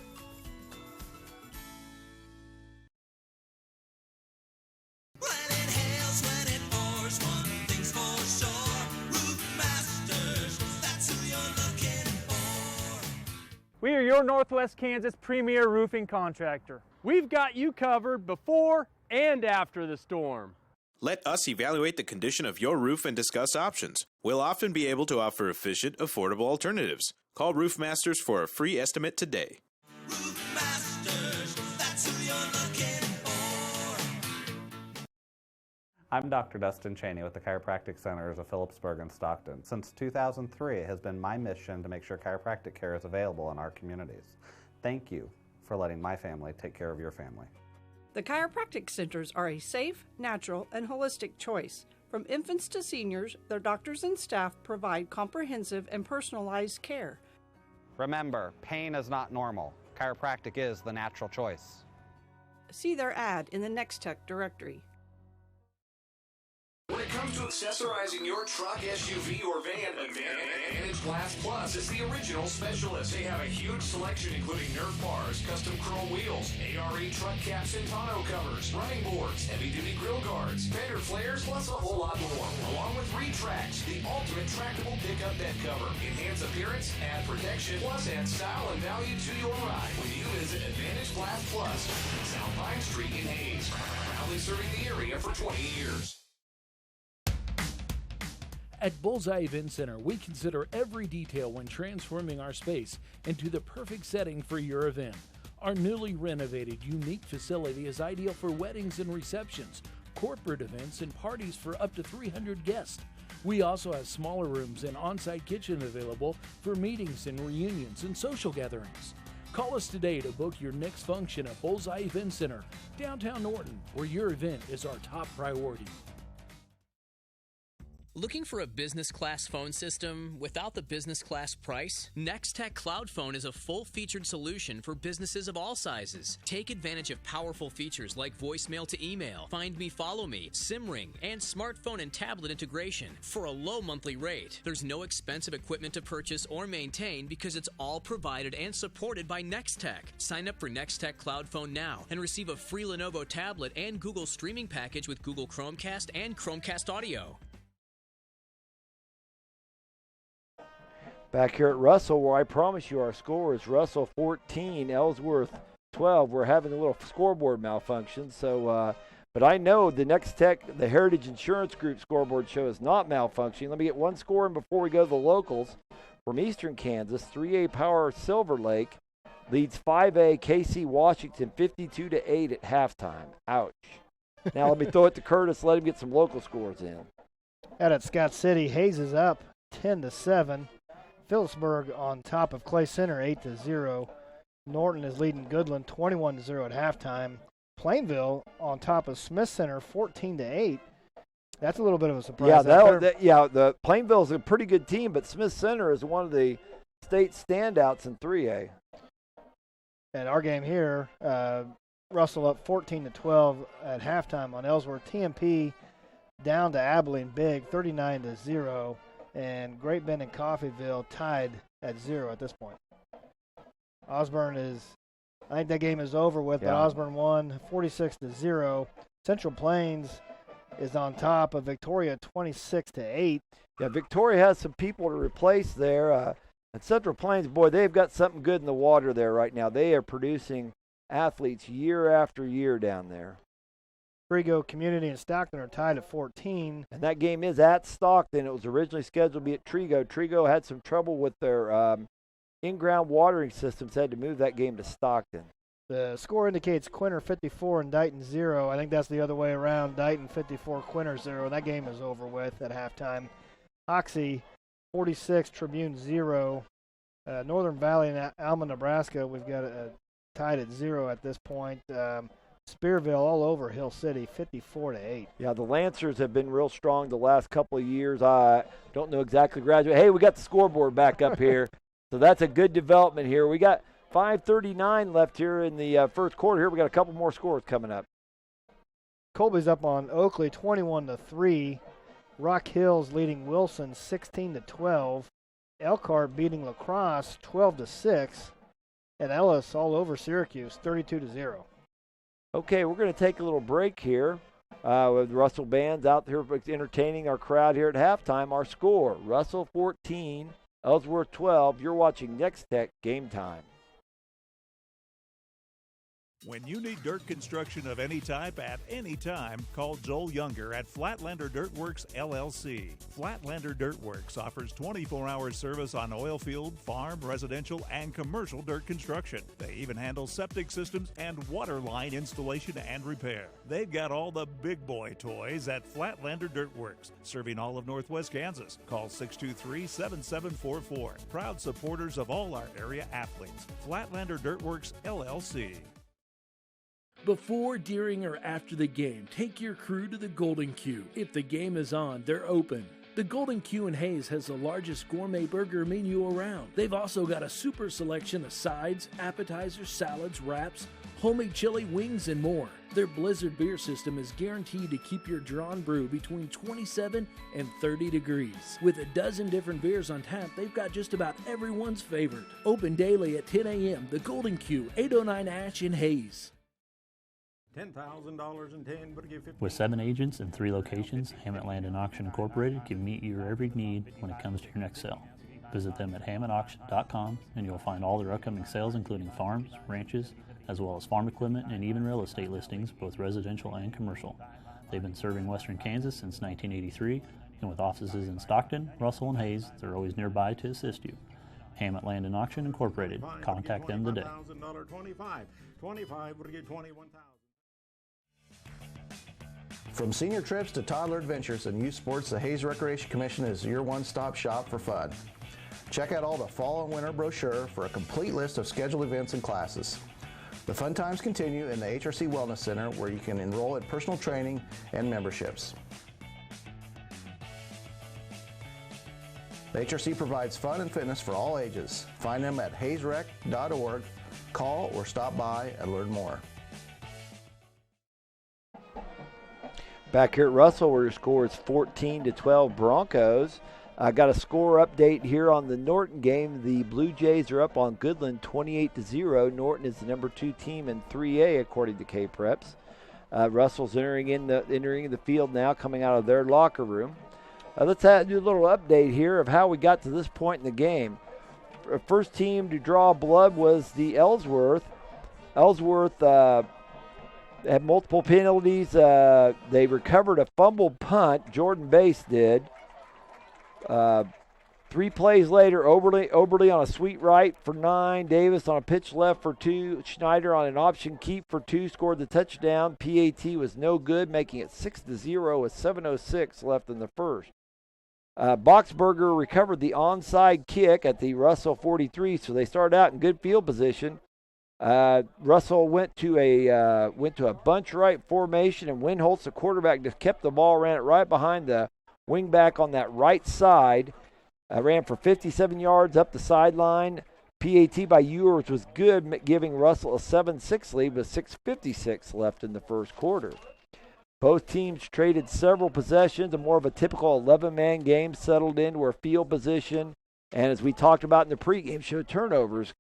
We are your Northwest Kansas premier roofing contractor. We've got you covered before and after the storm. Let us evaluate the condition of your roof and discuss options. We'll often be able to offer efficient, affordable alternatives. Call Roof Masters for a free estimate today. Roof Masters, that's who you're looking for. I'm Dr. Dustin Cheney with the Chiropractic Centers of Phillipsburg and Stockton. Since 2003, it has been my mission to make sure chiropractic care is available in our communities. Thank you for letting my family take care of your family. The chiropractic centers are a safe, natural, and holistic choice. From infants to seniors, their doctors and staff provide comprehensive and personalized care. Remember, pain is not normal. Chiropractic is the natural choice. See their ad in the Nex-Tech directory. When it comes to accessorizing your truck, SUV, or van, Advantage Glass Plus is the original specialist. They have a huge selection including Nerf bars, custom chrome wheels, ARE truck caps and tonneau covers, running boards, heavy-duty grill guards, fender flares, plus a whole lot more. Along with Retracts, the ultimate trackable pickup bed cover. Enhance appearance, add protection, plus add style and value to your ride. When you visit Advantage Glass Plus, South Pine Street in Hayes, proudly serving the area for 20 years. At Bullseye Event Center, we consider every detail when transforming our space into the perfect setting for your event. Our newly renovated, unique facility is ideal for weddings and receptions, corporate events, and parties for up to 300 guests. We also have smaller rooms and on-site kitchen available for meetings and reunions and social gatherings. Call us today to book your next function at Bullseye Event Center, downtown Norton, where your event is our top priority. Looking for a business class phone system without the business class price? Nex-Tech Cloud Phone is a full-featured solution for businesses of all sizes. Take advantage of powerful features like voicemail to email, Find Me, Follow Me, SIM ring, and smartphone and tablet integration for a low monthly rate. There's no expensive equipment to purchase or maintain because it's all provided and supported by Nex-Tech. Sign up for Nex-Tech Cloud Phone now and receive a free Lenovo tablet and Google streaming package with Google Chromecast and Chromecast Audio. Back here at Russell, where I promise you our score is Russell 14, Ellsworth 12. We're having a little scoreboard malfunction, so but I know the Nex-Tech, the Heritage Insurance Group scoreboard show is not malfunctioning. Let me get one score in before we go to the locals. From Eastern Kansas, 3A Power Silver Lake leads 5A KC Washington 52-8 at halftime. Ouch. Now let me throw it to Curtis. Let him get some local scores in. Out at Scott City, Hayes is up 10-7. Phillipsburg on top of Clay Center 8-0. Norton is leading Goodland 21-0 at halftime. Plainville on top of Smith Center 14-8. That's a little bit of a surprise. Yeah, the Plainville's a pretty good team, but Smith Center is one of the state standouts in 3A. And our game here, Russell up 14-12 at halftime on Ellsworth. TMP down to Abilene big, 39-0, and Great Bend and Coffeyville tied at 0 at this point. Osborne I think that game is over with, but Osborne won 46-0. Central Plains is on top of Victoria 26-8. Yeah, Victoria has some people to replace there. And Central Plains, boy, they've got something good in the water there right now. They are producing athletes year after year down there. Trigo Community and Stockton are tied at 14. And that game is at Stockton. It was originally scheduled to be at Trigo. Trigo had some trouble with their in-ground watering systems, had to move that game to Stockton. The score indicates Quinter 54 and Dighton 0. I think that's the other way around. Dighton 54, Quinter 0. That game is over with at halftime. Hoxie 46, Tribune 0. Northern Valley and Alma, Nebraska, we've got tied at 0 at this point. Spearville all over Hill City, 54-8. Yeah, the Lancers have been real strong the last couple of years. I don't know exactly graduate. Hey, we got the scoreboard back up here. So that's a good development here. We got 5:39 left here in the first quarter. Here we got a couple more scores coming up. Colby's up on Oakley 21-3. Rock Hills leading Wilson 16-12. Elkhart beating La Crosse 12-6. And Ellis all over Syracuse 32-0. Okay, we're going to take a little break here with Russell Bands out here entertaining our crowd here at halftime. Our score, Russell 14, Ellsworth 12. You're watching Nex-Tech Game Time. When you need dirt construction of any type at any time, call Joel Younger at Flatlander Dirt Works, LLC. Flatlander Dirt Works offers 24-hour service on oil field, farm, residential, and commercial dirt construction. They even handle septic systems and water line installation and repair. They've got all the big boy toys at Flatlander Dirt Works, serving all of Northwest Kansas. Call 623-7744. Proud supporters of all our area athletes. Flatlander Dirt Works, LLC. Before, during, or after the game, take your crew to the Golden Q. If the game is on, they're open. The Golden Q in Hayes has the largest gourmet burger menu around. They've also got a super selection of sides, appetizers, salads, wraps, homemade chili, wings, and more. Their Blizzard beer system is guaranteed to keep your drawn brew between 27 and 30 degrees. With a dozen different beers on tap, they've got just about everyone's favorite. Open daily at 10 a.m. The Golden Q, 809 Ash in Hayes. $10,000 in 10, but give 50. With 7 agents in 3 locations, Hammett Land and Auction Incorporated can meet your every need when it comes to your next sale. Visit them at hammettauction.com and you'll find all their upcoming sales, including farms, ranches, as well as farm equipment and even real estate listings, both residential and commercial. They've been serving Western Kansas since 1983, and with offices in Stockton, Russell, and Hayes, they're always nearby to assist you. Hammett Land and Auction Incorporated. Contact them today. $25 would get $21,000. From senior trips to toddler adventures and youth sports, the Hayes Recreation Commission is your one-stop shop for fun. Check out all the fall and winter brochure for a complete list of scheduled events and classes. The fun times continue in the HRC Wellness Center, where you can enroll in personal training and memberships. The HRC provides fun and fitness for all ages. Find them at hayesrec.org. Call or stop by and learn more. Back here at Russell, where your score is 14-12 Broncos. I got a score update here on the Norton game. The Blue Jays are up on Goodland 28-0. Norton is the number 2 team in 3A according to K-Preps. Russell's entering the field now, coming out of their locker room. Let's do a little update here of how we got to this point in the game. First team to draw blood was the Ellsworth. Ellsworth had multiple penalties. They recovered a fumbled punt. Jordan Bass did. 3 plays later, Oberle on a sweet right for 9. Davis on a pitch left for 2. Schneider on an option keep for 2 scored the touchdown. PAT was no good, making it 6-0 with 7:06 left in the first. Boxberger recovered the onside kick at the Russell 43, so they started out in good field position. Russell went to a bunch right formation, and Windholtz, the quarterback, just kept the ball, ran it right behind the wingback on that right side. Ran for 57 yards up the sideline. PAT by Ewers was good, giving Russell a 7-6 lead with 6:56 left in the first quarter. Both teams traded several possessions, and more of a typical 11-man game settled in where field position, and as we talked about in the pregame show, turnovers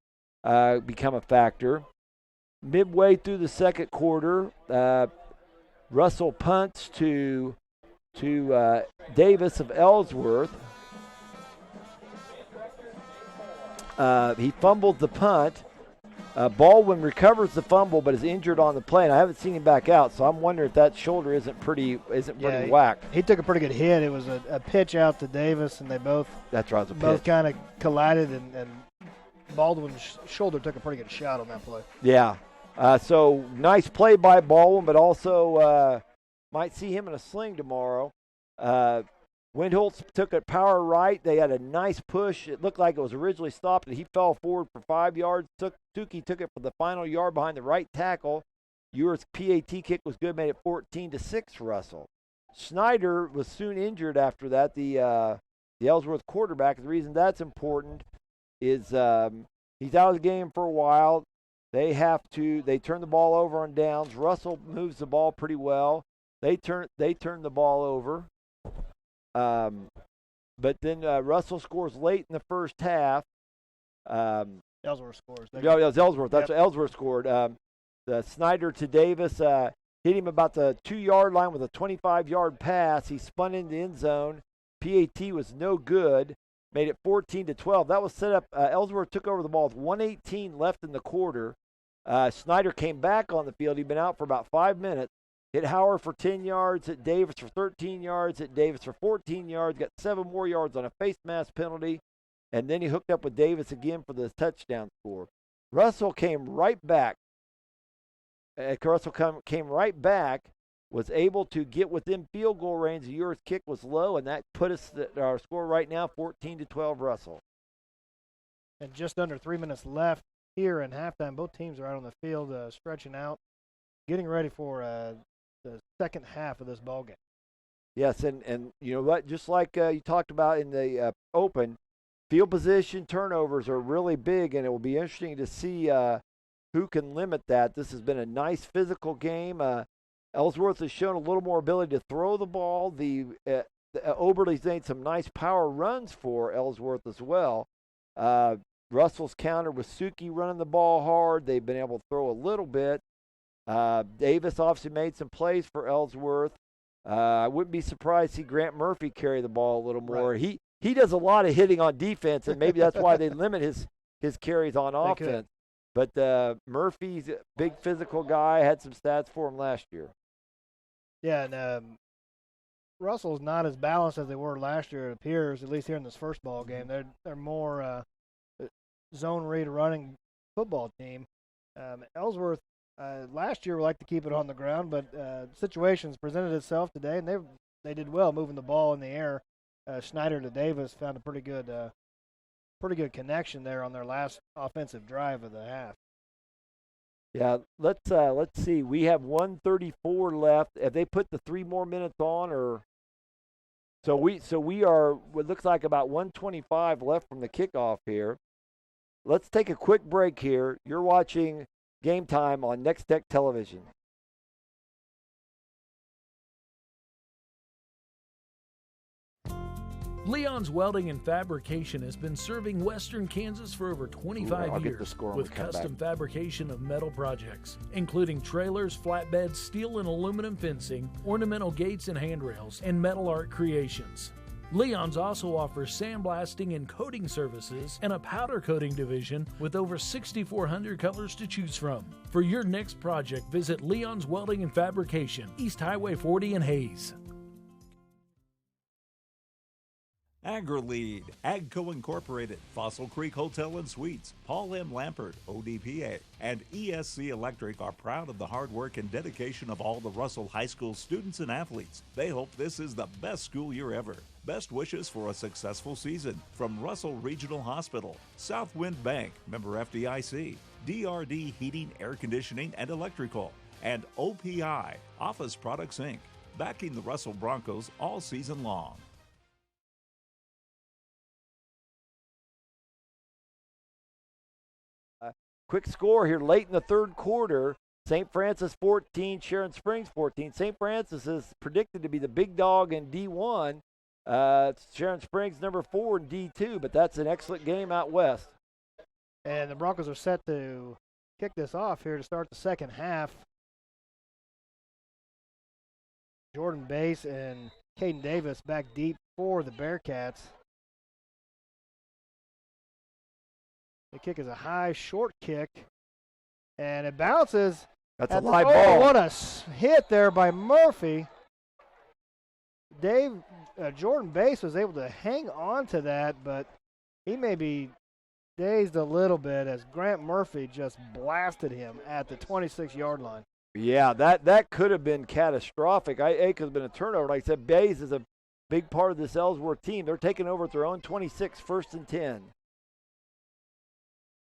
become a factor. Midway through the second quarter, Russell punts to Davis of Ellsworth. He fumbled the punt. Baldwin recovers the fumble, but is injured on the play, and I haven't seen him back out, so I'm wondering if that shoulder isn't pretty whacked. He took a pretty good hit. It was a pitch out to Davis, and they both kind of collided, and Baldwin's shoulder took a pretty good shot on that play. Yeah. So nice play by Baldwin, but also might see him in a sling tomorrow. Windholtz took it power right. They had a nice push. It looked like it was originally stopped, and he fell forward for 5 yards. Tukey took it for the final yard behind the right tackle. Ewers' PAT kick was good, made it 14-6 Russell. Schneider was soon injured after that, the Ellsworth quarterback. The reason that's important is he's out of the game for a while. They turn the ball over on downs. Russell moves the ball pretty well. They turn the ball over. But then Russell scores late in the first half. Ellsworth scores. No, it was Ellsworth. That's what Ellsworth scored. The Snyder to Davis hit him about the 2-yard line with a 25-yard pass. He spun into the end zone. PAT was no good. Made it 14-12. That was set up. Ellsworth took over the ball with 1:18 left in the quarter. Snyder came back on the field. He'd been out for about 5 minutes. Hit Howard for 10 yards, hit Davis for 13 yards, hit Davis for 14 yards, got 7 more yards on a face mask penalty, and then he hooked up with Davis again for the touchdown score. Russell came right back. Came right back, was able to get within field goal range. The Ewers kick was low, and that put us our score right now, 14-12 Russell. And just under 3 minutes left here in halftime. Both teams are out on the field stretching out, getting ready for the second half of this ball game. Yes, and you know what? Just like you talked about in the open, field position turnovers are really big, and it will be interesting to see who can limit that. This has been a nice physical game. Ellsworth has shown a little more ability to throw the ball. The Oberle's made some nice power runs for Ellsworth as well. Russell's counter with Suki running the ball hard. They've been able to throw a little bit. Davis obviously made some plays for Ellsworth. I wouldn't be surprised to see Grant Murphy carry the ball a little more. Right. He does a lot of hitting on defense, and maybe that's why they limit his carries on offense. But Murphy's a big physical guy, had some stats for him last year. Yeah, and Russell's not as balanced as they were last year, it appears, at least here in this first ball game. They're more zone read running football team. Ellsworth last year we like to keep it on the ground, but situations presented itself today, and they did well moving the ball in the air. Schneider to Davis found a pretty good connection there on their last offensive drive of the half. Yeah, let's see. We have 1:34 left. Have they put the 3 more minutes on, or so we are? What looks like about 1:25 left from the kickoff here. Let's take a quick break here. You're watching Game Time on Nex-Tech Television. Leon's Welding and Fabrication has been serving Western Kansas for over 25 years with custom fabrication of metal projects, including trailers, flatbeds, steel and aluminum fencing, ornamental gates and handrails, and metal art creations. Leon's also offers sandblasting and coating services and a powder coating division with over 6,400 colors to choose from. For your next project, visit Leon's Welding and Fabrication, East Highway 40 in Hayes. AgriLead, AGCO Incorporated, Fossil Creek Hotel and Suites, Paul M. Lampert, ODPA, and ESC Electric are proud of the hard work and dedication of all the Russell High School students and athletes. They hope this is the best school year ever. Best wishes for a successful season from Russell Regional Hospital, Southwind Bank, member FDIC, DRD Heating, Air Conditioning, and Electrical, and OPI, Office Products, Inc., backing the Russell Broncos all season long. Quick score here late in the third quarter. St. Francis 14, Sharon Springs 14. St. Francis is predicted to be the big dog in D1. Sharon Springs number 4 in D2, but that's an excellent game out west. And the Broncos are set to kick this off here to start the second half. Jordan Bass and Caden Davis back deep for the Bearcats. The kick is a high, short kick, and it bounces. That's a live ball. What a hit there by Murphy. Jordan Bass was able to hang on to that, but he may be dazed a little bit as Grant Murphy just blasted him at the 26-yard line. Yeah, that could have been catastrophic. It could have been a turnover. Like I said, Bays is a big part of this Ellsworth team. They're taking over at their own 26, 1st and 10.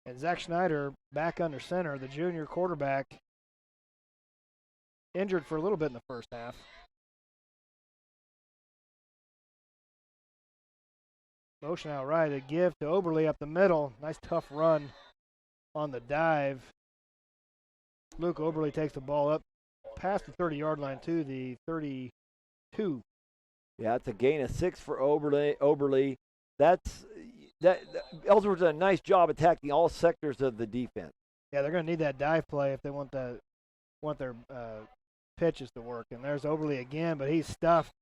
And Zach Schneider back under center, the junior quarterback, injured for a little bit in the first half. Motion out right, a give to Oberle up the middle. Nice tough run on the dive. Luke Oberle takes the ball up past the 30-yard line to the 32. Yeah, it's a gain of 6 for Oberle. Ellsworth did a nice job attacking all sectors of the defense. Yeah, they're going to need that dive play if they want their pitches to work. And there's Oberle again, but he's stuffed.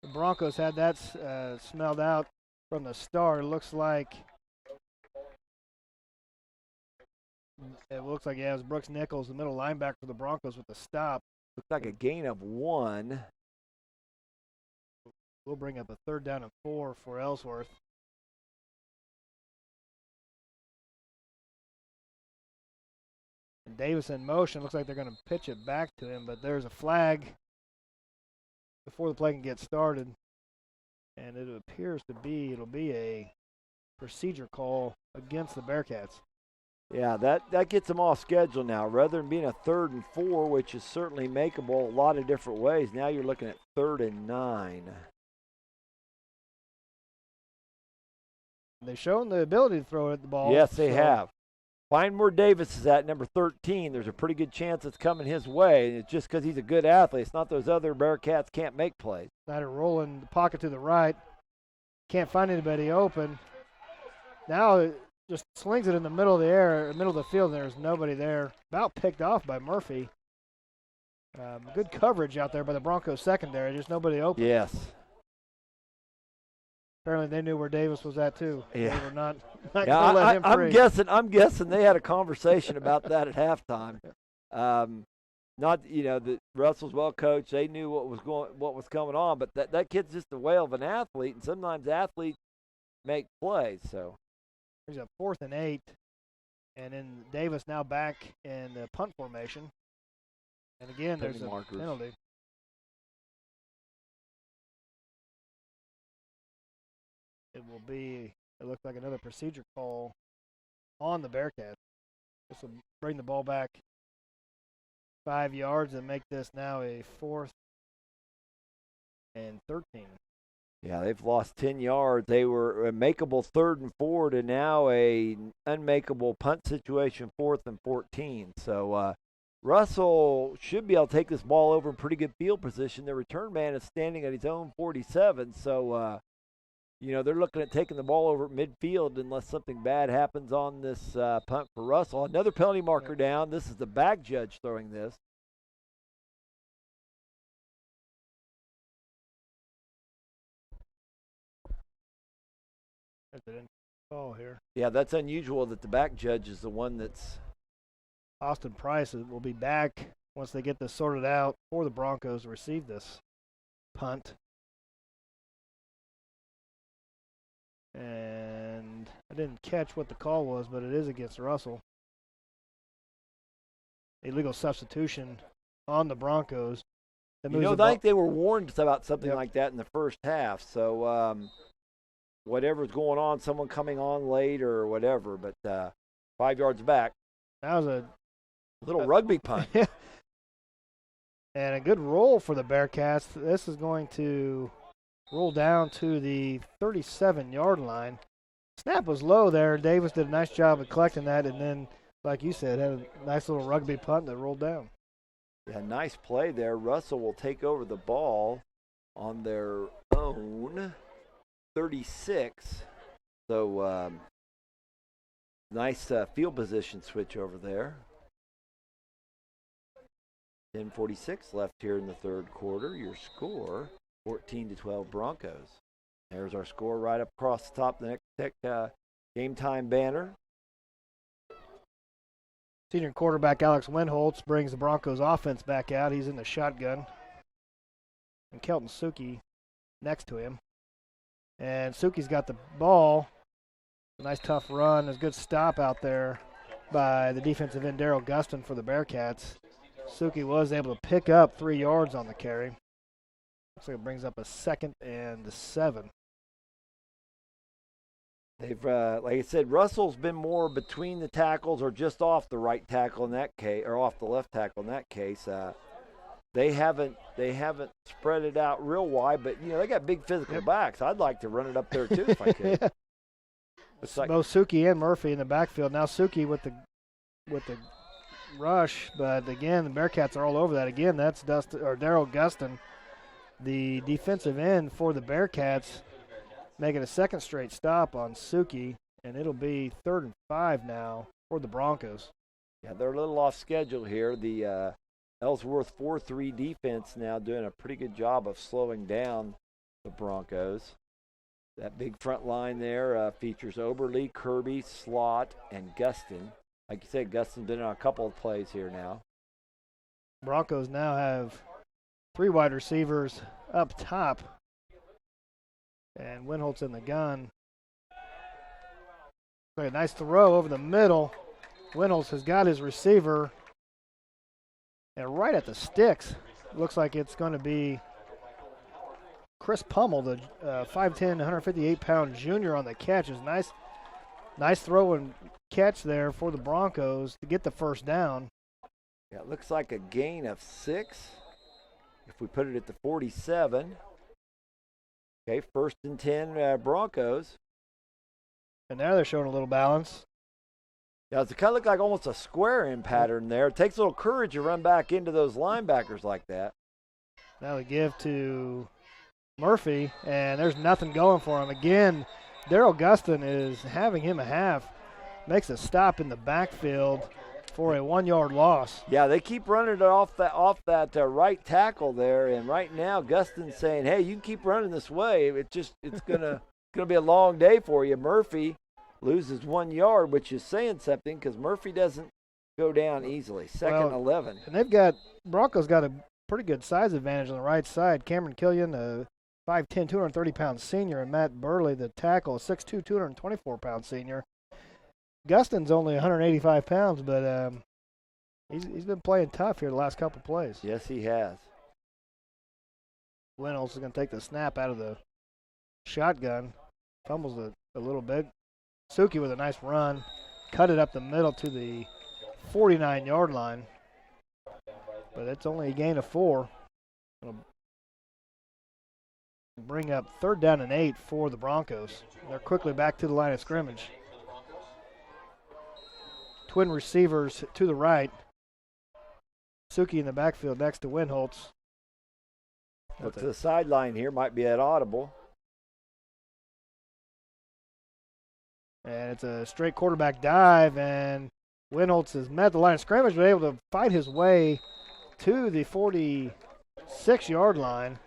The Broncos had that smelled out from the start. It looks like it was Brooks Nichols, the middle linebacker for the Broncos, with the stop. Looks like a gain of 1. We'll bring up a 3rd down and 4 for Ellsworth. And Davis in motion. Looks like they're going to pitch it back to him, but there's a flag before the play can get started. And it appears it'll be a procedure call against the Bearcats. Yeah, that gets them off schedule now. Rather than being a 3rd and 4, which is certainly makeable a lot of different ways, now you're looking at 3rd and 9. They've shown the ability to throw it at the ball. Yes, they have. Find where Davis is at number 13. There's a pretty good chance it's coming his way. It's just because he's a good athlete. It's not those other Bearcats can't make plays. Snyder rolling the pocket to the right. Can't find anybody open. Now it just slings it in the middle of the field. There's nobody there. About picked off by Murphy. Good coverage out there by the Broncos secondary. Just nobody open. Yes. Apparently they knew where Davis was at too. Yeah. They were not going to let him free. I'm guessing they had a conversation about that at halftime. The Russell's well coached. They knew what was coming on, but that kid's just a whale of an athlete, and sometimes athletes make plays. So there's a 4th and 8, and then Davis now back in the punt formation. And again, there's a penalty. It looks like another procedure call on the Bearcats. This will bring the ball back 5 yards and make this now a 4th and 13. Yeah, they've lost 10 yards. They were a makeable 3rd and 4 to now a unmakeable punt situation, 4th and 14. So Russell should be able to take this ball over in pretty good field position. The return man is standing at his own 47, so they're looking at taking the ball over at midfield unless something bad happens on this punt for Russell. Another penalty marker down. This is the back judge throwing this. That's an call here. Yeah, that's unusual that the back judge is the one that's. Austin Price will be back once they get this sorted out for the Broncos to receive this punt. I didn't catch what the call was, but it is against Russell. Illegal substitution on the Broncos. I think they were warned about something like that in the first half. So whatever's going on, someone coming on late or whatever, but 5 yards back. That was a little rugby punt. And a good roll for the Bearcats. This is going to roll down to the 37-yard line. Snap was low there. Davis did a nice job of collecting that, and then, like you said, had a nice little rugby punt that rolled down. Yeah, nice play there. Russell will take over the ball on their own 36. So nice field position switch over there. 10:46 left here in the third quarter. Your score, 14-12 Broncos. There's our score right up across the top of the Nex-Tech game time banner. Senior quarterback Alex Winholtz brings the Broncos offense back out. He's in the shotgun. And Kelton Suki next to him. And Suki's got the ball. Nice tough run. There's a good stop out there by the defensive end Daryl Gustin for the Bearcats. Suki was able to pick up 3 yards on the carry. Looks like it brings up a 2nd and 7. They've, like I said, Russell's been more between the tackles or just off the right tackle in that case, or off the left tackle in that case. They haven't spread it out real wide, but they got big physical backs. I'd like to run it up there too if I could. Yeah. It's like both Suki and Murphy in the backfield. Now Suki with the rush, but again the Bearcats are all over that. Again, that's Daryl Gustin, the defensive end for the Bearcats, making a 2nd straight stop on Suki, and it'll be 3rd and 5 now for the Broncos. Yeah, they're a little off schedule here. The Ellsworth 4-3 defense now doing a pretty good job of slowing down the Broncos. That big front line there features Oberle, Kirby, Slot, and Gustin. Like you said, Gustin's been on a couple of plays here now. Broncos now have 3 wide receivers up top. And Winholtz in the gun. A nice throw over the middle. Winholtz has got his receiver. And right at the sticks, looks like it's going to be Chris Pummel, the 5'10", 158-pound junior on the catch. Is nice throw and catch there for the Broncos to get the first down. Yeah, it looks like a gain of 6. If we put it at the 47. Okay, 1st and 10 Broncos. And now they're showing a little balance. Yeah, it's kind of look like almost a square in pattern there. It takes a little courage to run back into those linebackers like that. Now they give to Murphy, and there's nothing going for him. Again, Daryl Gustin is having him a half. Makes a stop in the backfield for a 1-yard loss. Yeah, they keep running it off that right tackle there, and right now Gustin's saying, "Hey, you can keep running this way. It's gonna be a long day for you." Murphy loses 1 yard, which is saying something because Murphy doesn't go down easily. 2nd and 11. And Broncos got a pretty good size advantage on the right side. Cameron Killian, a 5'10", 230-pound senior, and Matt Burley, the tackle, a 6'2", 224-pound senior. Gustin's only 185 pounds, but he's been playing tough here the last couple plays. Yes, he has. Winholtz is going to take the snap out of the shotgun. Fumbles a little bit. Suki with a nice run. Cut it up the middle to the 49-yard line. But it's only a gain of 4. It'll bring up 3rd down and 8 for the Broncos. They're quickly back to the line of scrimmage. Twin receivers to the right. Suki in the backfield next to Winholtz. Look to the sideline here. Might be at audible. And it's a straight quarterback dive, and Winholtz has met the line of scrimmage, but able to fight his way to the 46-yard line.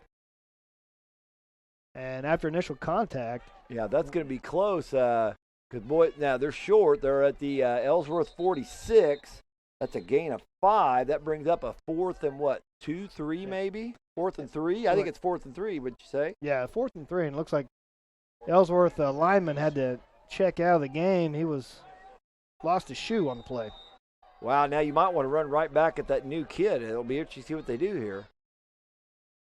And after initial contact. Yeah, that's going to be close. Because, now they're short. They're at the Ellsworth 46. That's a gain of 5. That brings up a 4th and 2, 3 maybe? 4th and 3? I think it's 4th and 3, would you say? Yeah, 4th and 3. And it looks like Ellsworth lineman had to check out of the game. He lost his shoe on the play. Wow, now you might want to run right back at that new kid. It'll be interesting to see what they do here.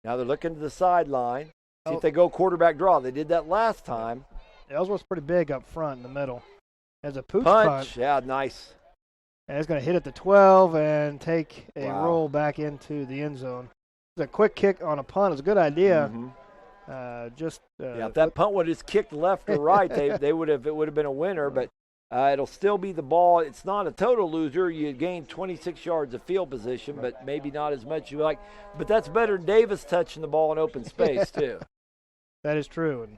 Now they're looking to the sideline. See if they go quarterback draw. They did that last time. Ellsworth's pretty big up front in the middle. As a punch. Punch. Yeah, nice. And it's going to hit at the 12 and take a roll back into the end zone. It's a quick kick on a punt. It's a good idea. If that punt would have just kicked left or right, it would have been a winner. But it'll still be the ball. It's not a total loser. You gained 26 yards of field position, but maybe not as much as you like. But that's better than Davis touching the ball in open space too. That is true. And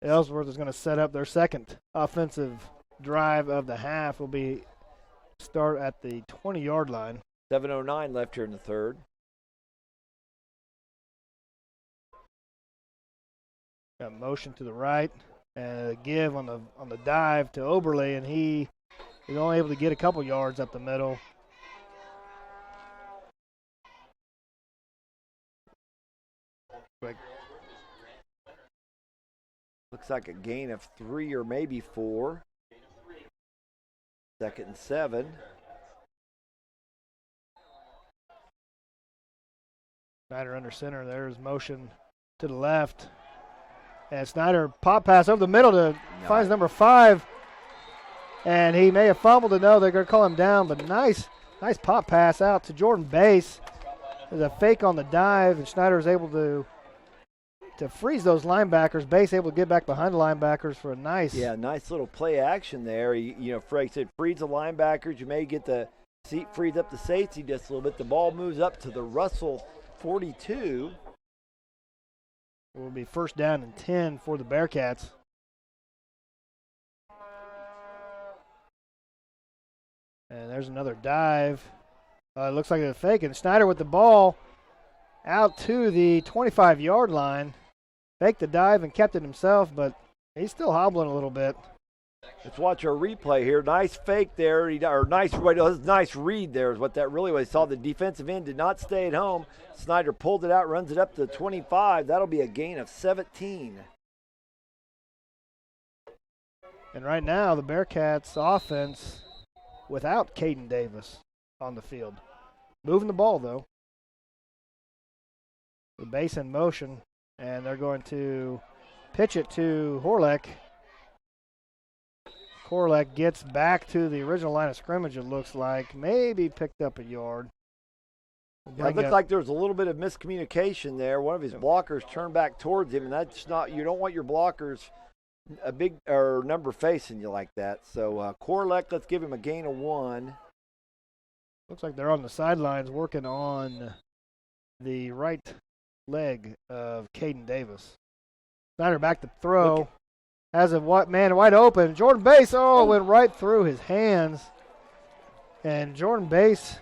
Ellsworth is going to set up their second offensive drive of the half. Will be start at the 20-yard line. 7:09 left here in the third. Got motion to the right and a give on the dive to Oberle, and he is only able to get a couple yards up the middle. Looks like a gain of 3 or maybe 4. 2nd and 7. Snyder under center. There's motion to the left. And Snyder pop pass over the middle to finds number 5. And he may have fumbled it. No, they're going to call him down. But nice pop pass out to Jordan Bass. There's a fake on the dive, and Snyder is able to freeze those linebackers. Bass able to get back behind the linebackers for a nice little play action there. Frank said freeze the linebackers. You may get the seat frees up the safety just a little bit. The ball moves up to the Russell 42. It will be 1st down and 10 for the Bearcats. And there's another dive. It looks like they're faking. Snyder with the ball out to the 25-yard line. Faked the dive and kept it himself, but he's still hobbling a little bit. Let's watch our replay here. Nice fake there, nice read there is what that really was. Saw the defensive end did not stay at home. Snyder pulled it out, runs it up to the 25. That'll be a gain of 17. And right now, the Bearcats offense without Caden Davis on the field. Moving the ball, though. The base in motion, and they're going to pitch it to Horlek. Horlek gets back to the original line of scrimmage, it looks like. Maybe picked up a yard. It looked like there was a little bit of miscommunication there. One of his blockers turned back towards him, and that's not, you don't want your blockers a big or number facing you like that. So Horlek, let's give him a gain of 1. Looks like they're on the sidelines working on the right leg of Caden Davis. Snyder back to throw. Has a man wide open. Jordan Bass, went right through his hands. And Jordan Bass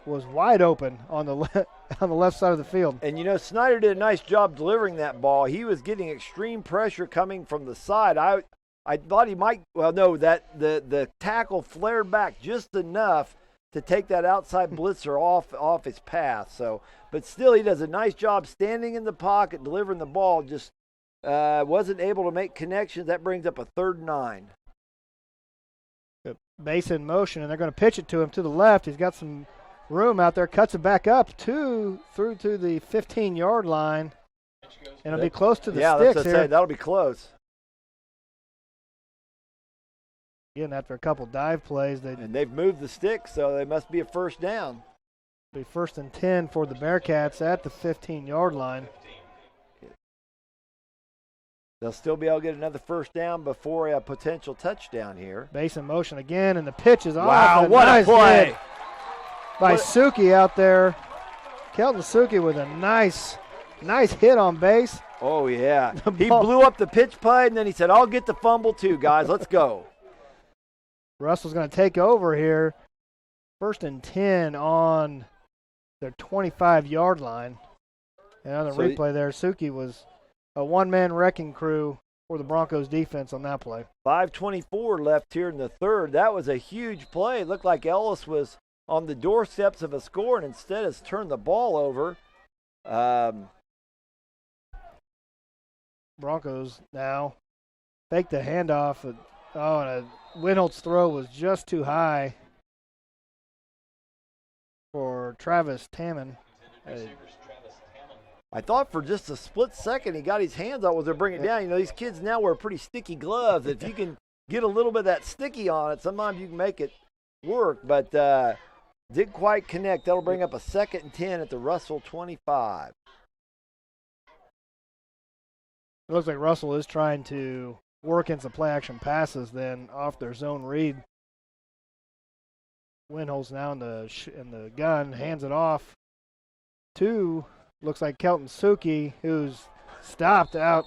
was wide open on the left side of the field. And Snyder did a nice job delivering that ball. He was getting extreme pressure coming from the side. I thought he might. Well, no, that the tackle flared back just enough to take that outside blitzer off his path. So, but still, he does a nice job standing in the pocket, delivering the ball. Just wasn't able to make connections. That brings up a 3rd and 9. Base in motion, and they're going to pitch it to him to the left. He's got some room out there, cuts it back up through to the 15-yard line, and it'll be close to the sticks here. That'll be close. Again, after a couple dive plays, they've moved the sticks, so they must be a 1st down. It'll be 1st and 10 for the Bearcats at the 15-yard line. They'll still be able to get another 1st down before a potential touchdown here. Base in motion again, and the pitch is off. Wow, what a play by Suki out there. Kelton Suki with a nice hit on base. Oh, yeah. He blew up the pitch play, and then he said, I'll get the fumble too, guys. Let's go. Russell's going to take over here. 1st and 10 on their 25-yard line. And on the replay there, Suki was a one-man wrecking crew for the Broncos defense on that play. 5:24 left here in the third. That was a huge play. It looked like Ellis was on the doorsteps of a score and instead has turned the ball over. Broncos now Faked the handoff. And Winholt's throw was just too high for Travis Tammon. I thought for just a split second he got his hands out. Was they bring it down? You know, these kids now wear pretty sticky gloves. If you can get a little bit of that sticky on it, sometimes you can make it work. But didn't quite connect. That'll bring up a 2nd and 10 at the Russell 25. It looks like Russell is trying to work into play-action passes then off their zone read. Winholt's now in the gun, hands it off to, looks like Kelton Suki, who's stopped out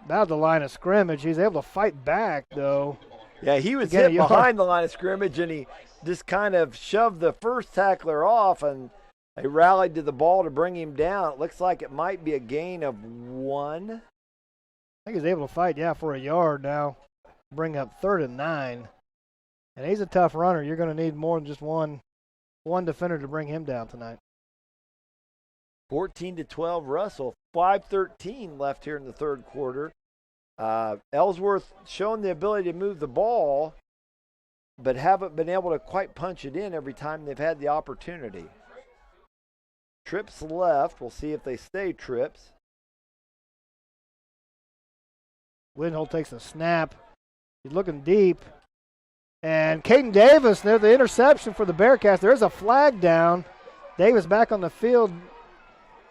about the line of scrimmage. He's able to fight back, though. Yeah, he was hit behind the line of scrimmage, and he just kind of shoved the first tackler off, and they rallied to the ball to bring him down. It looks like it might be a gain of 1. I think he's able to fight, for a yard now. Bring up 3rd and 9. And he's a tough runner. You're going to need more than just one defender to bring him down tonight. 14-12 Russell. 5:13 left here in the third quarter. Ellsworth showing the ability to move the ball, but haven't been able to quite punch it in every time they've had the opportunity. Trips left. We'll see if they stay trips. Winholt takes a snap. He's looking deep. And Caden Davis, there's the interception for the Bearcats. There's a flag down. Davis back on the field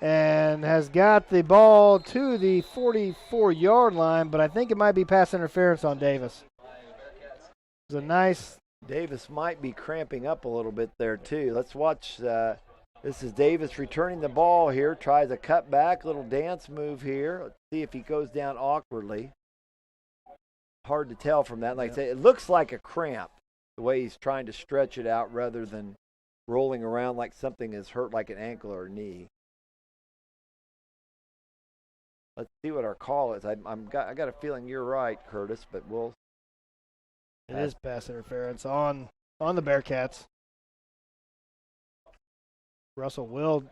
and has got the ball to the 44-yard line, but I think it might be pass interference on Davis. It was a nice. Davis might be cramping up a little bit there, too. Let's watch. This is Davis returning the ball here. Tries a cutback, little dance move here. Let's see if he goes down awkwardly. Hard to tell from that. Like I say, it looks like a cramp, the way he's trying to stretch it out rather than rolling around like something is hurt, like an ankle or knee. Let's see what our call is. I got a feeling you're right, Curtis, but we'll. It is pass interference on the Bearcats. Russell will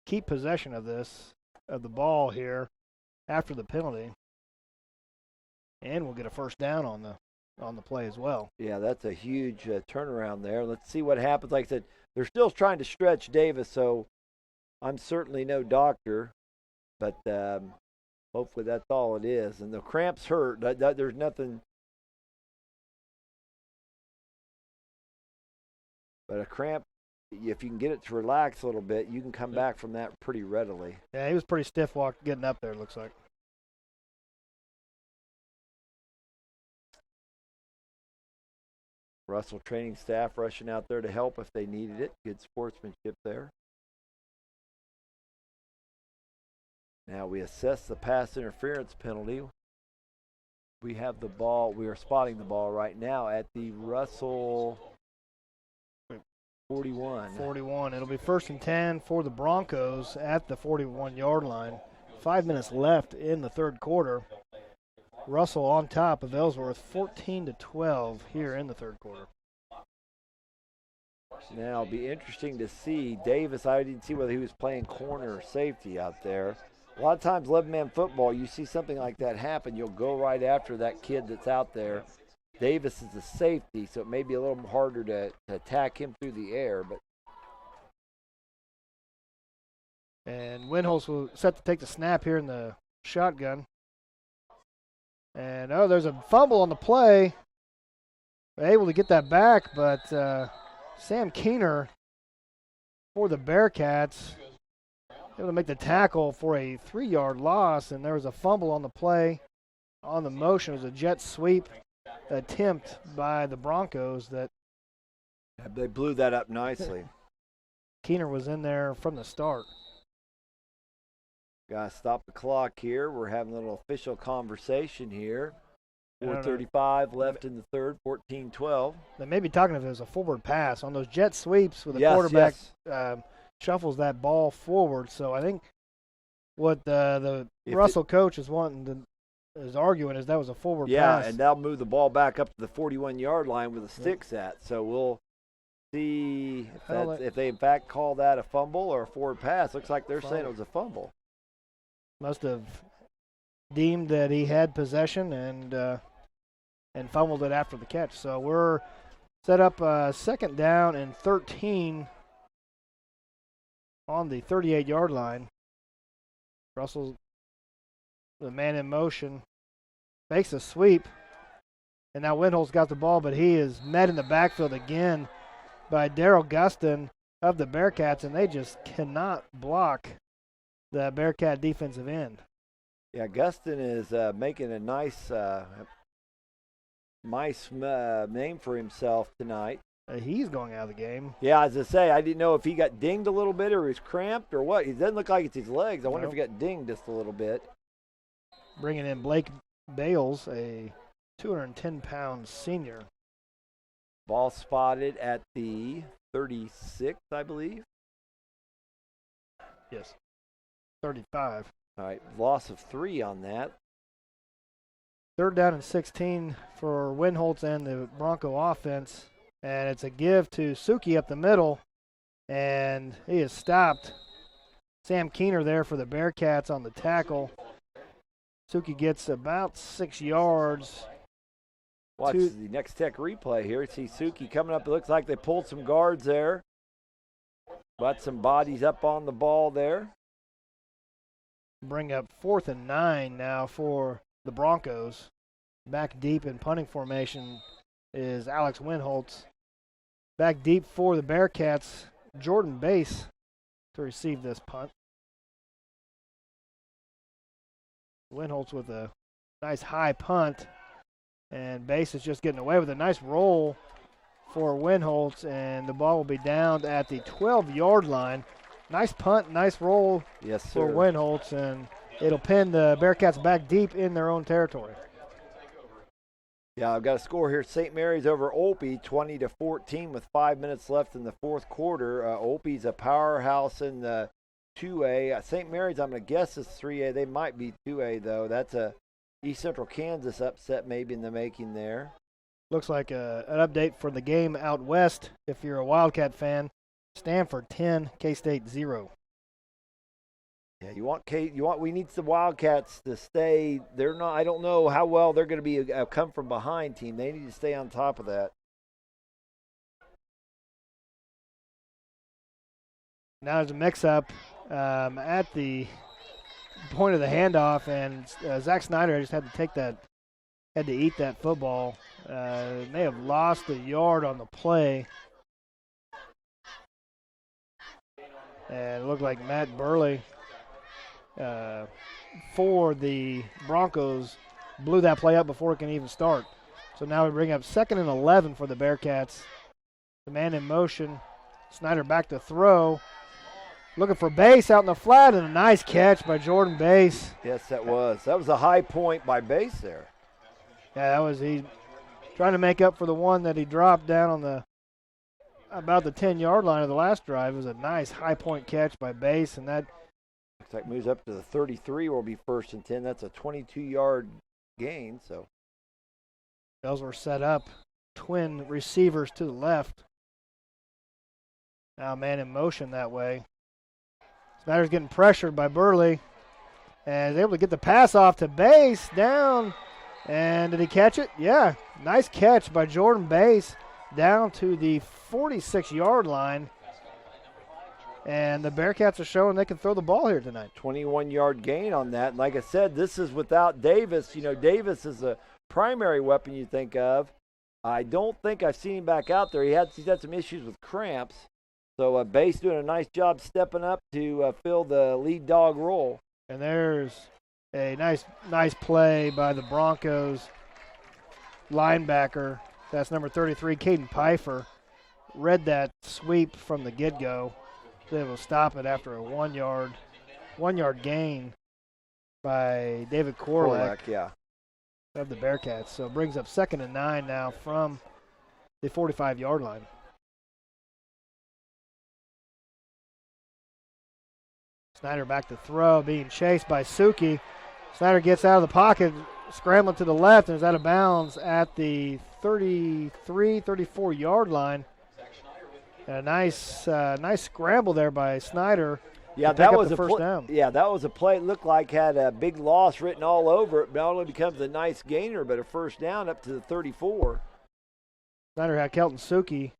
keep possession of the ball here after the penalty. And we'll get a first down on the play as well. Yeah, that's a huge turnaround there. Let's see what happens. Like I said, they're still trying to stretch Davis, so I'm certainly no doctor, but hopefully that's all it is. And the cramps hurt. There's nothing. But a cramp, if you can get it to relax a little bit, you can come back from that pretty readily. Yeah, he was pretty stiff getting up there, it looks like. Russell training staff rushing out there to help if they needed it. Good sportsmanship there. Now we assess the pass interference penalty. We have the ball. We are spotting the ball right now at the Russell 41. 41. It'll be 1st and 10 for the Broncos at the 41-yard line. 5 minutes left in the third quarter. Russell on top of Ellsworth, 14-12 here in the third quarter. Now, it'll be interesting to see Davis. I didn't see whether he was playing corner or safety out there. A lot of times, 11-man football, you see something like that happen, you'll go right after that kid that's out there. Davis is a safety, so it may be a little harder to attack him through the air. And Winholtz will set to take the snap here in the shotgun. And, there's a fumble on the play. They're able to get that back, but Sam Keener for the Bearcats able to make the tackle for a 3-yard loss, and there was a fumble on the play. On the motion, it was a jet sweep attempt by the Broncos that. They blew that up nicely. Keener was in there from the start. Got to stop the clock here. We're having a little official conversation here. 4:35 left in the third, 14-12. They may be talking if it was a forward pass. On those jet sweeps with the quarterback shuffles that ball forward. So I think what the Russell coach is arguing is that was a forward pass. Yeah, and they'll move the ball back up to the 41-yard line where the stick's at. So we'll see if they in fact call that a fumble or a forward pass. Looks like they're saying it was a fumble. Must have deemed that he had possession and fumbled it after the catch. So we're set up second down and 13 on the 38-yard line. Russell, the man in motion, makes a sweep. And now Windholt's got the ball, but he is met in the backfield again by Darrell Gustin of the Bearcats, and they just cannot block the Bearcat defensive end. Yeah, Gustin is making a nice name for himself tonight. He's going out of the game. Yeah, as I say, I didn't know if he got dinged a little bit or he was cramped or what. It doesn't look like it's his legs. I wonder if he got dinged just a little bit. Bringing in Blake Bales, a 210-pound senior. Ball spotted at the 36, I believe. Yes, 35. All right, loss of 3 on that. Third down and 16 for Windholtz and the Bronco offense. And it's a give to Suki up the middle. And he is stopped. Sam Keener there for the Bearcats on the tackle. Suki gets about 6 yards. Watch the Nex-Tech replay here. See Suki coming up. It looks like they pulled some guards there. But some bodies up on the ball there. Bring up 4th and 9 now for the Broncos. Back deep in punting formation is Alex Windholtz. Back deep for the Bearcats, Jordan Bass to receive this punt. Windholtz with a nice high punt, and Bass is just getting away with a nice roll for Windholtz, and the ball will be down at the 12-yard line. Nice punt, nice roll for Windholtz, and it'll pin the Bearcats back deep in their own territory. Yeah, I've got a score here. St. Mary's over Olpe, 20-14 with 5 minutes left in the fourth quarter. Olpe's a powerhouse in the 2A. St. Mary's, I'm going to guess, is 3A. They might be 2A, though. That's a East Central Kansas upset maybe in the making there. Looks like an update for the game out west. If you're a Wildcat fan, Stanford 10, K-State 0. Yeah, we need the Wildcats to stay. They're not. I don't know how well they're going to be a come from behind team. They need to stay on top of that. Now there's a mix-up at the point of the handoff, and Zach Snyder just had to eat that football. May have lost a yard on the play. And it looked like Matt Burley for the Broncos blew that play up before it can even start. So now we bring up 2nd and 11 for the Bearcats. The man in motion. Snyder back to throw. Looking for Bass out in the flat, and a nice catch by Jordan Bass. Yes, that was. That was a high point by Bass there. Yeah, that was he trying to make up for the one that he dropped down on about the 10-yard line of the last drive. It was a nice high point catch by Bass, and that looks like moves up to the 33. Will be 1st and 10. That's a 22-yard gain. So Ellsworth set up twin receivers to the left. Now man in motion that way. Snyder's getting pressured by Burley, and is able to get the pass off to Bass down. And did he catch it? Yeah, nice catch by Jordan Bass down to the 46-yard line. And the Bearcats are showing they can throw the ball here tonight. 21-yard gain on that. And like I said, this is without Davis. You know, Davis is a primary weapon you think of. I don't think I've seen him back out there. He's had some issues with cramps. So Bass doing a nice job stepping up to fill the lead dog role. And there's a nice play by the Broncos linebacker. That's number 33, Caden Pfeiffer. Read that sweep from the get-go. They will stop it after a one yard gain by David Korlak of the Bearcats. So it brings up 2nd and 9 now from the 45-yard line. Snyder back to throw, being chased by Suki. Snyder gets out of the pocket, scrambling to the left, and is out of bounds at the 33, 34-yard line. And a nice scramble there by Snyder. Yeah, that was a first down. Yeah, that was a play. It looked like had a big loss written all over it. Not only becomes a nice gainer, but a first down up to the 34. Snyder had Kelton Suki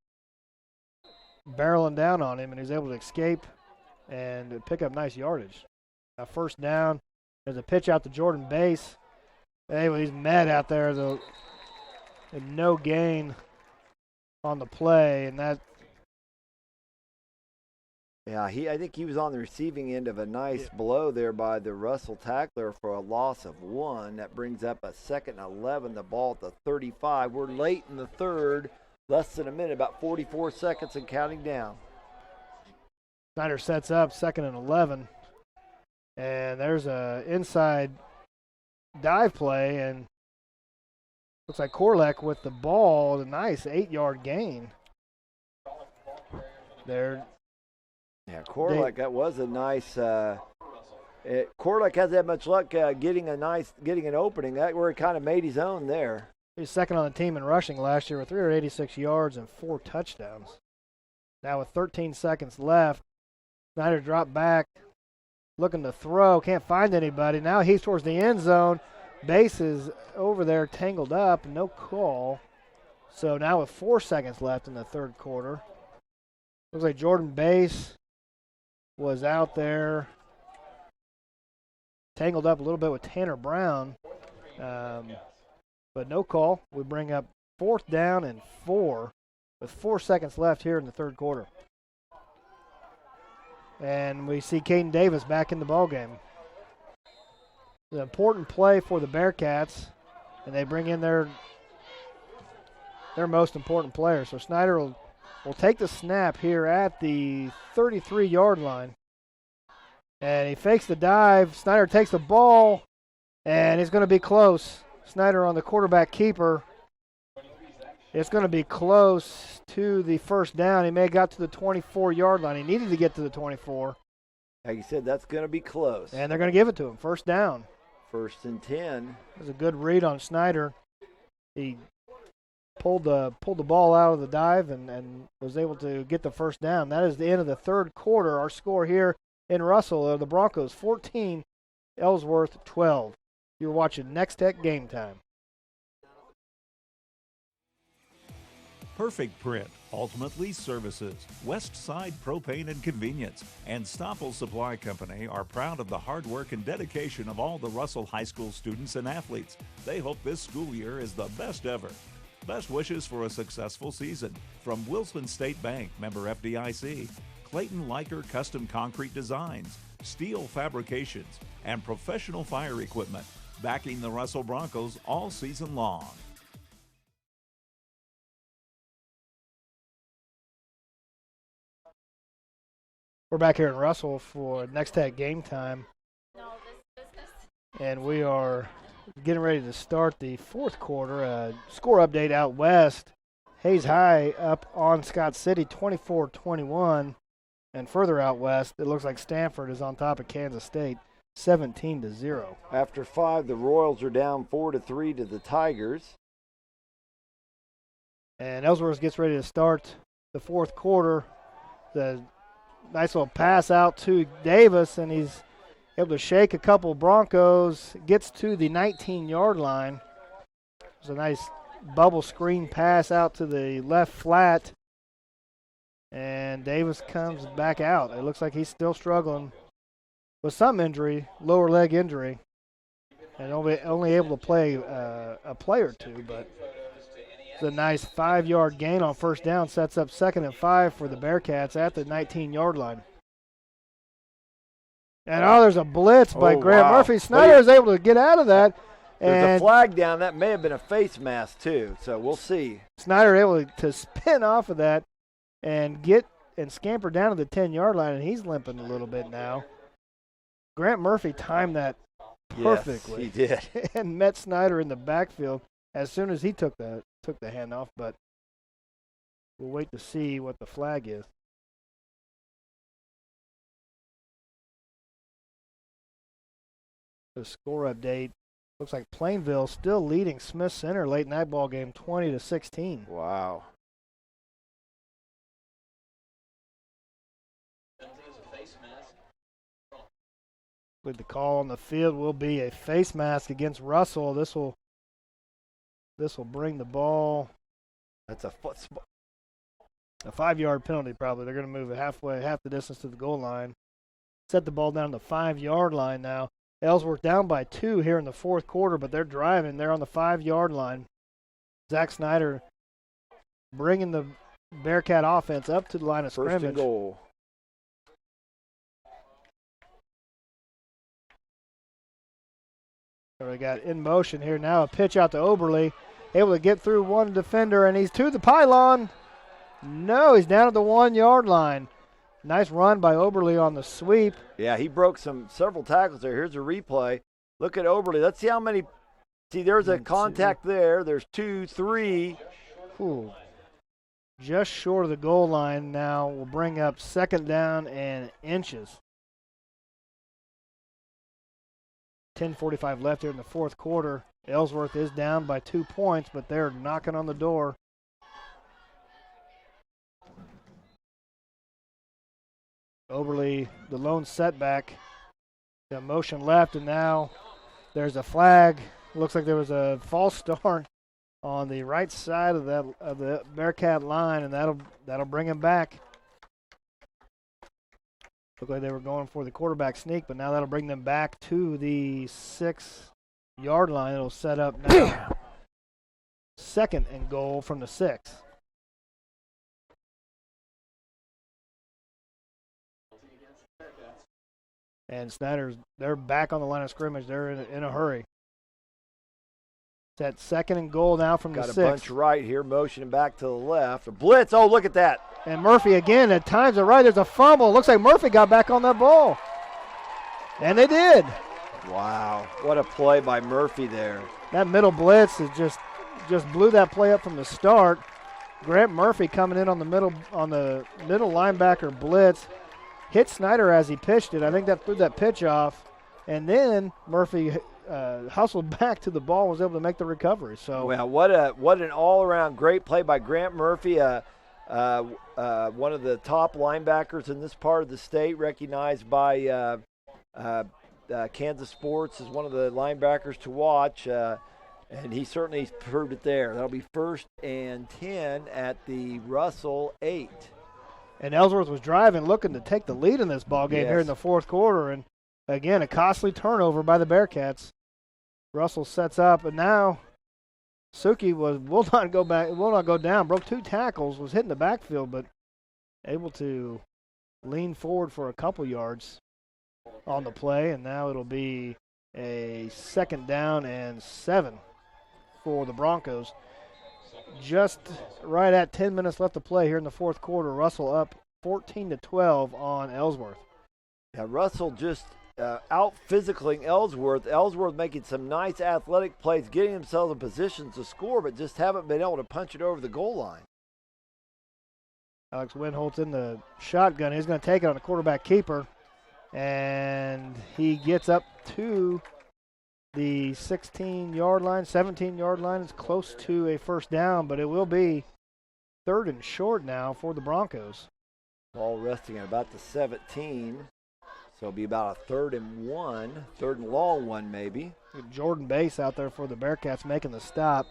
barreling down on him, and he was able to escape and pick up nice yardage. A first down. There's a pitch out to Jordan Bass. Anyway, he's mad out there. And no gain on the play, and that. Yeah, I think he was on the receiving end of a nice blow there by the Russell tackler for a loss of 1. That brings up a 2nd and 11, the ball at the 35. We're late in the third, less than a minute, about 44 seconds and counting down. Snyder sets up 2nd and 11, and there's a inside dive play, and looks like Korlek with the ball, a nice 8-yard gain there. Yeah, Korlek, that was a nice. Korlek hasn't had much luck getting an opening. That where he kind of made his own there. He was second on the team in rushing last year with 386 yards and 4 touchdowns. Now with 13 seconds left, Snyder dropped back, looking to throw, can't find anybody. Now he's towards the end zone. Bass is over there tangled up, no call. So now with 4 seconds left in the third quarter, looks like Jordan Bass was out there, tangled up a little bit with Tanner Brown, but no call. We bring up 4th down and 4 with 4 seconds left here in the third quarter. And we see Caden Davis back in the ballgame. An important play for the Bearcats, and they bring in their most important player. So Snyder will take the snap here at the 33-yard line. And he fakes the dive. Snyder takes the ball, and it's going to be close. Snyder on the quarterback keeper. It's going to be close to the first down. He may have got to the 24-yard line. He needed to get to the 24. Like you said, that's going to be close. And they're going to give it to him. First down. 1st and 10. It was a good read on Snyder. He pulled the ball out of the dive and was able to get the first down. That is the end of the third quarter. Our score here in Russell, the Broncos 14, Ellsworth 12. You're watching Nex-Tech Game Time. Perfect Print, Ultimate Lease Services, West Side Propane and Convenience, and Stoppel Supply Company are proud of the hard work and dedication of all the Russell High School students and athletes. They hope this school year is the best ever. Best wishes for a successful season from Wilson State Bank, member FDIC, Clayton Liker Custom Concrete Designs, Steel Fabrications, and Professional Fire Equipment, backing the Russell Broncos all season long. We're back here in Russell for Nex-Tech Game Time. And we are getting ready to start the fourth quarter. Score update out west. Hayes High up on Scott City 24-21. And further out west, it looks like Stanford is on top of Kansas State 17-0. After 5, the Royals are down 4-3 to the Tigers. And Ellsworth gets ready to start the fourth quarter. The nice little pass out to Davis, and he's able to shake a couple Broncos, gets to the 19-yard line. There's a nice bubble screen pass out to the left flat, and Davis comes back out. It looks like he's still struggling with some injury, lower leg injury, and only able to play a play or two, but it's a nice 5-yard gain on first down, sets up 2nd and 5 for the Bearcats at the 19-yard line. And there's a blitz by Grant Murphy. Snyder is able to get out of that. There's a flag down. That may have been a face mask, too, so we'll see. Snyder able to spin off of that and get and scamper down to the 10-yard line, and he's limping a little bit now. Grant Murphy timed that perfectly. Yes, he did. And met Snyder in the backfield as soon as he took the handoff, but we'll wait to see what the flag is. The score update looks like Plainville still leading Smith Center late in that ball game, 20-16. Wow. With the call on the field will be a face mask against Russell. This will bring the ball. That's a 5-yard penalty probably. They're going to move it half the distance to the goal line. Set the ball down to the 5-yard line now. Ellsworth down by 2 here in the fourth quarter, but they're driving. They're on the 5-yard line. Zach Snyder bringing the Bearcat offense up to the line of scrimmage. First and goal. So we got in motion here now. A pitch out to Oberle. Able to get through one defender, and he's to the pylon. No, he's down at the 1-yard line. Nice run by Oberle on the sweep. Yeah, he broke several tackles there. Here's a replay. Look at Oberle. Let's see how many. See, there's a contact there. There's 2, 3. Ooh. Just short of the goal line now. Will bring up second down and inches. 10:45 left here in the fourth quarter. Ellsworth is down by 2 points, but they're knocking on the door. Oberle, the lone setback. The motion left, and now there's a flag. Looks like there was a false start on the right side of the Bearcat line, and that'll bring him back. Looked like they were going for the quarterback sneak, but now that'll bring them back to the 6-yard line. It'll set up now second and goal from the 6. And Snyder's, they're back on the line of scrimmage. They're in a hurry. It's at second and goal now from the 6. Got a bunch right here, motioning back to the left. A blitz. Oh, look at that. And Murphy again at times are right. There's a fumble. It looks like Murphy got back on that ball. And they did. Wow. What a play by Murphy there. That middle blitz is just blew that play up from the start. Grant Murphy coming in on the middle linebacker blitz. Hit Snyder as he pitched it. I think that threw that pitch off. And then Murphy hustled back to the ball and was able to make the recovery. So, well, what an all-around great play by Grant Murphy, one of the top linebackers in this part of the state, recognized by Kansas Sports as one of the linebackers to watch, and he certainly proved it there. That'll be 1st and 10 at the Russell 8. And Ellsworth was driving, looking to take the lead in this ball game here in the fourth quarter. And, again, a costly turnover by the Bearcats. Russell sets up, and now Suki will not go down. Broke 2 tackles, was hitting the backfield, but able to lean forward for a couple yards on the play. And now it'll be a second down and 7 for the Broncos. Just right at 10 minutes left to play here in the fourth quarter. Russell up 14-12 on Ellsworth. Yeah, Russell just out physicaling Ellsworth. Ellsworth making some nice athletic plays, getting themselves in positions to score, but just haven't been able to punch it over the goal line. Alex Winholtz in the shotgun. He's going to take it on the quarterback keeper, and he gets up to the 16-yard line, 17-yard line. Is close to a first down, but it will be 3rd and short now for the Broncos. Ball resting at about the 17, so it'll be about a 3rd and 1, 3rd and long one maybe. Jordan Bass out there for the Bearcats making the stop.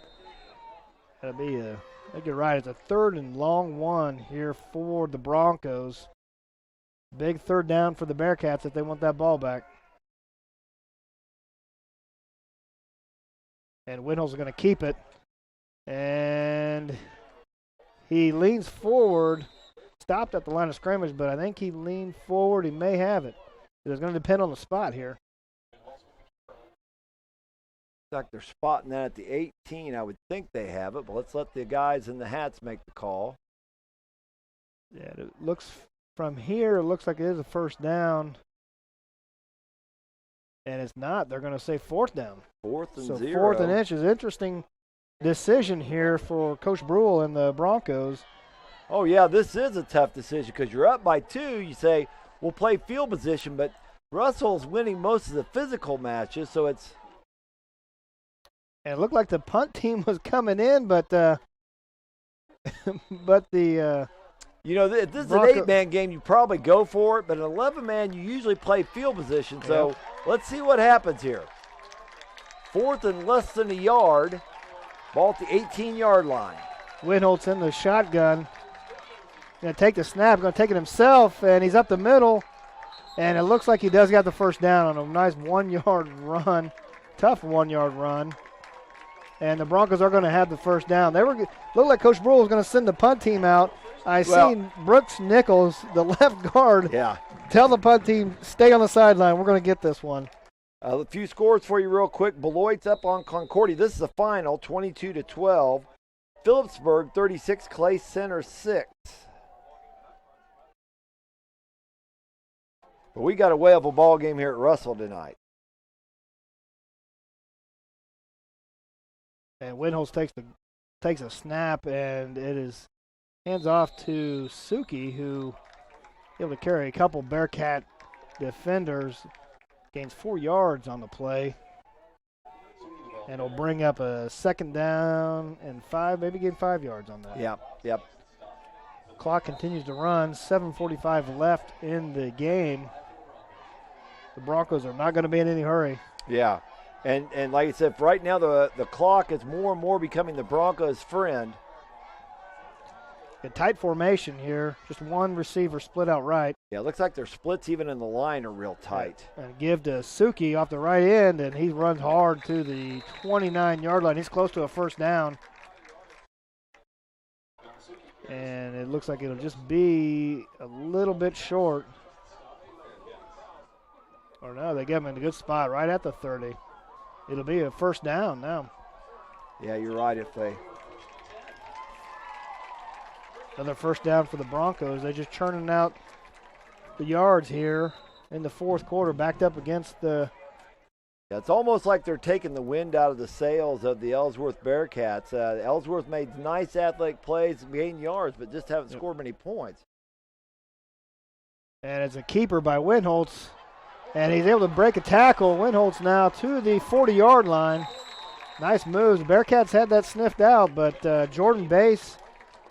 That'll be I think you're right. It's a 3rd and long one here for the Broncos. Big 3rd down for the Bearcats if they want that ball back. And Winholtz is going to keep it. And he leans forward, stopped at the line of scrimmage, but I think he leaned forward. He may have it. It's going to depend on the spot here. In fact, they're spotting that at the 18. I would think they have it, but let's let the guys in the hats make the call. Yeah, it looks from here, it looks like it is a first down. And it's not. They're going to say 4th down. 4th and 0. 4th and inches. Interesting decision here for Coach Brule and the Broncos. Oh, yeah, this is a tough decision because you're up by 2. You say, we'll play field position, but Russell's winning most of the physical matches, so it's. And it looked like the punt team was coming in, but the You know, this is an 8-man game. You probably go for it, but an 11-man, you usually play field position. So let's see what happens here. 4th and less than a yard. Ball at the 18-yard line. Winholtz in the shotgun. Going to take the snap, going to take it himself, and he's up the middle. And it looks like he does got the first down on a nice 1-yard run. Tough 1-yard run. And the Broncos are going to have the first down. They looked like Coach Brule was going to send the punt team out. Seen Brooks Nichols, the left guard, tell the punt team, stay on the sideline. We're going to get this one. A few scores for you real quick. Beloit's up on Concordia. This is the final, 22-12. Phillipsburg, 36. Clay Center, 6. But we got a whale of a ball game here at Russell tonight. And Winholtz takes a snap, and it is hands off to Suki, who able to carry a couple Bearcat defenders. Gains 4 yards on the play. And will bring up a 2nd down and 5, maybe gain 5 yards on that. Yep. Clock continues to run. 7:45 left in the game. The Broncos are not going to be in any hurry. Yeah. And like I said, right now the clock is more and more becoming the Broncos' friend. A tight formation here. Just one receiver split out right. Yeah, it looks like their splits even in the line are real tight. And give to Suki off the right end, and he runs hard to the 29-yard line. He's close to a first down. And it looks like it'll just be a little bit short. Or no, they get him in a good spot right at the 30. It'll be a first down now. Yeah, you're right. Another first down for the Broncos. They're just churning out the yards here in the fourth quarter, backed up against the... Yeah, it's almost like they're taking the wind out of the sails of the Ellsworth Bearcats. Ellsworth made nice athletic plays and gained yards, but just haven't scored many points. And it's a keeper by Winholtz. And he's able to break a tackle. Winholtz now to the 40-yard line. Nice moves. Bearcats had that sniffed out, but Jordan Bass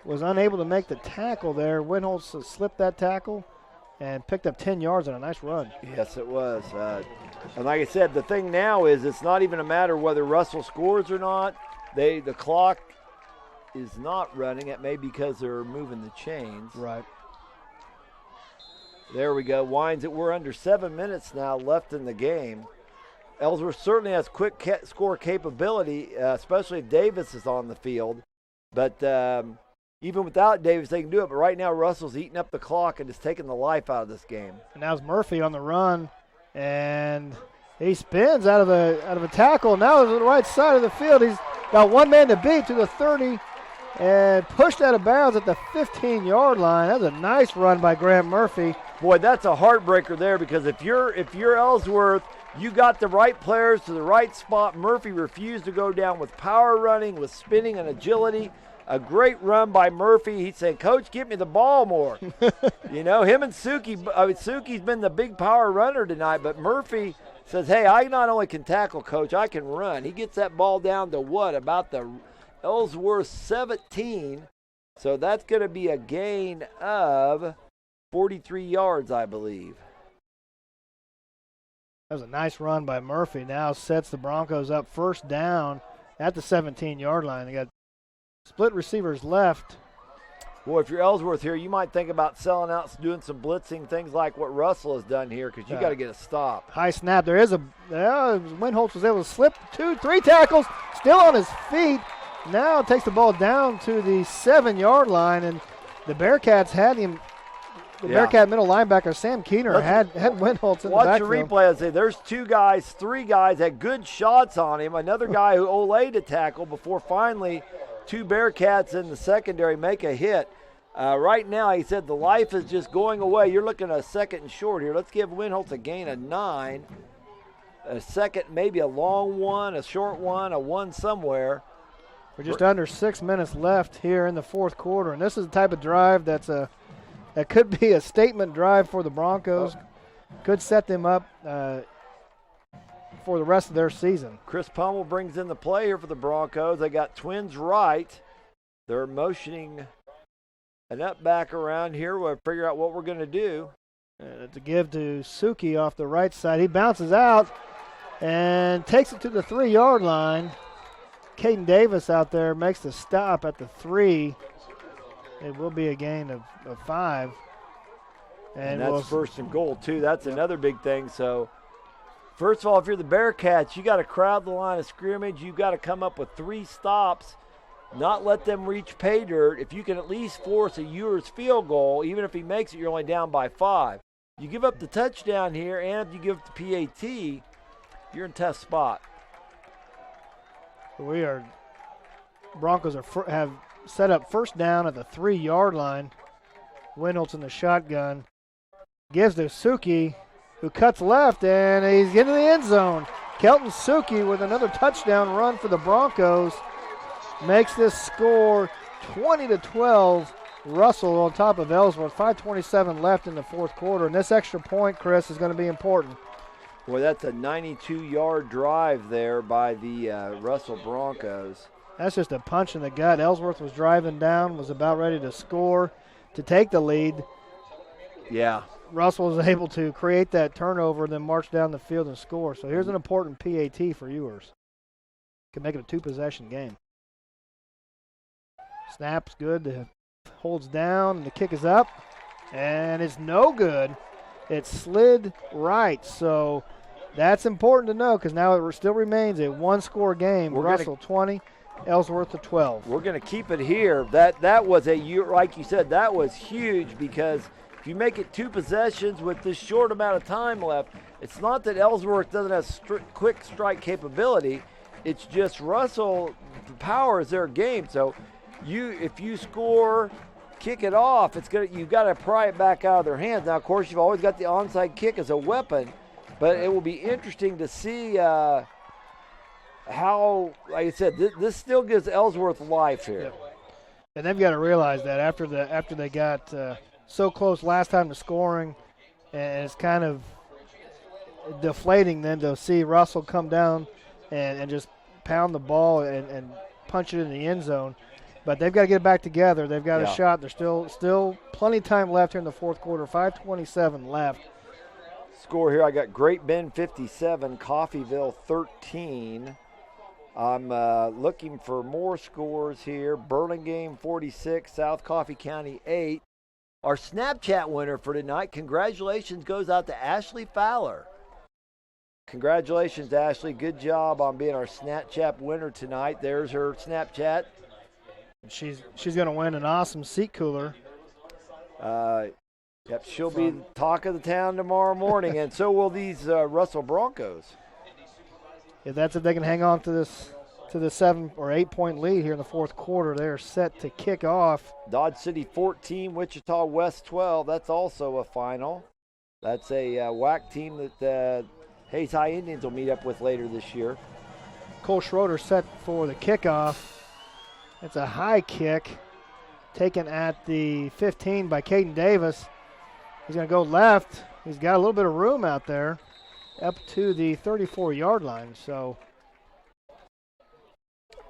was unable to make the tackle there. Winholtz slipped that tackle and picked up 10 yards on a nice run. Yes, it was. And like I said, the thing now is it's not even a matter whether Russell scores or not. The clock is not running. It may be because they're moving the chains. Right. There we go. Winds it. We're under 7 minutes now left in the game. Ellsworth certainly has quick score capability, especially if Davis is on the field. But even without Davis, they can do it. But right now, Russell's eating up the clock and just taking the life out of this game. And now's Murphy on the run, and he spins out of a tackle. Now he's on the right side of the field. He's got one man to beat to the 30 and pushed out of bounds at the 15-yard line. That's a nice run by Graham Murphy. Boy, that's a heartbreaker there, because if you're Ellsworth, you got the right players to the right spot. Murphy refused to go down with power running, with spinning and agility. A great run by Murphy. He's saying, Coach, give me the ball more. You know, him and Suki, Suki's been the big power runner tonight, but Murphy says, hey, I not only can tackle, Coach, I can run. He gets that ball down to what? About the Ellsworth 17. So that's going to be a gain of 43 yards, I believe. That was a nice run by Murphy. Now sets the Broncos up first down at the 17-yard line. They got split receivers left. Boy, if you're Ellsworth here, you might think about selling out, doing some blitzing, things like what Russell has done here, because you got to get a stop. High snap. There is Winholtz was able to slip 2-3 tackles, still on his feet. Now takes the ball down to the 7-yard line, and the Bearcats had him. The Bearcat middle linebacker, Sam Keener, had Winholtz in the backfield. Watch the replay and say there's 3 guys had good shots on him. Another guy who olayed a tackle before finally 2 Bearcats in the secondary make a hit. Right now, he said the life is just going away. You're looking at a second and short here. Let's give Winholtz a gain of 9. A second, maybe a long one, a short one, a one somewhere. We're just under 6 minutes left here in the fourth quarter, and this is the type of drive that could be a statement drive for the Broncos. Could set them up for the rest of their season. Chris Pummel brings in the play here for the Broncos. They got twins right. They're motioning an up back around here. We'll figure out what we're going to do. To give to Suki off the right side. He bounces out and takes it to the 3-yard line. Caden Davis out there makes the stop at the 3. It will be a gain of 5. And that's first and goal, too. That's another big thing. So, first of all, if you're the Bearcats, you got to crowd the line of scrimmage. You've got to come up with 3 stops, not let them reach pay dirt. If you can at least force a Ewers field goal, even if he makes it, you're only down by 5. You give up the touchdown here, and if you give up the PAT, you're in a tough spot. Broncos have set up first down at the 3-yard line. Wendell's in the shotgun. Gives to Suki, who cuts left, and he's into the end zone. Kelton Suki with another touchdown run for the Broncos makes this score 20-12. Russell on top of Ellsworth. 5:27 left in the fourth quarter, and this extra point, Chris, is going to be important. Boy, that's a 92-yard drive there by the Russell Broncos. That's just a punch in the gut. Ellsworth was driving down, was about ready to score to take the lead. Yeah. Russell was able to create that turnover, then march down the field and score. So here's an important PAT for Ewers. Can make it a 2-possession game. Snap's good. Holds down, and the kick is up, and it's no good. It slid right, so that's important to know because now it still remains a 1-score game. Russell 20, Ellsworth 12. We're going to keep it here. That was like you said, that was huge because if you make it 2 possessions with this short amount of time left, it's not that Ellsworth doesn't have quick strike capability. It's just Russell, the power is their game. So if you score, kick it off, you've got to pry it back out of their hands. Now, of course, you've always got the onside kick as a weapon, but it will be interesting to see how, like I said, this still gives Ellsworth life here. Yep. And they've got to realize that after they got so close last time to scoring, and it's kind of deflating then to see Russell come down and just pound the ball and punch it in the end zone. But they've got to get it back together. They've got a shot. There's still plenty of time left here in the fourth quarter. 5:27 left. Score here, I got Great Bend 57, Coffeyville 13. I'm looking for more scores here. Burlingame 46, South Coffee County 8. Our Snapchat winner for tonight, congratulations goes out to Ashley Fowler. Congratulations, Ashley. Good job on being our Snapchat winner tonight. There's her Snapchat. She's going to win an awesome seat cooler. Yep, she'll be the talk of the town tomorrow morning, and so will these Russell Broncos. If they can hang on to the 7 or 8 point lead here in the fourth quarter, they're set to kick off. Dodge City 14, Wichita West 12. That's also a final. That's a WAC team that Hayes High Indians will meet up with later this year. Cole Schroeder set for the kickoff. It's a high kick taken at the 15 by Caden Davis. He's going to go left. He's got a little bit of room out there up to the 34-yard line. So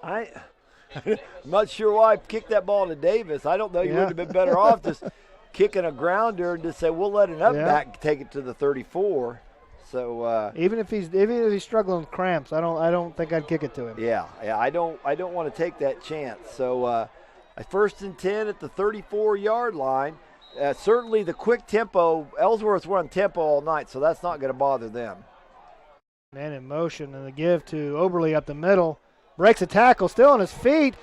I'm not sure why I kicked that ball to Davis. I don't know. You would have been better off just kicking a grounder and just say, we'll let an up back take it to the 34. So even if he's struggling with cramps, I don't think I'd kick it to him. Yeah, I don't want to take that chance. So first and 10 at the 34-yard line. Certainly the quick tempo. Ellsworth's run tempo all night, so that's not going to bother them. Man in motion, and the give to Oberle up the middle. Breaks a tackle, still on his feet.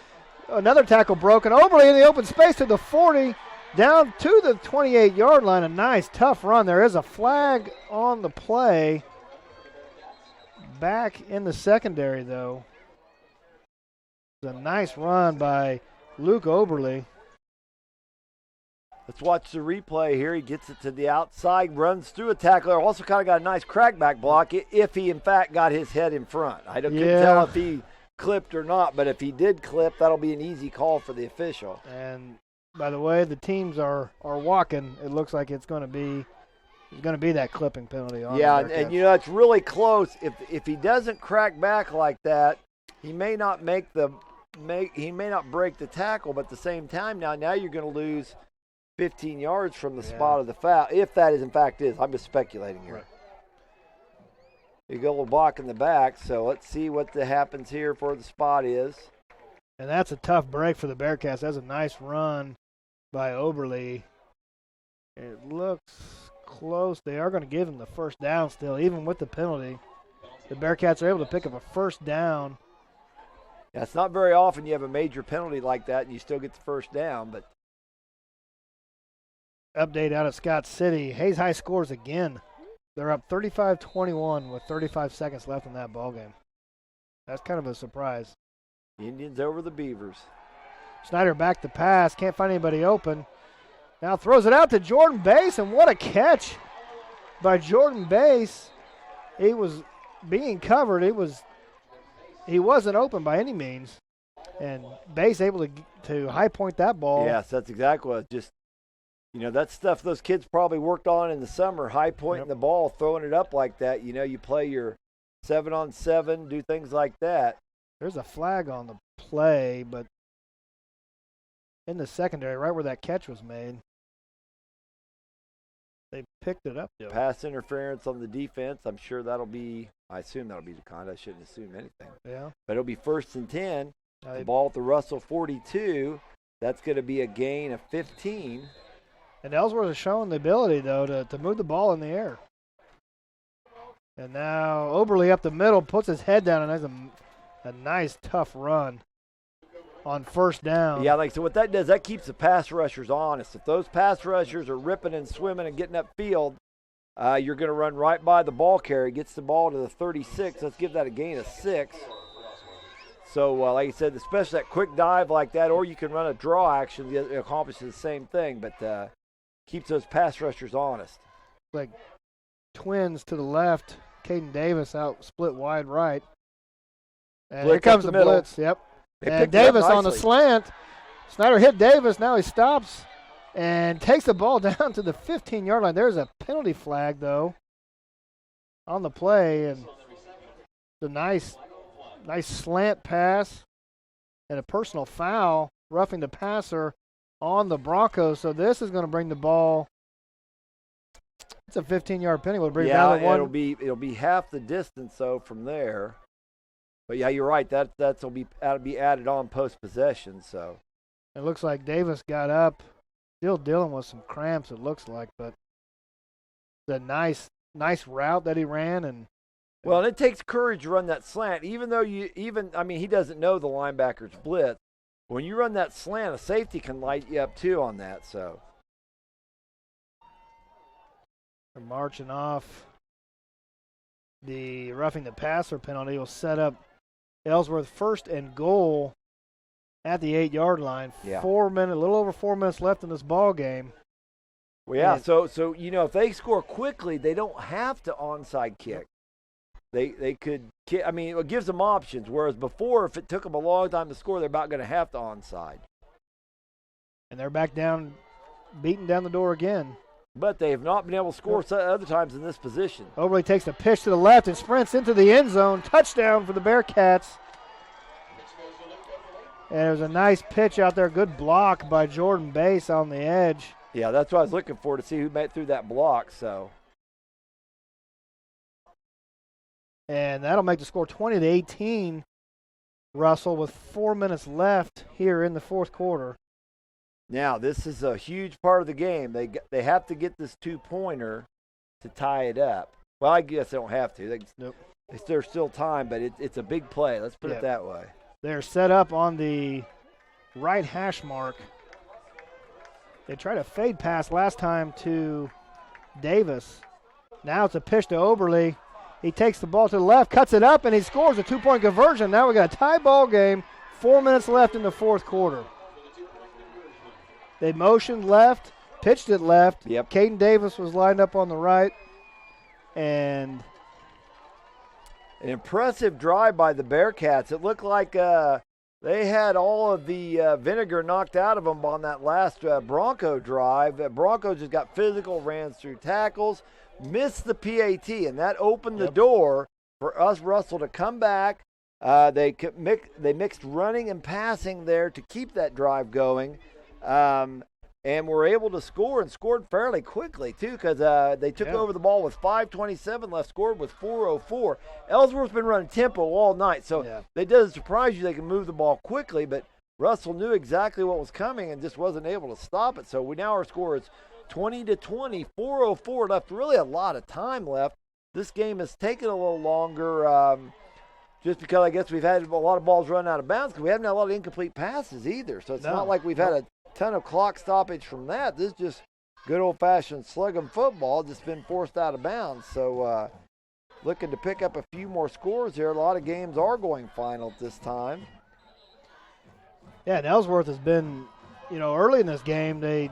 Another tackle broken. Oberle in the open space to the 40. Down to the 28-yard line, a nice, tough run. There is a flag on the play. Back in the secondary, though. It's a nice run by Luke Oberle. Let's watch the replay here. He gets it to the outside, runs through a tackler. Also kind of got a nice crackback block if he, in fact, got his head in front. I couldn't tell if he clipped or not, but if he did clip, that'll be an easy call for the official. And by the way, the teams are walking. It looks like it's going to be that clipping penalty on. Yeah, and it's really close. If he doesn't crack back like that, he may not break the tackle. But at the same time, now you're going to lose 15 yards from the spot of the foul, if that is in fact is. I'm just speculating here. Right. You go a little block in the back, so let's see what happens here for the spot is. And that's a tough break for the Bearcats. That's a nice run by Oberle. It looks close. They are going to give him the first down still, even with the penalty. The Bearcats are able to pick up a first down. Yeah, it's not very often you have a major penalty like that and you still get the first down, but update out of Scott City. Hayes High scores again. They're up 35-21 with 35 seconds left in that ballgame. That's kind of a surprise. Indians over the Beavers. Snyder back to pass. Can't find anybody open. Now throws it out to Jordan Bass, and what a catch by Jordan Bass. He was being covered. He wasn't open by any means. And Bass able to high point that ball. Yes, that's exactly what. Just, that stuff those kids probably worked on in the summer, high pointing the ball, throwing it up like that. You play your 7-on-7, do things like that. There's a flag on the play, but in the secondary, right where that catch was made, they picked it up. Pass interference on the defense. I assume that'll be declined. I shouldn't assume anything. Yeah. But it'll be 1st and 10. The ball at the Russell 42. That's going to be a gain of 15. And Ellsworth has shown the ability, though, to move the ball in the air. And now Oberle up the middle, puts his head down, and has a nice, tough run on first down. Yeah, so what that does, that keeps the pass rushers honest. If those pass rushers are ripping and swimming and getting upfield, you're going to run right by the ball carrier. Gets the ball to the 36. Let's give that a gain of 6. So, like I said, especially that quick dive like that, or you can run a draw action, it accomplishes the same thing, but keeps those pass rushers honest. Like twins to the left, Caden Davis out split wide right. And Blitz here comes the middle. blitz, yep. They And picked it up Davis on the nicely. slant. Snyder hit Davis, now he stops and takes the ball down to the 15-yard line. There's a penalty flag, though, on the play, and the nice slant pass and a personal foul, roughing the passer on the Broncos. So this is going to bring the ball. It's a 15-yard penalty. We'll bring down one. It'll be half the distance though from there. But yeah, you're right. That'll be added on post possession. So it looks like Davis got up, still dealing with some cramps. It looks like, but the nice route that he ran. And it takes courage to run that slant, even though he doesn't know the linebacker's blitz. When you run that slant, a safety can light you up too on that. So they're marching off. The roughing the passer penalty will set up Ellsworth 1st and goal at the 8-yard line. Yeah. A little over 4 minutes left in this ball game. Well, yeah. So if they score quickly, they don't have to onside kick. They could kick. It gives them options. Whereas before, if it took them a long time to score, they're about going to have to onside. And they're back down, beating down the door again. But they have not been able to score other times in this position. Oberle takes the pitch to the left and sprints into the end zone. Touchdown for the Bearcats. And it was a nice pitch out there. Good block by Jordan Bass on the edge. Yeah, that's what I was looking for, to see who made through that block. So. And that'll make the score 20-18, Russell, with 4 minutes left here in the fourth quarter. Now, this is a huge part of the game. They have to get this 2-pointer to tie it up. Well, I guess they don't have to. Nope. There's still time, but it's a big play. Let's put it that way. They're set up on the right hash mark. They tried a fade pass last time to Davis. Now it's a pitch to Oberle. He takes the ball to the left, cuts it up, and he scores a 2-point conversion. Now we got a tie ball game. 4 minutes left in the fourth quarter. They motioned left, pitched it left. Yep. Caden Davis was lined up on the right. And an impressive drive by the Bearcats. It looked like they had all of the vinegar knocked out of them on that last Bronco drive. Broncos just got physical, ran through tackles, missed the PAT, and that opened the door for us, Russell, to come back. They mixed running and passing there to keep that drive going. and were able to score and scored fairly quickly, too, because they took over the ball with 5:27 left, scored with 4:04. Ellsworth's been running tempo all night, so it doesn't surprise you they can move the ball quickly, but Russell knew exactly what was coming and just wasn't able to stop it. So our score is 20-20, 4:04 left, really a lot of time left. This game has taken a little longer just because I guess we've had a lot of balls run out of bounds because we haven't had a lot of incomplete passes either. So it's not like we've had a ton of clock stoppage from that. This is just good old-fashioned slug-'em football, just been forced out of bounds. So looking to pick up a few more scores here. A lot of games are going final at this time. Yeah, and Ellsworth has been, early in this game, they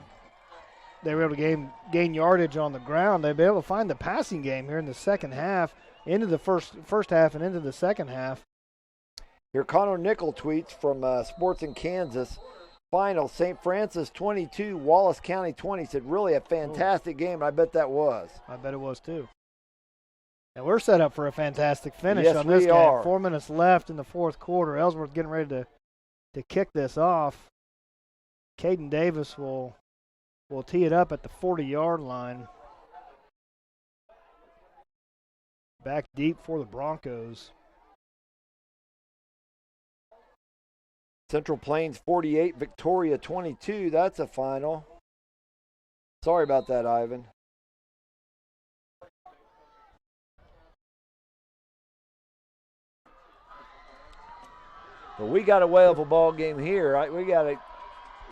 were able to gain yardage on the ground. They've been able to find the passing game here in the second half, into the first half and into the second half. Here, Connor Nickel tweets from Sports in Kansas. Final, St. Francis 22, Wallace County 20. Said, really a fantastic game. I bet that was. I bet it was, too. And we're set up for a fantastic finish on this game. Are. 4 minutes left in the fourth quarter. Ellsworth getting ready to kick this off. Caden Davis will tee it up at the 40-yard line. Back deep for the Broncos. Central Plains 48, Victoria 22. That's a final. Sorry about that, Ivan. But we got a whale of a ball game here. Right? We got to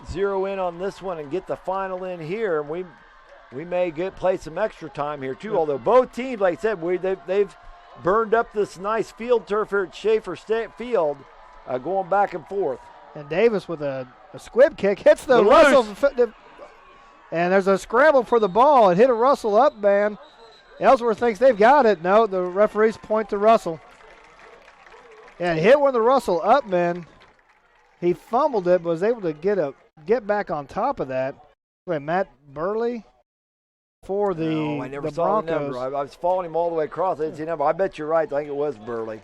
zero in on this one and get the final in here. And we may play some extra time here too. Although both teams, like I said, they've burned up this nice field turf here at Schaefer State Field, going back and forth. And Davis with a squib kick hits the Russell. And there's a scramble for the ball. It hit a Russell up man. Ellsworth thinks they've got it. No, the referees point to Russell. And hit one of the Russell up men. He fumbled it, but was able to get back on top of that. Wait, Matt Burley for the Broncos. I never saw the number. I was following him all the way across. I didn't see the number. I bet you're right. I think it was Burley.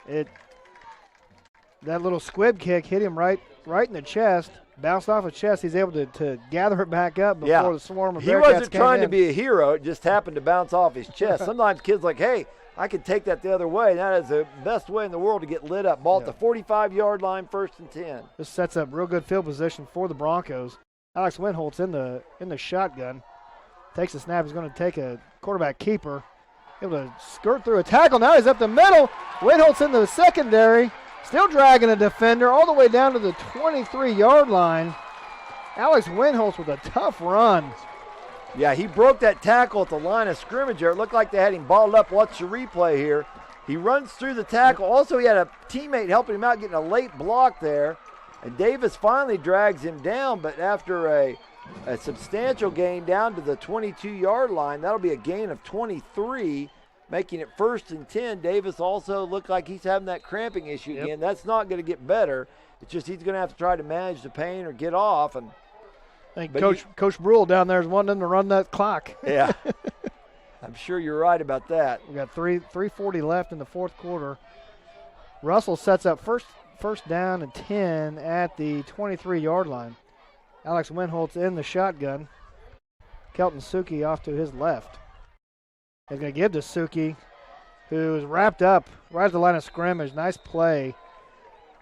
That little squib kick hit him right in the chest. Bounced off his chest. He's able to gather it back up before the swarm of Bearcats came in. He wasn't trying to be a hero. It just happened to bounce off his chest. Sometimes kids like, hey, I could take that the other way. That is the best way in the world to get lit up. Ball at the 45-yard line, 1st and 10. This sets up real good field position for the Broncos. Alex Winholtz in the shotgun. Takes a snap. He's going to take a quarterback keeper. Able to skirt through a tackle. Now he's up the middle. Winholtz in the secondary. Still dragging a defender all the way down to the 23-yard line. Alex Winholtz with a tough run. Yeah, he broke that tackle at the line of scrimmage there. It looked like they had him balled up. Watch the replay here. He runs through the tackle. Also, he had a teammate helping him out, getting a late block there. And Davis finally drags him down, but after a substantial gain down to the 22-yard line, that'll be a gain of 23, making it 1st and 10. Davis also looked like he's having that cramping issue again. That's not going to get better. It's just he's going to have to try to manage the pain or get off. And I think Coach Brule down there is wanting him to run that clock. Yeah. I'm sure you're right about that. We got 3:40 left in the fourth quarter. Russell sets up first down and 10 at the 23-yard line. Alex Winholtz in the shotgun. Kelton Suki off to his left. He's going to give to Suki, who is wrapped up right at the line of scrimmage. Nice play.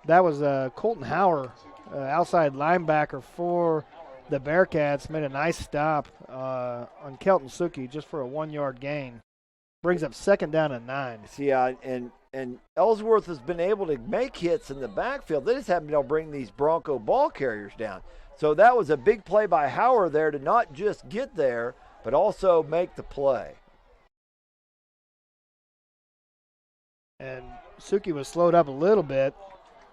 That was Colton Hauer, outside linebacker for the Bearcats, made a nice stop on Kelton Suki just for a 1-yard gain. Brings up 2nd down and 9. See, and Ellsworth has been able to make hits in the backfield. They just haven't been able to bring these Bronco ball carriers down. So that was a big play by Hauer there to not just get there, but also make the play. And Suki was slowed up a little bit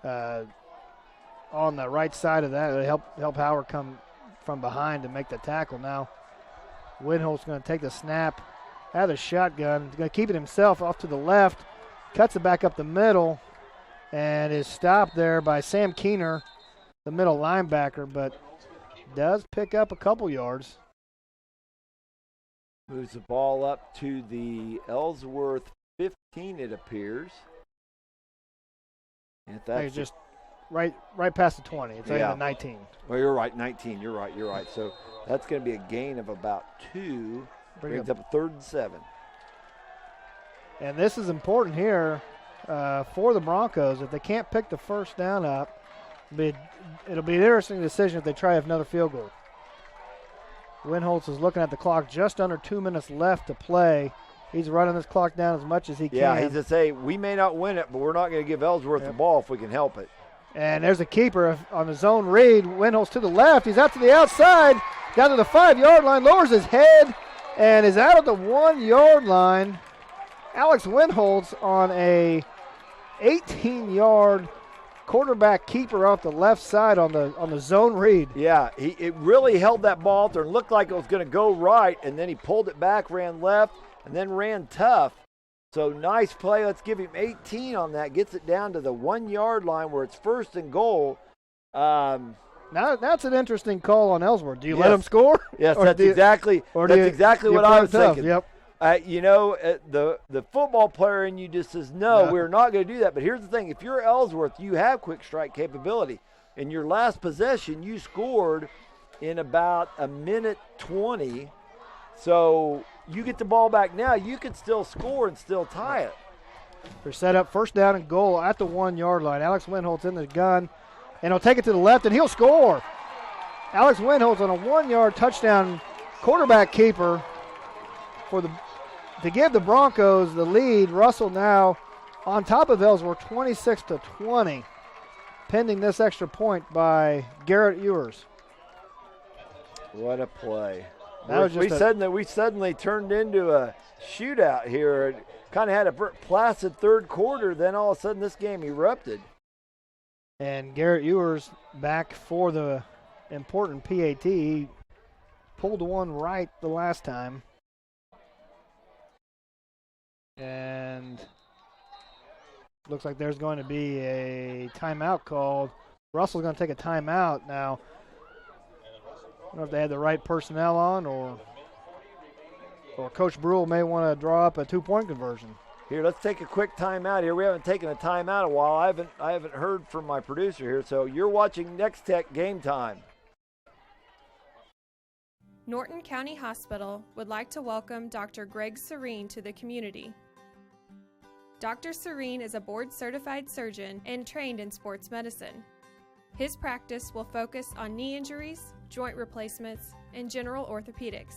on the right side of that. It helped Hauer come from behind to make the tackle. Now Winholt's going to take the snap out of the shotgun. He's going to keep it himself off to the left. Cuts it back up the middle and is stopped there by Sam Keener, the middle linebacker, but does pick up a couple yards. Moves the ball up to the Ellsworth 15, it appears. And if that's right past the 20. It's at 19. Well, you're right, 19. You're right. So that's going to be a gain of about 2. Brings up a 3rd and 7. And this is important here for the Broncos. If they can't pick the first down up, it'll be an interesting decision if they try another field goal. Windholz is looking at the clock, just under 2 minutes left to play. He's running this clock down as much as he can. Yeah, he's going to say, we may not win it, but we're not going to give Ellsworth the ball if we can help it. And there's a keeper on the zone read. Windholz to the left. He's out to the outside, down to the 5-yard line, lowers his head, and is out at the 1-yard line. Alex Windholz on a 18-yard quarterback keeper off the left side on the zone read. Yeah, it really held that ball out there and looked like it was going to go right, and then he pulled it back, ran left, and then ran tough. So nice play. Let's give him 18 on that. Gets it down to the 1-yard line where it's 1st and goal. Now that's an interesting call on Ellsworth. Do you let him score? Yes, that's exactly what I was thinking. Yep. The football player in you just says, no, we're not going to do that. But here's the thing. If you're Ellsworth, you have quick strike capability. In your last possession, you scored in about a minute 20. So you get the ball back now. You can still score and still tie it. They're set up 1st down and goal at the 1-yard line. Alex Windholz in the gun, and he'll take it to the left, and he'll score. Alex Windholz on a 1-yard touchdown quarterback keeper to give the Broncos the lead. Russell now on top of Ellsworth, 26-20, pending this extra point by Garrett Ewers. What a play. We suddenly turned into a shootout here. It kind of had a placid 3rd quarter, then all of a sudden this game erupted. And Garrett Ewers back for the important PAT. He pulled one right the last time. And looks like there's going to be a timeout called. Russell's going to take a timeout now. I don't know if they had the right personnel on or Coach Brule may want to draw up a 2-point conversion. Here, let's take a quick timeout here. We haven't taken a timeout in a while. I haven't heard from my producer here. So you're watching Nex-Tech Game Time. Norton County Hospital would like to welcome Dr. Greg Serene to the community. Dr. Serene is a board-certified surgeon and trained in sports medicine. His practice will focus on knee injuries, joint replacements, and general orthopedics.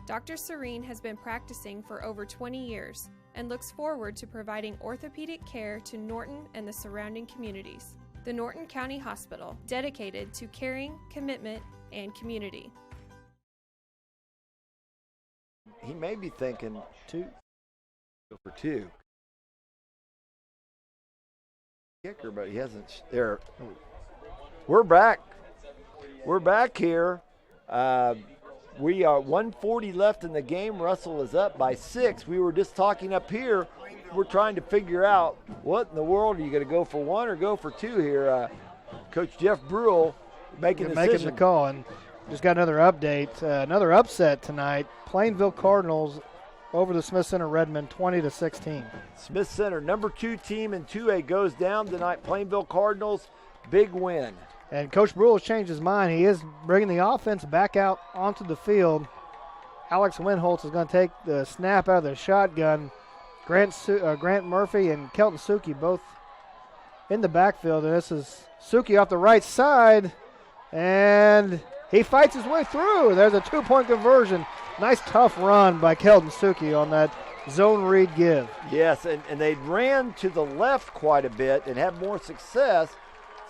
Dr. Serene has been practicing for over 20 years and looks forward to providing orthopedic care to Norton and the surrounding communities. The Norton County Hospital, dedicated to caring, commitment, and community. He may be thinking 2. Go for 2. Kicker, but he hasn't. There. We're back. We're back here. We are 1:40 left in the game. Russell is up by 6. We were just talking up here. We're trying to figure out what in the world are you going to go for 1 or go for 2 here. Coach Jeff Brule making the call, and just got another update. Another upset tonight. Plainville Cardinals over the Smith Center Redmond, 20-16. Smith Center, number 2 team in 2A, goes down tonight. Plainville Cardinals, big win. And Coach Brule has changed his mind. He is bringing the offense back out onto the field. Alex Windholz is going to take the snap out of the shotgun. Grant Murphy and Kelton Suki both in the backfield. And this is Suki off the right side. And he fights his way through. There's a 2-point conversion. Nice tough run by Kelton Suki on that zone read give. Yes, and they ran to the left quite a bit and had more success.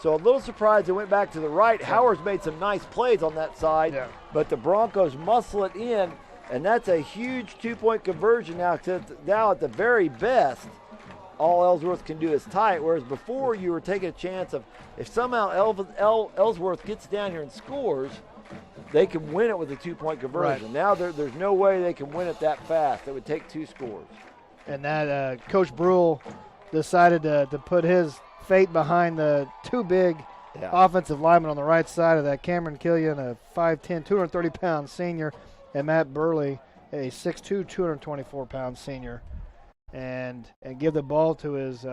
So a little surprised they went back to the right. Howard's made some nice plays on that side, but the Broncos muscle it in, and that's a huge 2-point conversion now. Now at the very best, all Ellsworth can do is tie it, whereas before you were taking a chance of if somehow Ellsworth gets down here and scores, they can win it with a 2-point conversion. Right. Now there's no way they can win it that fast. It would take 2 scores. And that Coach Brule decided to put his fate behind the 2 big offensive linemen on the right side of that. Cameron Killian, a 5'10", 230-pound senior, and Matt Burley, a 6'2", 224-pound senior, and give the ball to his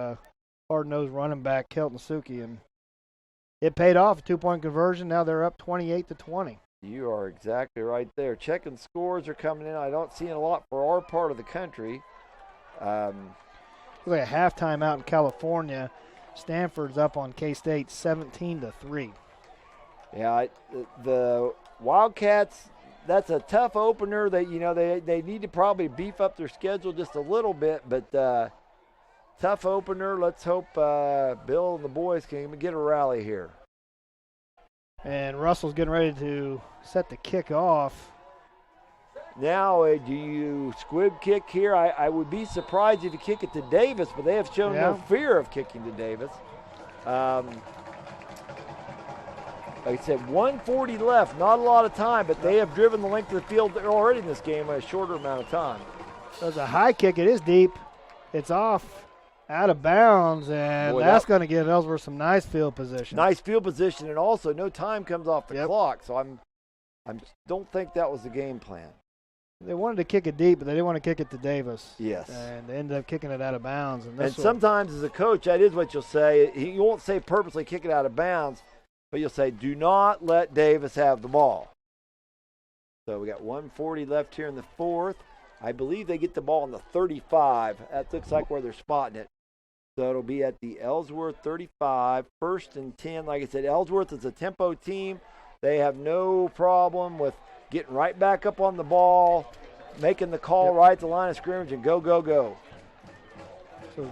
hard-nosed running back, Kelton Suki. And it paid off, a 2-point conversion. Now they're up 28-20. You are exactly right there. Checking scores are coming in. I don't see a lot for our part of the country. Looks like a halftime out in California. Stanford's up on K-State 17-3. Yeah, the Wildcats, that's a tough opener. They need to probably beef up their schedule just a little bit, but tough opener. Let's hope Bill and the boys can get a rally here. And Russell's getting ready to set the kick off. Now, do you squib kick here? I would be surprised if you kick it to Davis, but they have shown no fear of kicking to Davis. Like I said, 1:40 left, not a lot of time, but they have driven the length of the field already in this game in a shorter amount of time. There's a high kick. It is deep. It's off, out of bounds, and that's going to give Ellsworth some nice field position. Nice field position, and also no time comes off the clock, so I don't think that was the game plan. They wanted to kick it deep, but they didn't want to kick it to Davis. Yes. And they ended up kicking it out of bounds. And sometimes as a coach, that is what you'll say. You won't say purposely kick it out of bounds, but you'll say, do not let Davis have the ball. So we got 1:40 left here in the fourth. I believe they get the ball on the 35. That looks like where they're spotting it. So it'll be at the Ellsworth 35, 1st and 10. Like I said, Ellsworth is a tempo team. They have no problem with getting right back up on the ball, making the call right at the line of scrimmage, and go, go, go. So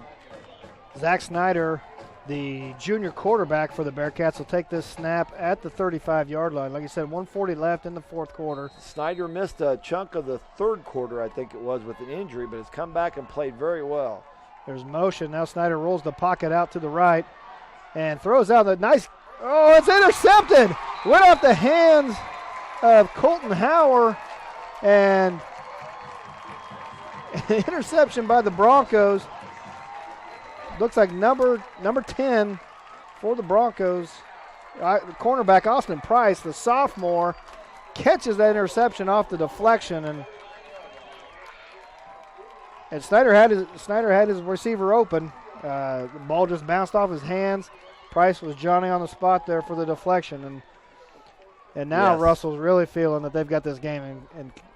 Zach Snyder, the junior quarterback for the Bearcats, will take this snap at the 35-yard line. Like I said, 1:40 left in the fourth quarter. Snyder missed a chunk of the third quarter, I think it was, with an injury, but has come back and played very well. There's motion. Now Snyder rolls the pocket out to the right and throws out the nice. Oh, it's intercepted. Went off the hands of Colton Hauer, and interception by the Broncos. Looks like number 10 for the Broncos. The cornerback Austin Price, the sophomore, catches that interception off the deflection, and Snyder had his receiver open. The ball just bounced off his hands. Price was Johnny on the spot there for the deflection, and now Russell's really feeling that they've got this game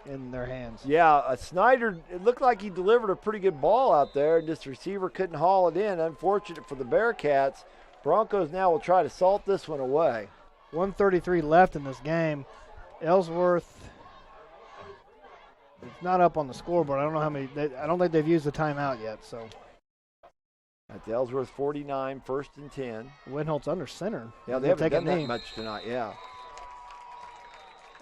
in their hands. Yeah, Snyder, it looked like he delivered a pretty good ball out there, and this receiver couldn't haul it in. Unfortunate for the Bearcats. Broncos now will try to salt this one away. 1:33 left in this game. Ellsworth, it's not up on the scoreboard. I don't know how many. I don't think they've used the timeout yet. So at the Ellsworth 49, 1st and 10. Winholtz under center. Yeah, they haven't done that much tonight. Yeah.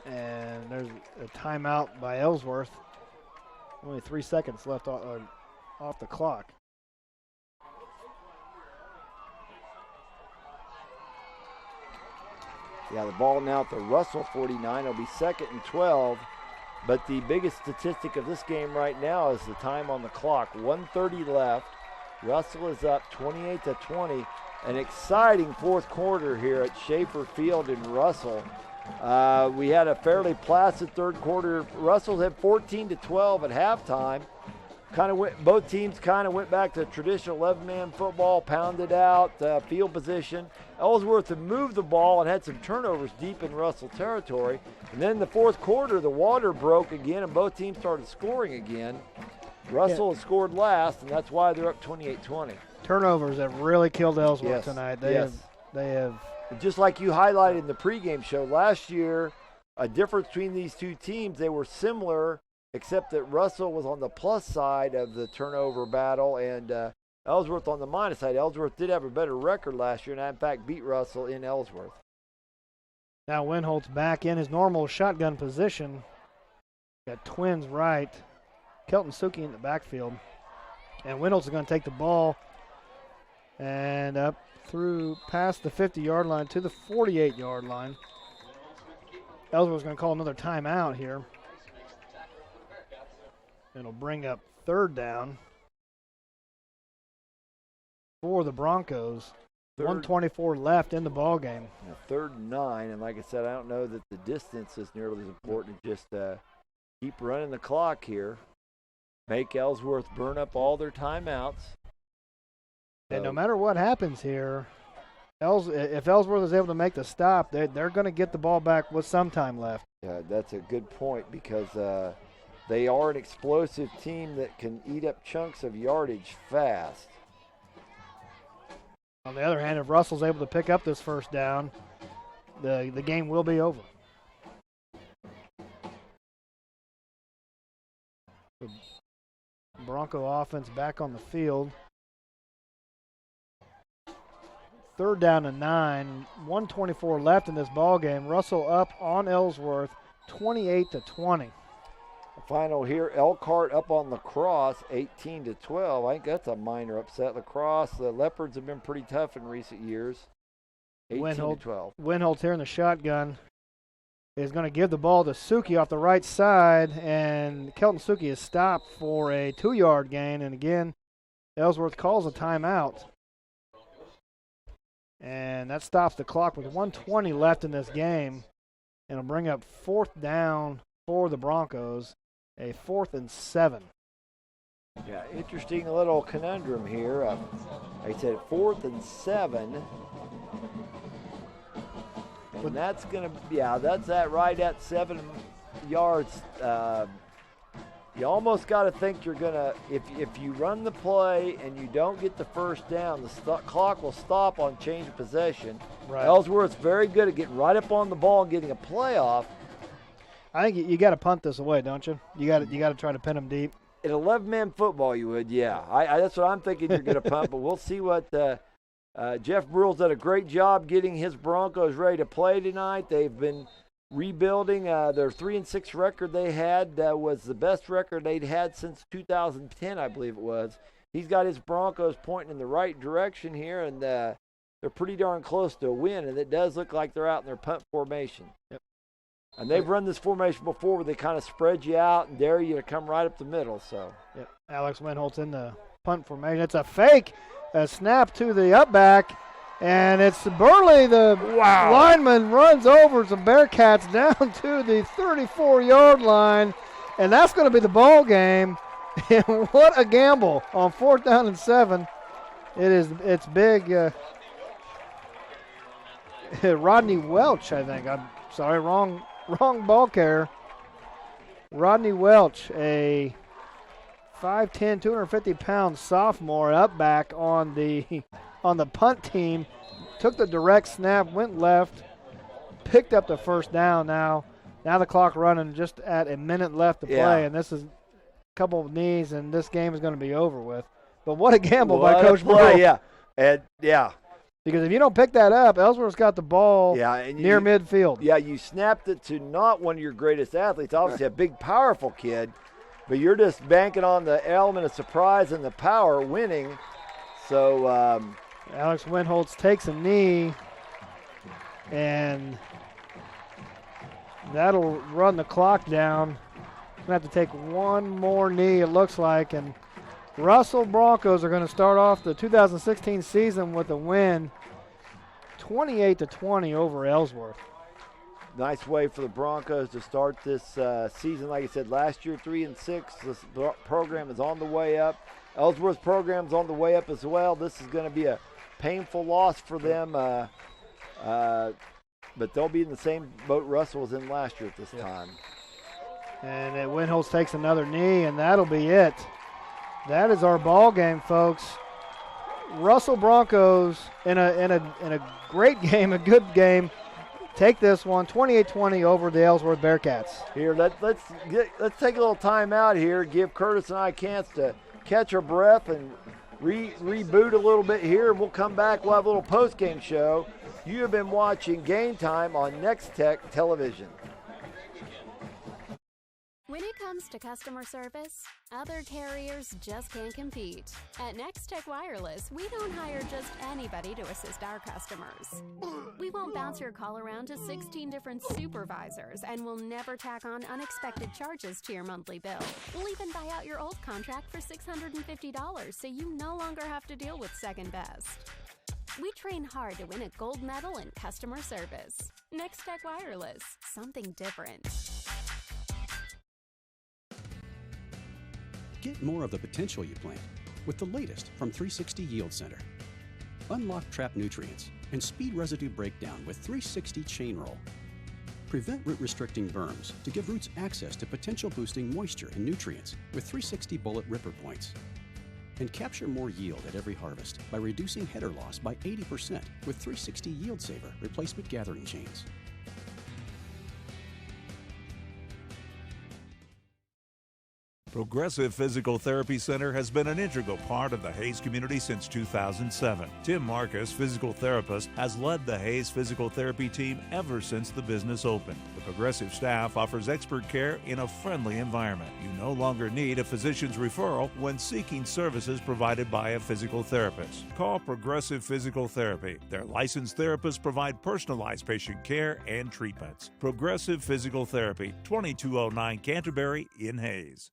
And there's a timeout by Ellsworth. Only 3 seconds left off the clock. Yeah, the ball now at the Russell 49. It'll be 2nd and 12. But the biggest statistic of this game right now is the time on the clock. 1:30 left. Russell is up 28-20. An exciting fourth quarter here at Schaefer Field in Russell. We had a fairly placid third quarter. Russell had 14-12 at halftime. Both teams kind of went back to traditional 11-man football, pounded out, field position. Ellsworth had moved the ball and had some turnovers deep in Russell territory. And then in the fourth quarter, the water broke again, and both teams started scoring again. Russell has scored last, and that's why they're up 28-20. Turnovers have really killed Ellsworth tonight. They have. Just like you highlighted in the pregame show last year, a difference between these two teams, they were similar, except that Russell was on the plus side of the turnover battle and Ellsworth on the minus side. Ellsworth did have a better record last year and, in fact, beat Russell in Ellsworth. Now Winholtz back in his normal shotgun position. Got twins right. Kelton Suki in the backfield. And Winholtz is going to take the ball and up through past the 50-yard line to the 48-yard line. Ellsworth's going to call another timeout here. It'll bring up 3rd down for the Broncos. 1:24 left in the ball game. 3rd and 9, and like I said, I don't know that the distance is nearly as important. Just keep running the clock here. Make Ellsworth burn up all their timeouts. And no matter what happens here, if Ellsworth is able to make the stop, they're going to get the ball back with some time left. Yeah, that's a good point because they are an explosive team that can eat up chunks of yardage fast. On the other hand, if Russell's able to pick up this first down, the game will be over. The Bronco offense back on the field. 3rd down and 9, 1:24 left in this ball game. Russell up on Ellsworth, 28-20. The final here, Elkhart up on Lacrosse, 18-12. I think that's a minor upset. Lacrosse, the Leopards have been pretty tough in recent years. 18-12. Winholtz here in the shotgun is going to give the ball to Suki off the right side, and Kelton Suki is stopped for a 2-yard gain. And again, Ellsworth calls a timeout. And that stops the clock with 1:20 left in this game. And it'll bring up 4th down for the Broncos, a 4th and 7. Yeah, interesting little conundrum here. I said 4th and 7. And that's going to, that's that right at 7 yards. You almost got to think you're going to, if you run the play and you don't get the first down, the clock will stop on change of possession. Right. Ellsworth's very good at getting right up on the ball and getting a play off. I think you got to punt this away, don't you? You got to try to pin them deep. In 11-man football, you would, yeah. That's what I'm thinking you're going to punt, but we'll see what Jeff Brule's done a great job getting his Broncos ready to play tonight. They've been rebuilding. Their 3-6 record they had was the best record they'd had since 2010, I believe it was. He's got his Broncos pointing in the right direction here, and they're pretty darn close to a win, and it does look like they're out in their punt formation. Yep. And they've run this formation before where they kind of spread you out and dare you to come right up the middle. So. Yep. Alex Winholtz in the punt formation. It's a fake, a snap to the up back. And it's Burley, the lineman, runs over some Bearcats down to the 34-yard line, and that's going to be the ball game. What a gamble on 4th down and 7. It's big. Rodney Welch, I think. I'm sorry, wrong ball carrier. Rodney Welch, a 5'10", 250-pound sophomore, up back on the punt team, took the direct snap, went left, picked up the first down. Now the clock running just at a minute left to play, and this is a couple of knees, and this game is going to be over with. But what a gamble by Coach Brule. Yeah, and yeah. Because if you don't pick that up, Ellsworth's got the ball near midfield. Yeah, you snapped it to not one of your greatest athletes, obviously a big, powerful kid, but you're just banking on the element of surprise and the power winning. So Alex Winholtz takes a knee, and that'll run the clock down. Going to have to take one more knee, it looks like, and Russell Broncos are going to start off the 2016 season with a win, 28-20 over Ellsworth. Nice way for the Broncos to start this season. Like I said, last year 3-6. This program is on the way up. Ellsworth program's on the way up as well. This is going to be a painful loss for them, but they'll be in the same boat Russell was in last year at this time. And Winholtz takes another knee, and that'll be it. That is our ball game, folks. Russell Broncos in a great game, a good game. Take this one, 28-20 over the Ellsworth Bearcats. Here, let's take a little time out here. Give Curtis and I a chance to catch our breath and reboot a little bit here. We'll come back. We'll have a little post-game show. You have been watching Game Time on Nex-Tech Television. When it comes to customer service, other carriers just can't compete. At Nex-Tech Wireless, we don't hire just anybody to assist our customers. We won't bounce your call around to 16 different supervisors, and we'll never tack on unexpected charges to your monthly bill. We'll even buy out your old contract for $650 so you no longer have to deal with second best. We train hard to win a gold medal in customer service. Nex-Tech Wireless, something different. Get more of the potential you plant with the latest from 360 Yield Center. unlock trap nutrients, and speed residue breakdown with 360 chain roll. Prevent root-restricting berms to give roots access to potential-boosting moisture and nutrients with 360 bullet ripper points. And capture more yield at every harvest by reducing header loss by 80% with 360 Yield Saver replacement gathering chains. Progressive Physical Therapy Center has been an integral part of the Hayes community since 2007. Tim Marcus, physical therapist, has led the Hayes physical therapy team ever since the business opened. The Progressive staff offers expert care in a friendly environment. You no longer need a physician's referral when seeking services provided by a physical therapist. Call Progressive Physical Therapy. Their licensed therapists provide personalized patient care and treatments. Progressive Physical Therapy, 2209 Canterbury in Hayes.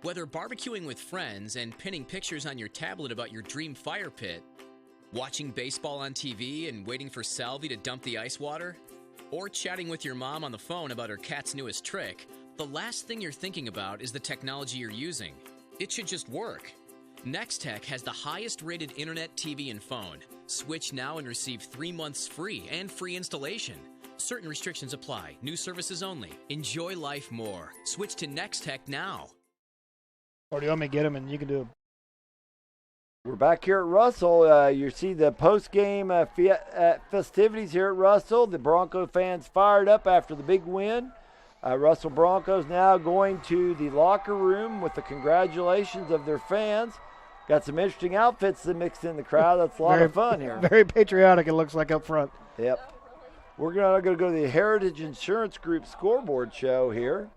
Whether barbecuing with friends and pinning pictures on your tablet about your dream fire pit, watching baseball on TV and waiting for Salvi to dump the ice water, or chatting with your mom on the phone about her cat's newest trick, the last thing you're thinking about is the technology you're using. It should just work. Nex-Tech has the highest rated internet, TV, and phone. Switch now and receive 3 months free and free installation. Certain restrictions apply. New services only. Enjoy life more. Switch to Nex-Tech now. Or do you want me to get them and you can do it? We're back here at Russell. You see the post-game festivities here at Russell. The Bronco fans fired up after the big win. Russell Broncos now going to the locker room with the congratulations of their fans. Got some interesting outfits that mixed in the crowd. That's a lot of fun here. Very patriotic, it looks like, up front. Yep. We're going to go to the Heritage Insurance Group scoreboard show here.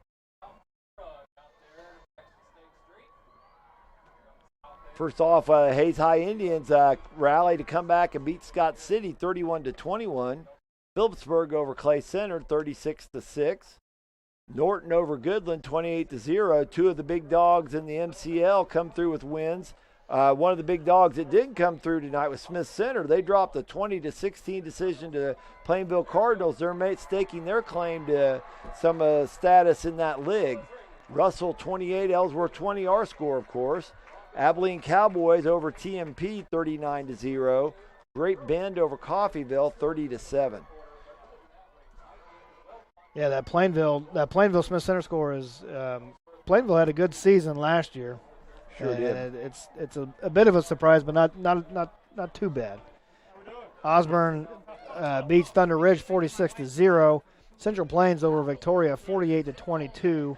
First off, Hayes High Indians rally to come back and beat Scott City 31-21. Phillipsburg over Clay Center 36-6. Norton over Goodland 28-0. Two of the big dogs in the MCL come through with wins. One of the big dogs that didn't come through tonight was Smith Center. They dropped a 20-16 decision to Plainville Cardinals. They're staking their claim to some status in that league. Russell 28, Ellsworth 20, our score, of course. Abilene Cowboys over TMP 39-0. Great Bend over Coffeyville 30-7. Yeah, that Plainville Smith Center score is Plainville had a good season last year. Sure did. And it's a bit of a surprise, but not too bad. Osborne beats Thunder Ridge 46-0. Central Plains over Victoria 48-22.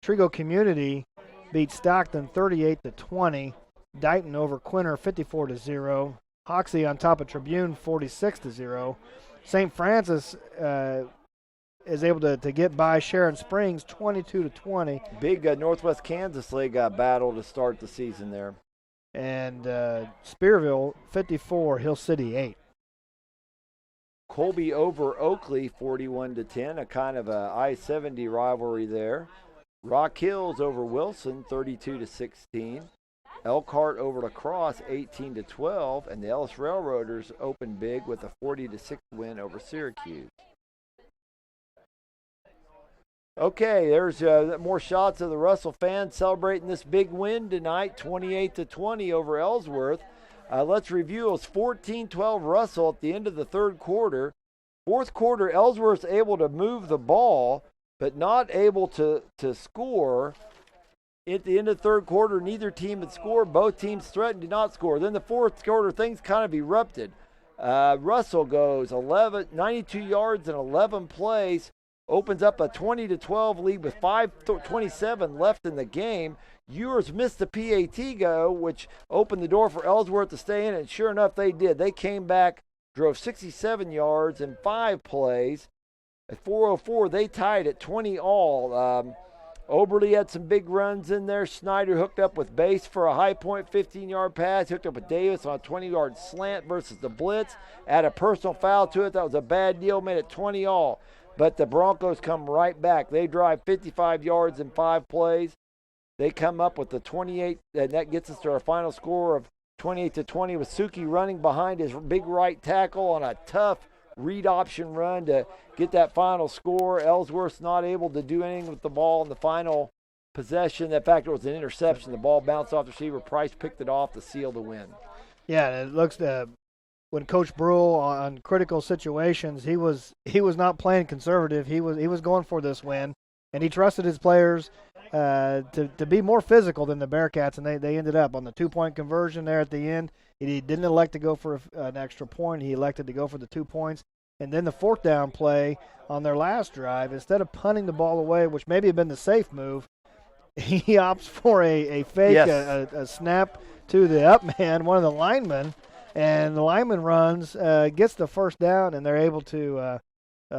Trigo Community beat Stockton 38-20. Dighton over Quinter 54-0. Hoxie on top of Tribune 46-0. St. Francis is able to get by Sharon Springs 22-20. Big Northwest Kansas League battle to start the season there. And Spearville 54, Hill City 8. Colby over Oakley 41-10, a kind of a I-70 rivalry there. Rock Hills over Wilson 32-16. Elkhart over La Crosse 18-12, and the Ellis Railroaders opened big with a 40-6 win over Syracuse. Okay, there's more shots of the Russell fans celebrating this big win tonight, 28-20 over Ellsworth. Let's review. It was 14-12 Russell at the end of the third quarter. Fourth quarter, Ellsworth's able to move the ball, but not able to score. At the end of the third quarter, neither team had scored. Both teams threatened to not score. Then the fourth quarter, things kind of erupted. Russell goes 92 yards in 11 plays, opens up a 20-12 lead with 5:27 left in the game. Ewers missed the PAT go, which opened the door for Ellsworth to stay in, and sure enough, they did. They came back, drove 67 yards in 5 plays. At 4:04, they tied at 20 all. Oberly had some big runs in there. Snyder hooked up with Bass for a high point 15-yard pass. Hooked up with Davis on a 20-yard slant versus the blitz. Add a personal foul to it. That was a bad deal. Made it 20 all. But the Broncos come right back. They drive 55 yards in 5 plays. They come up with the 28, and that gets us to our final score of 28-20 with Suki running behind his big right tackle on a tough read option run to get that final score. Ellsworth's not able to do anything with the ball in the final possession. In fact, it was an interception. The ball bounced off the receiver. Price picked it off to seal the win. Yeah, it looks when Coach Brule on critical situations, he was not playing conservative. He was going for this win, and he trusted his players to be more physical than the Bearcats, and they ended up on the 2-point conversion there at the end. He didn't elect to go for an extra point. He elected to go for the 2 points. And then the 4th down play on their last drive, instead of punting the ball away, which maybe had been the safe move, he opts for a fake, Yes. a snap to the up man, one of the linemen, and the lineman runs, gets the 1st down, and they're able to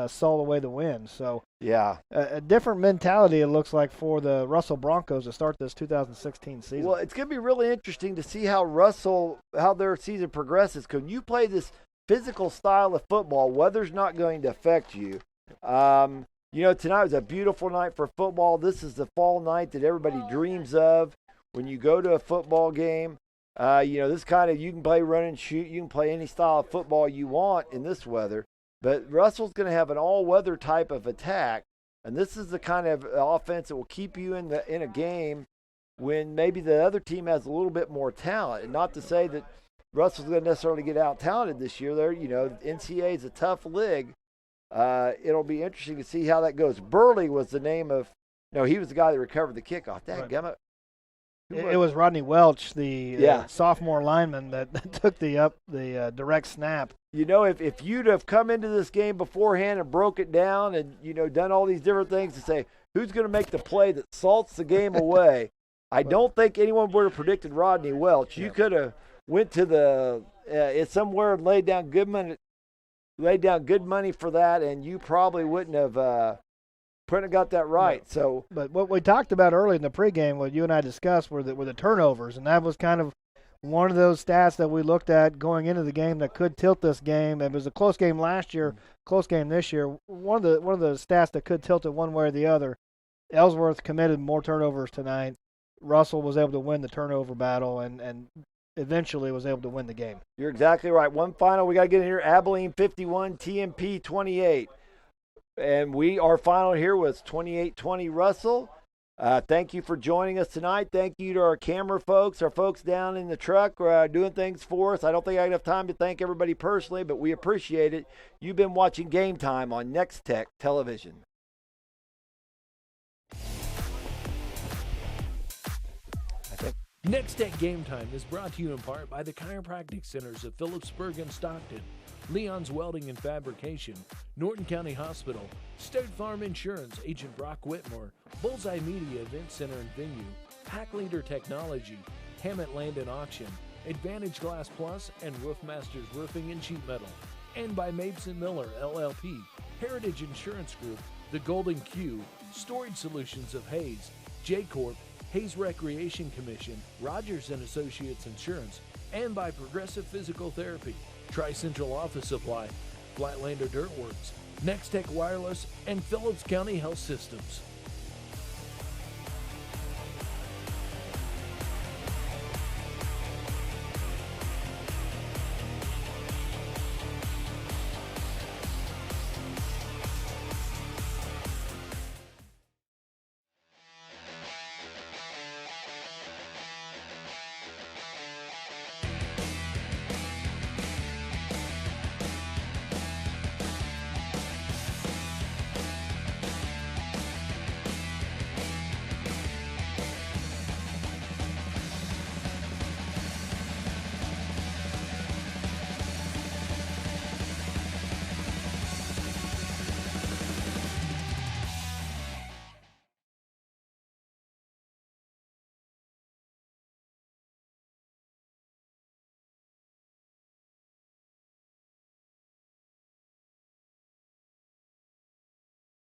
saw away the win. So yeah, a different mentality it looks like for the Russell Broncos to start this 2016 season. Well, it's going to be really interesting to see how their season progresses. Because when you play this physical style of football, weather's not going to affect you. Tonight was a beautiful night for football. This is the fall night that everybody dreams of. When you go to a football game, this kind of, you can play run and shoot. You can play any style of football you want in this weather. But Russell's going to have an all-weather type of attack, and this is the kind of offense that will keep you in a game when maybe the other team has a little bit more talent. And not to say that Russell's going to necessarily get out-talented this year. NCAA is a tough league. It'll be interesting to see how that goes. Burley was the name of he was the guy that recovered the kickoff. Dadgummit. It was Rodney Welch, the sophomore lineman that took the direct snap. If you'd have come into this game beforehand and broke it down and, done all these different things to say, who's going to make the play that salts the game away, I don't think anyone would have predicted Rodney Welch. You could have went to somewhere and laid down good money for that, and you probably wouldn't have got that right. No. So, but what we talked about early in the pregame, what you and I discussed, were the turnovers, and that was kind of one of those stats that we looked at going into the game that could tilt this game. It was a close game last year, close game this year. One of the stats that could tilt it one way or the other. Ellsworth committed more turnovers tonight. Russell was able to win the turnover battle and eventually was able to win the game. You're exactly right. One final, we got to get in here. Abilene 51, TMP 28. And our final here was 28-20 Russell. Thank you for joining us tonight. Thank you to our camera folks, our folks down in the truck doing things for us. I don't think I have enough time to thank everybody personally, but we appreciate it. You've been watching Game Time on Nex-Tech Television. Nex-Tech Game Time is brought to you in part by the Chiropractic Centers of Phillipsburg and Stockton, Leon's Welding and Fabrication, Norton County Hospital, State Farm Insurance, Agent Brock Whitmore, Bullseye Media Event Center and Venue, Pack Leader Technology, Hammett Land and Auction, Advantage Glass Plus, and Roofmasters Roofing and Sheet Metal, and by Mapes & Miller, LLP, Heritage Insurance Group, The Golden Q, Storage Solutions of Hayes, J-Corp, Hayes Recreation Commission, Rogers & Associates Insurance, and by Progressive Physical Therapy, Tri-Central Office Supply, Flatlander Dirt Works, Nex-Tech Wireless, and Phillips County Health Systems.